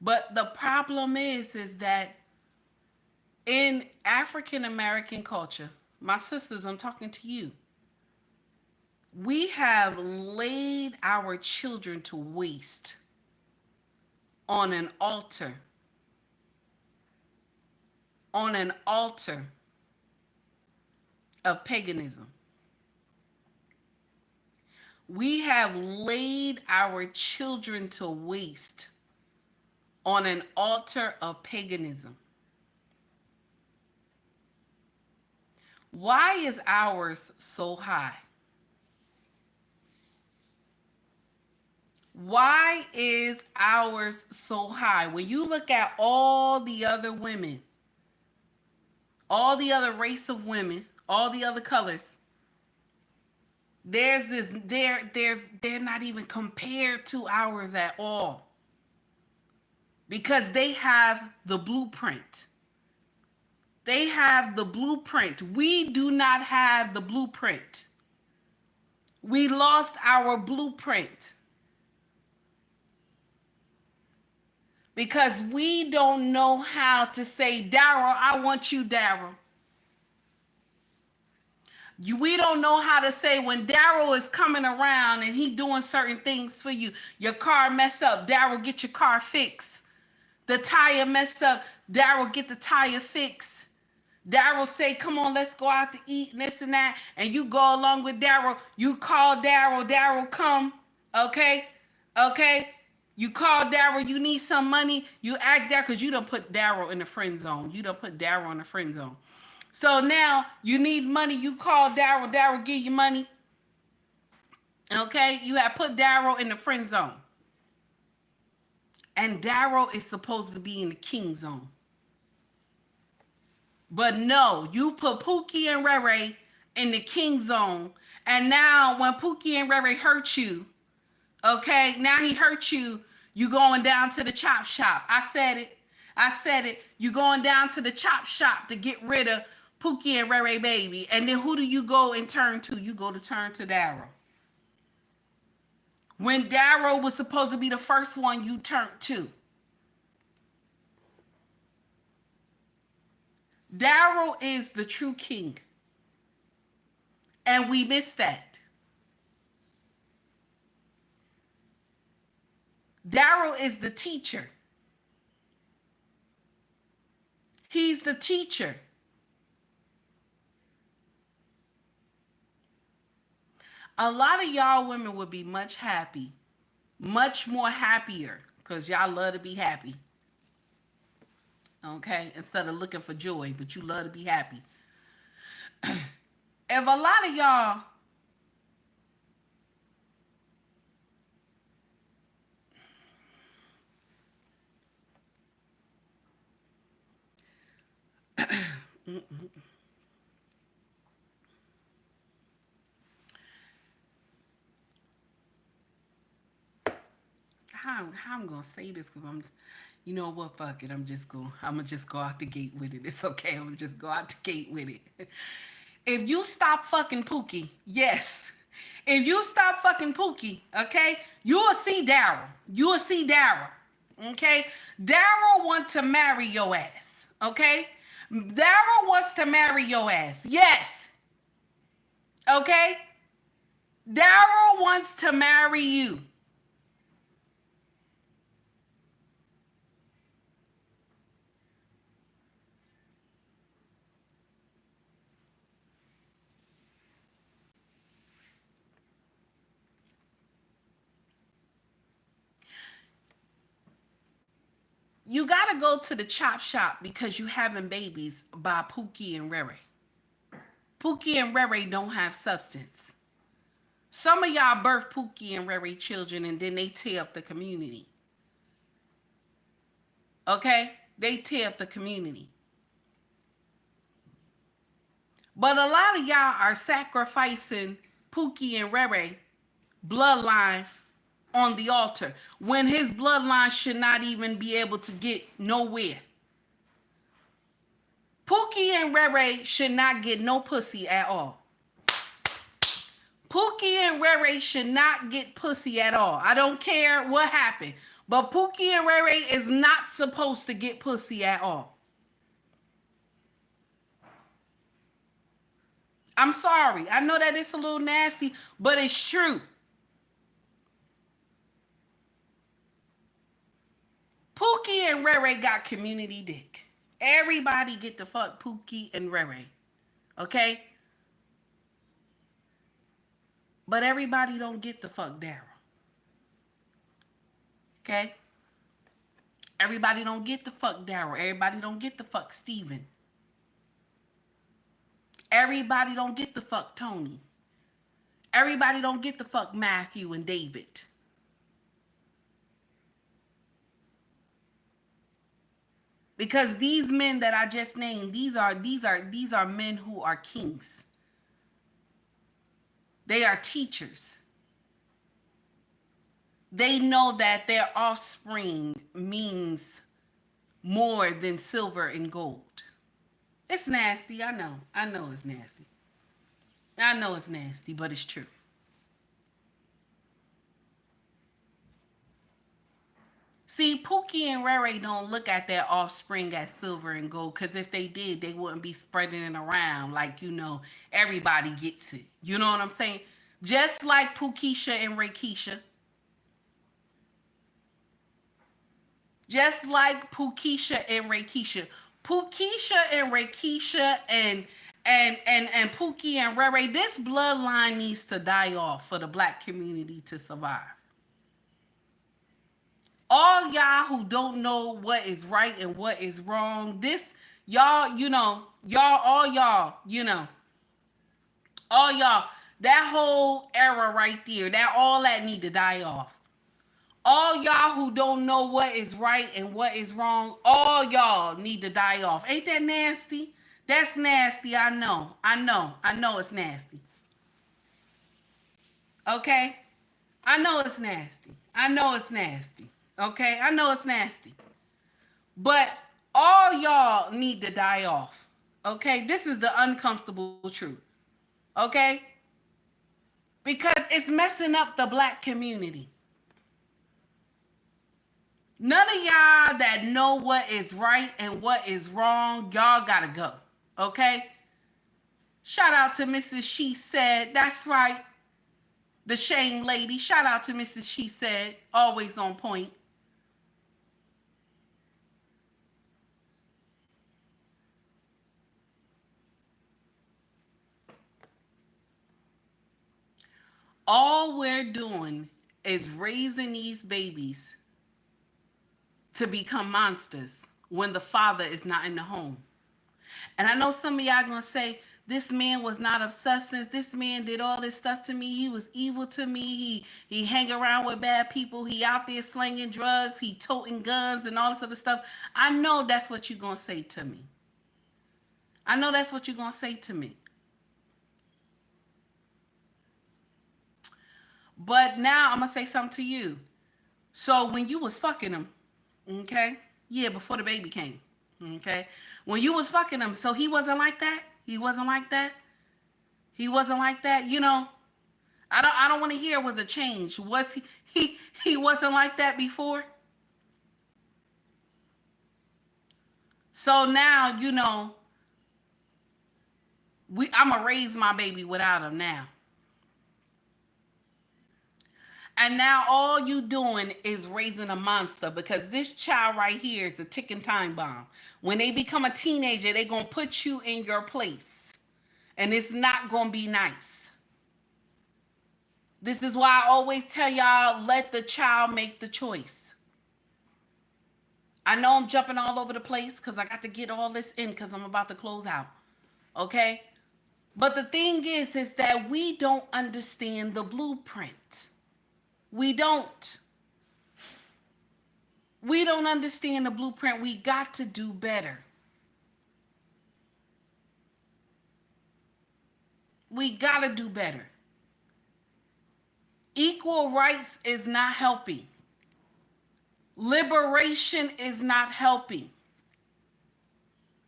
But the problem is that in African American culture, my sisters, I'm talking to you, we have laid our children to waste on an altar of paganism. We have laid our children to waste on an altar of paganism. Why is ours so high? Why is ours so high? When you look at all the other women, all the other race of women, all the other colors, they're not even compared to ours at all. Because they have the blueprint. They have the blueprint. We do not have the blueprint. We lost our blueprint. Because we don't know how to say, Daryl, I want you, Daryl. We don't know how to say when Daryl is coming around and he doing certain things for you. Your car mess up, Daryl, get your car fixed. The tire messed up, Daryl, get the tire fixed. Daryl say, come on, let's go out to eat and this and that. And you go along with Daryl. You call Daryl. Daryl come. Okay? Okay? You call Daryl. You need some money. You ask Daryl because you done put Daryl in the friend zone. You done put Daryl in the friend zone. So now you need money. You call Daryl. Daryl give you money. Okay? You have put Daryl in the friend zone. And Daryl is supposed to be in the king zone. But no, you put Pookie and Ray Ray in the king zone. And now when Pookie and Ray Ray hurt you, okay, now he hurt you, you going down to the chop shop. I said it. You going down to the chop shop to get rid of Pookie and Ray Ray baby. And then who do you go and turn to? You go to turn to Daryl. When Daryl was supposed to be the first one you turned to. Daryl is the true king. And we miss that. Daryl is the teacher. He's the teacher. A lot of y'all women would be much more happier, because y'all love to be happy. Okay? Instead of looking for joy, but you love to be happy. If a lot of y'all how I'm gonna say this, because you know what, fuck it, I'm gonna just go out the gate with it. It's okay, I'm gonna just go out the gate with it. If you stop fucking Pookie, yes. If you stop fucking Pookie, okay, you will see Daryl. You will see Daryl, okay? Daryl wants to marry your ass, okay? Daryl wants to marry your ass, yes. Okay? Daryl wants to marry you. You got to go to the chop shop because you having babies by Pookie and Ray Ray. Pookie and Ray Ray don't have substance. Some of y'all birth Pookie and Ray Ray children and then they tear up the community. Okay? They tear up the community. But a lot of y'all are sacrificing Pookie and Ray Ray bloodline on the altar when his bloodline should not even be able to get nowhere. Pookie and Ray Ray should not get no pussy at all. Pookie and Ray Ray should not get pussy at all. I don't care what happened, but Pookie and Ray Ray is not supposed to get pussy at all. I'm sorry. I know that it's a little nasty, but it's true. Pookie and Ray Ray got community dick. Everybody get the fuck Pookie and Ray Ray. Okay? But everybody don't get the fuck Daryl. Okay? Everybody don't get the fuck Daryl. Everybody don't get the fuck Steven. Everybody don't get the fuck Tony. Everybody don't get the fuck Matthew and David. Because these men that I just named, these are men who are kings. They are teachers. They know that their offspring means more than silver and gold. It's nasty, I know. I know it's nasty. I know it's nasty, but it's true. See, Pookie and Ray Ray don't look at their offspring as silver and gold, because if they did, they wouldn't be spreading it around like, you know, everybody gets it. You know what I'm saying? Just like Pookisha and Rakeisha. Just like Pookisha and Rakeisha. Pookeisha and Rakeisha and Pookie and Ray Ray, this bloodline needs to die off for the black community to survive. All y'all who don't know what is right and what is wrong, this y'all, all y'all, that whole era right there, all that need to die off. All y'all who don't know what is right and what is wrong, all y'all need to die off. Ain't that nasty? That's nasty. I know it's nasty. Okay? I know it's nasty. Okay? I know it's nasty. But all y'all need to die off. Okay? This is the uncomfortable truth. Okay? Because it's messing up the black community. None of y'all that know what is right and what is wrong, y'all gotta go. Okay? Shout out to Mrs. She Said. That's right. The shame lady. Shout out to Mrs. She Said. Always on point. All we're doing is raising these babies to become monsters when the father is not in the home. And I know some of y'all gonna say, this man was not of substance. This man did all this stuff to me. He was evil to me. He hang around with bad people. He out there slinging drugs. He toting guns and all this other stuff. I know that's what you're gonna say to me. But now I'm gonna say something to you. So when you was fucking him, okay? Yeah, before the baby came. Okay? When you was fucking him, so he wasn't like that? He wasn't like that? You know, I don't want to hear was a change. Was he wasn't like that before? So now, you know, I'm gonna raise my baby without him now. And now all you doing is raising a monster, because this child right here is a ticking time bomb. When they become a teenager, they're going to put you in your place. And it's not going to be nice. This is why I always tell y'all, let the child make the choice. I know I'm jumping all over the place because I got to get all this in because I'm about to close out. Okay? But the thing is that we don't understand the blueprint. We don't understand the blueprint. We got to do better. We got to do better. Equal rights is not helping. Liberation is not helping.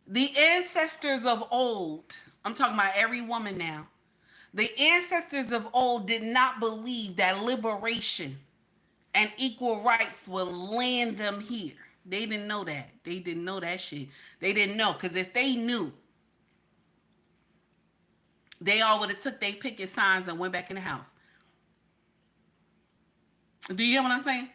The ancestors of old, I'm talking about every woman now. The ancestors of old did not believe that liberation and equal rights will land them here. They didn't know that. They didn't know that shit. They didn't know, because if they knew, they all would have took their picket signs and went back in the house. Do you hear what I'm saying?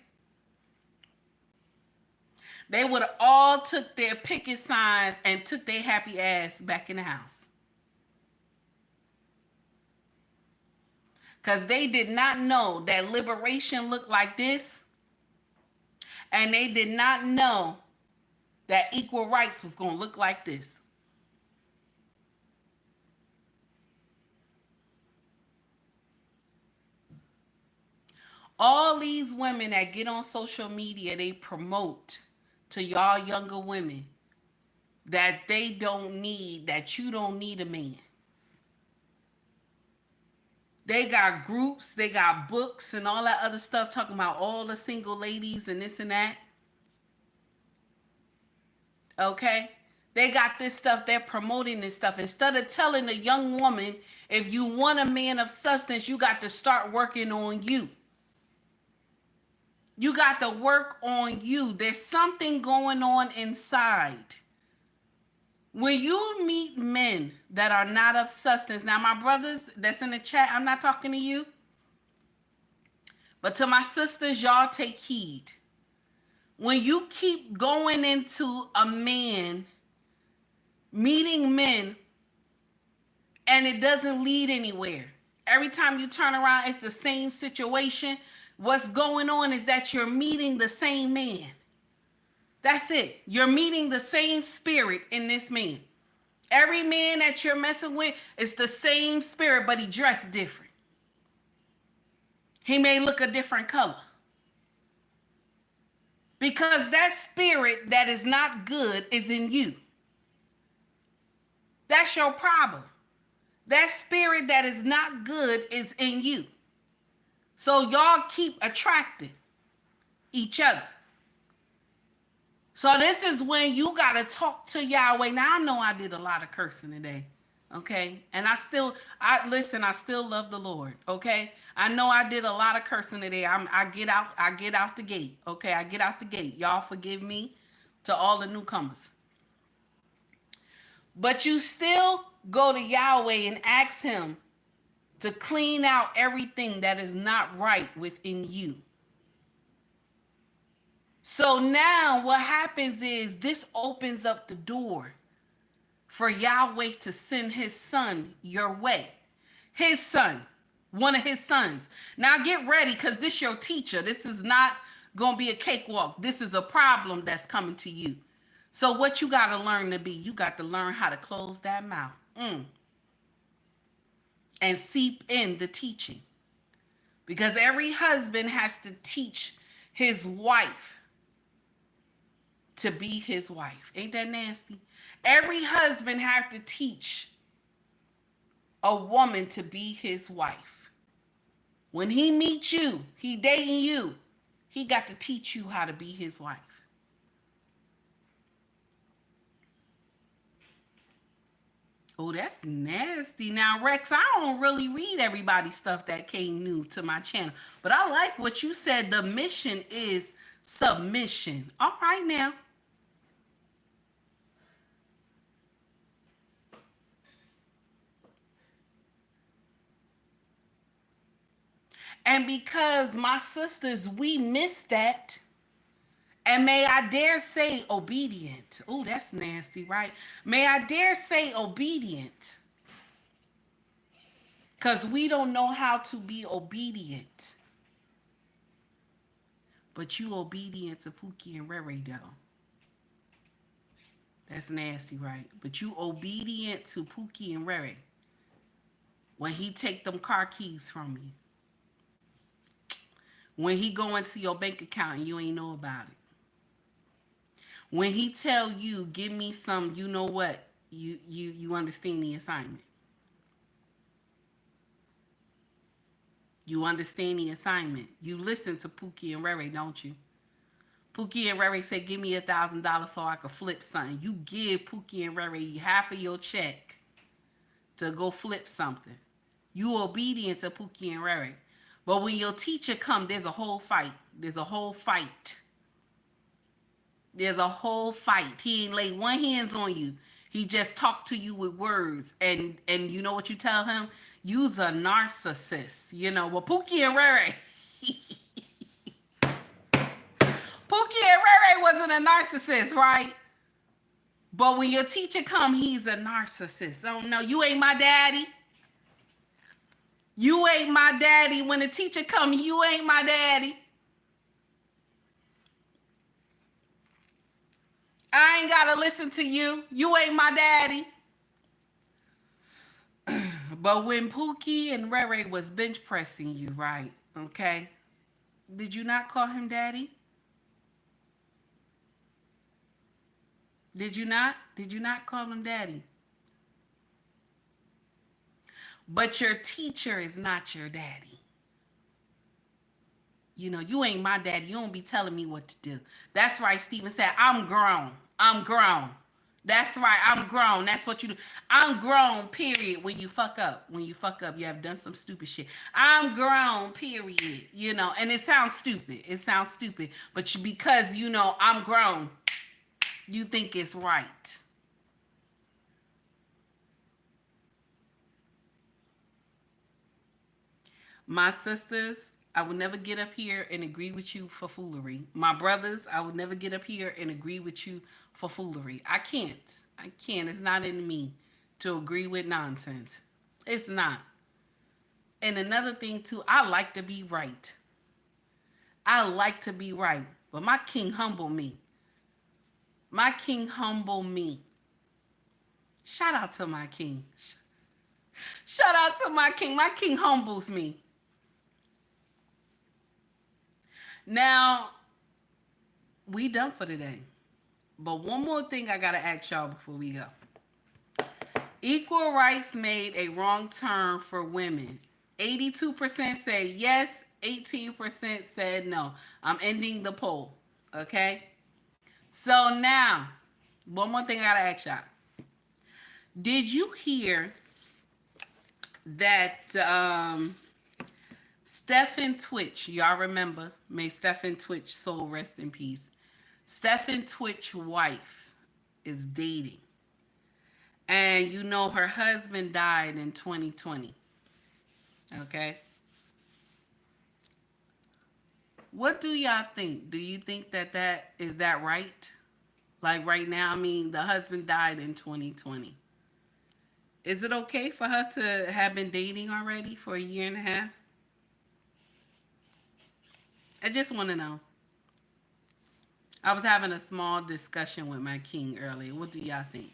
They would have all took their picket signs and took their happy ass back in the house. Because they did not know that liberation looked like this. And they did not know that equal rights was going to look like this. All these women that get on social media, they promote to y'all younger women that they don't need, that you don't need a man. They got groups, they got books and all that other stuff talking about all the single ladies and this and that. Okay? They got this stuff, they're promoting this stuff. Instead of telling a young woman, if you want a man of substance, you got to start working on you. You got to work on you. There's something going on inside. When you meet men that are not of substance, now my brothers that's in the chat, I'm not talking to you. But to my sisters, y'all take heed. When you keep going into a man meeting men, and it doesn't lead anywhere. Every time you turn around, it's the same situation. What's going on is that you're meeting the same man. That's it. You're meeting the same spirit in this man. Every man that you're messing with is the same spirit, but he dressed different. He may look a different color. Because that spirit that is not good is in you. That's your problem. That spirit that is not good is in you. So y'all keep attracting each other. So this is when you got to talk to Yahweh. Now, I know I did a lot of cursing today, okay? And I still love the Lord, okay? I know I did a lot of cursing today. I get out the gate, okay? I get out the gate. Y'all forgive me to all the newcomers. But you still go to Yahweh and ask him to clean out everything that is not right within you. So now what happens is this opens up the door for Yahweh to send his son your way. His son, one of his sons. Now get ready, because this is your teacher. This is not going to be a cakewalk. This is a problem that's coming to you. So what you got to learn to be, you got to learn how to close that mouth and seep in the teaching. Because every husband has to teach his wife to be his wife. Ain't that nasty? Every husband have to teach a woman to be his wife. When he meets you, he dating you, he got to teach you how to be his wife. Oh, that's nasty. Now, Rex, I don't really read everybody's stuff that came new to my channel, but I like what you said. The mission is submission. All right, now. And because my sisters, we missed that. And may I dare say obedient. Oh, that's nasty, right? May I dare say obedient. Because we don't know how to be obedient. But you obedient to Pookie and Rere, though. That's nasty, right? But you obedient to Pookie and Rere when he take them car keys from you. When he go into your bank account and you ain't know about it. When he tell you, give me some, you know what, you understand the assignment. You understand the assignment. You listen to Pookie and Rere, don't you? Pookie and Rere say, give me $1,000 so I can flip something. You give Pookie and Rere half of your check to go flip something. You obedient to Pookie and Rere. But when your teacher come, there's a whole fight. There's a whole fight. There's a whole fight. He ain't lay one hands on you. He just talked to you with words. And you know what you tell him? You's a narcissist. You know, well, Pookie and Rere. Pookie and Rere wasn't a narcissist, right? But when your teacher come, he's a narcissist. Oh, no, you ain't my daddy. You ain't my daddy. When the teacher come, you ain't my daddy. I ain't got to listen to you. You ain't my daddy. But when Pookie and Rere was bench pressing you, right? Okay. Did you not call him daddy? Did you not? Did you not call him daddy? But your teacher is not your daddy. You know, you ain't my daddy. You don't be telling me what to do. That's right, Stephen said, I'm grown. I'm grown. That's right, I'm grown. That's what you do. I'm grown, period, when you fuck up. When you fuck up, you have done some stupid shit. I'm grown, period. You know, and it sounds stupid. It sounds stupid. But because, you know, I'm grown, you think it's right. My sisters, I would never get up here and agree with you for foolery. My brothers, I would never get up here and agree with you for foolery. I can't. I can't. It's not in me to agree with nonsense. It's not. And another thing too, I like to be right. I like to be right. But my king humble me. My king humble me. Shout out to my king. Shout out to my king. My king humbles me. Now, we done for today. But one more thing I got to ask y'all before we go. Equal rights made a wrong turn for women. 82% say yes, 18% said no. I'm ending the poll. Okay? So now, one more thing I got to ask y'all. Did you hear that Stephen Twitch, y'all remember, may Stephen Twitch soul rest in peace. Stephen Twitch's wife is dating. And you know her husband died in 2020. Okay? What do y'all think? Do you think that is that right? Like right now, I mean, the husband died in 2020. Is it okay for her to have been dating already for a year and a half? I just want to know. I was having a small discussion with my king earlier. What do y'all think?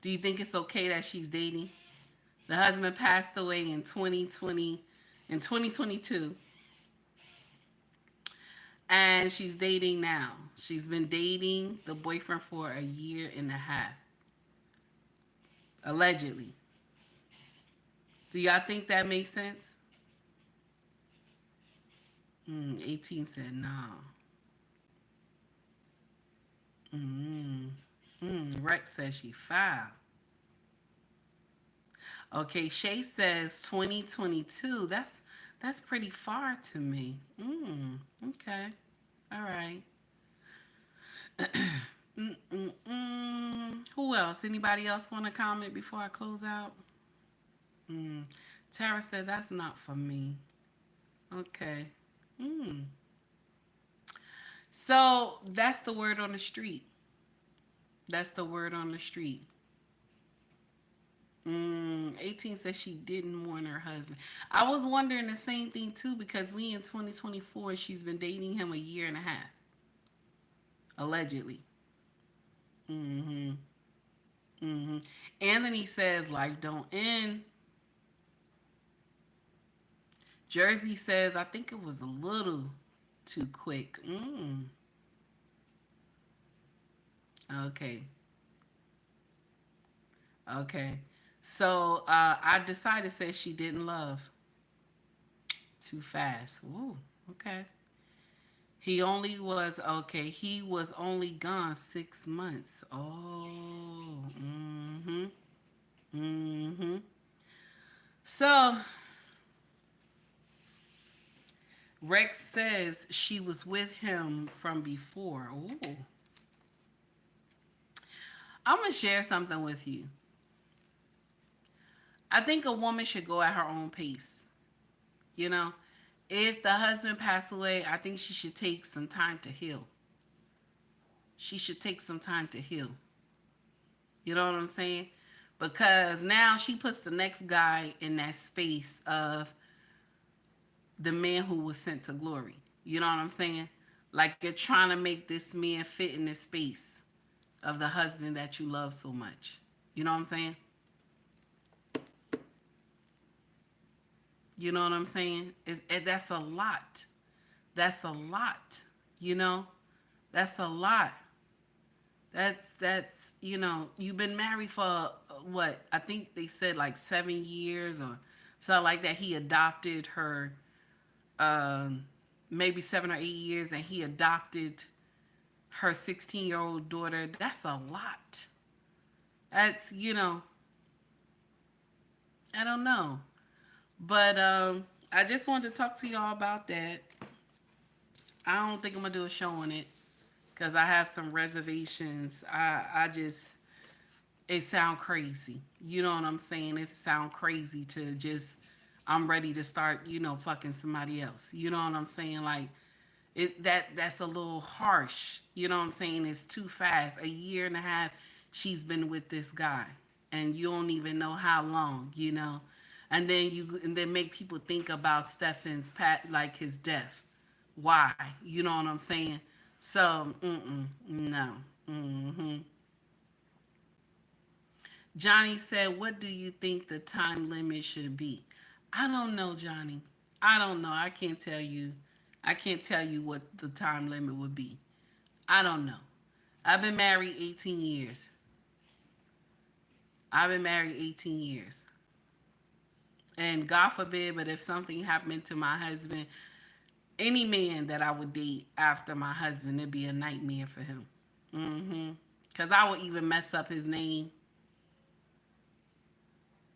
Do you think it's okay that she's dating? The husband passed away in 2022. And she's dating now. She's been dating the boyfriend for a year and a half. Allegedly. Do y'all think that makes sense? 18 said no. Rex says she foul. Okay, Shay says 2022. That's pretty far to me. Okay. All right. Who else? Anybody else want to comment before I close out? Tara said that's not for me. Okay. So that's the word on the street. That's the word on the street. 18 says she didn't warn her husband. I was wondering the same thing too, because we in 2024, she's been dating him a year and a half. Allegedly. Anthony says life don't end. Jersey says I think it was a little too quick. Okay. So I decided says she didn't love too fast. Ooh, okay. He was only gone 6 months. Oh, So Rex says she was with him from before. Ooh. I'm going to share something with you. I think a woman should go at her own pace. You know, if the husband passed away, I think she should take some time to heal. She should take some time to heal. You know what I'm saying? Because now she puts the next guy in that space of the man who was sent to glory. You know what I'm saying? Like you're trying to make this man fit in this space of the husband that you love so much. You know what I'm saying? You know what I'm saying? That's a lot. That's a lot. You know? That's a lot. That's you know, you've been married for what? I think they said like 7 years or something like that. He adopted her maybe 7 or 8 years, and he adopted her 16-year-old daughter. That's a lot. That's, you know, I don't know. But I just wanted to talk to y'all about that. I don't think I'm going to do a show on it because I have some reservations. It sound crazy. You know what I'm saying? It sound crazy to just I'm ready to start, fucking somebody else. You know what I'm saying? Like that's a little harsh. You know what I'm saying? It's too fast. A year and a half she's been with this guy and you don't even know how long. And then make people think about Stefan's like his death. Why? You know what I'm saying? So, no. Johnny said, "What do you think the time limit should be?" I don't know, Johnny. I don't know. I can't tell you. I can't tell you what the time limit would be. I don't know. I've been married 18 years. I've been married 18 years. And God forbid, but if something happened to my husband, any man that I would date after my husband, it'd be a nightmare for him. Because I would even mess up his name.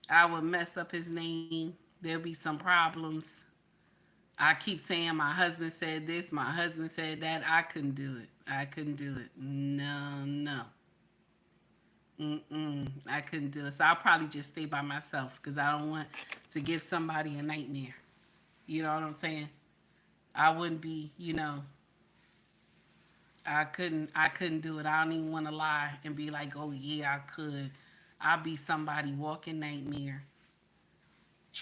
I would mess up his name. There'll be some problems. I keep saying my husband said this, my husband said that. I couldn't do it. I couldn't do it. No, no. I couldn't do it. So I'll probably just stay by myself because I don't want to give somebody a nightmare. You know what I'm saying? I wouldn't be, I couldn't do it. I don't even want to lie and be like, oh yeah, I could. I'll be somebody walking nightmare.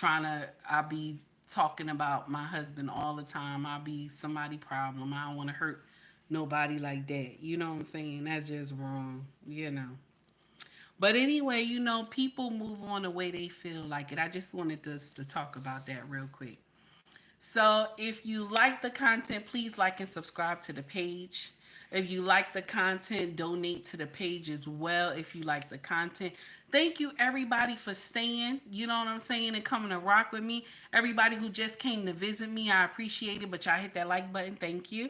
I'll be talking about my husband all the time. I'll be somebody problem. I don't want to hurt nobody like that. You know what I'm saying? That's just wrong. But anyway, people move on the way they feel like it. I just wanted us to talk about that real quick. So if you like the content, please like and subscribe to the page. If you like the content, donate to the page as well if you like the content. Thank you everybody for staying, you know what I'm saying, and coming to rock with me. Everybody who just came to visit me, I appreciate it, but y'all hit that like button. Thank you.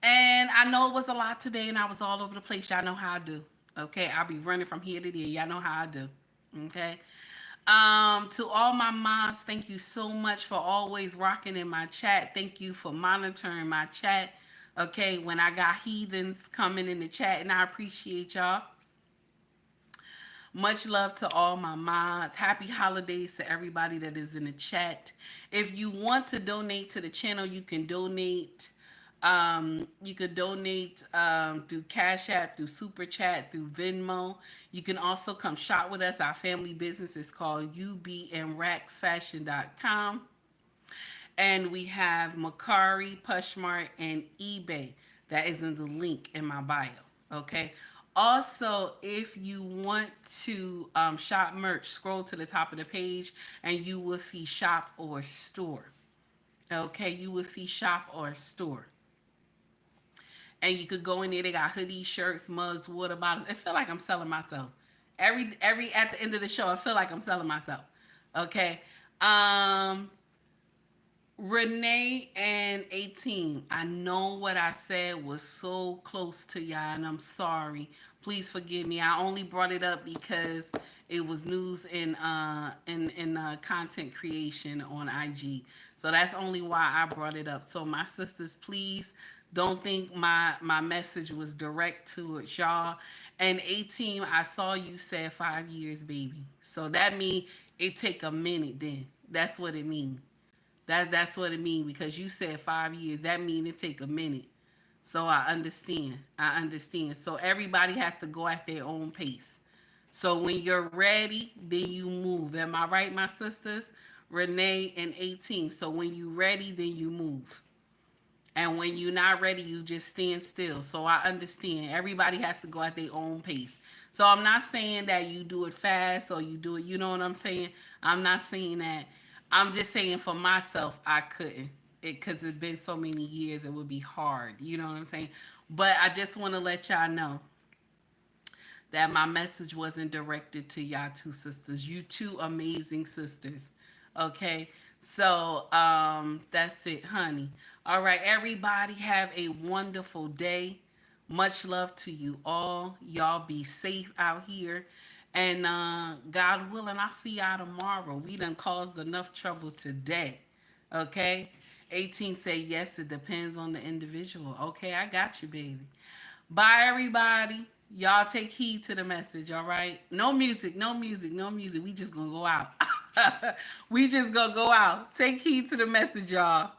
And I know it was a lot today and I was all over the place. Y'all know how I do. Okay, I'll be running from here to there. Y'all know how I do. Okay. To all my moms, thank you so much for always rocking in my chat. Thank you for monitoring my chat. Okay, when I got heathens coming in the chat, and I appreciate y'all. Much love to all my moms. Happy holidays to everybody that is in the chat. If you want to donate to the channel, you can donate. You could donate through Cash App, through Super Chat, through Venmo. You can also come shop with us. Our family business is called ubnracksfashion.com. And we have Mercari, POSHMARK, and eBay. That is in the link in my bio. Okay. Also, if you want to shop merch, scroll to the top of the page and you will see shop or store. Okay. You will see shop or store. And you could go in there. They got hoodies, shirts, mugs, water bottles. I feel like I'm selling myself. Every at the end of the show, I feel like I'm selling myself. Okay. Renee and 18. I know what I said was so close to y'all, and I'm sorry. Please forgive me. I only brought it up because it was news in content creation on IG. So that's only why I brought it up. So my sisters, please don't think my message was direct to y'all. And 18, I saw you said 5 years, baby. So that means it take a minute then. That's what it means. That's what it means because you said 5 years. That means it take a minute. So I understand. I understand. So everybody has to go at their own pace. So when you're ready, then you move. Am I right, my sisters? Renee and 18. So when you're ready, then you move. And when you're not ready, you just stand still. So I understand. Everybody has to go at their own pace. So I'm not saying that you do it fast or you do it, you know what I'm saying? I'm not saying that. I'm just saying for myself, I couldn't. Because it's been so many years, it would be hard. You know what I'm saying? But I just want to let y'all know that my message wasn't directed to y'all two sisters. You two amazing sisters. Okay? So that's it, honey. All right, everybody have a wonderful day. Much love to you all. Y'all be safe out here. And God willing, I'll see y'all tomorrow. We done caused enough trouble today. Okay? 18 say yes, it depends on the individual. Okay, I got you, baby. Bye, everybody. Y'all take heed to the message, all right? No music, no music, no music. We just gonna go out. We just gonna go out. Take heed to the message, y'all.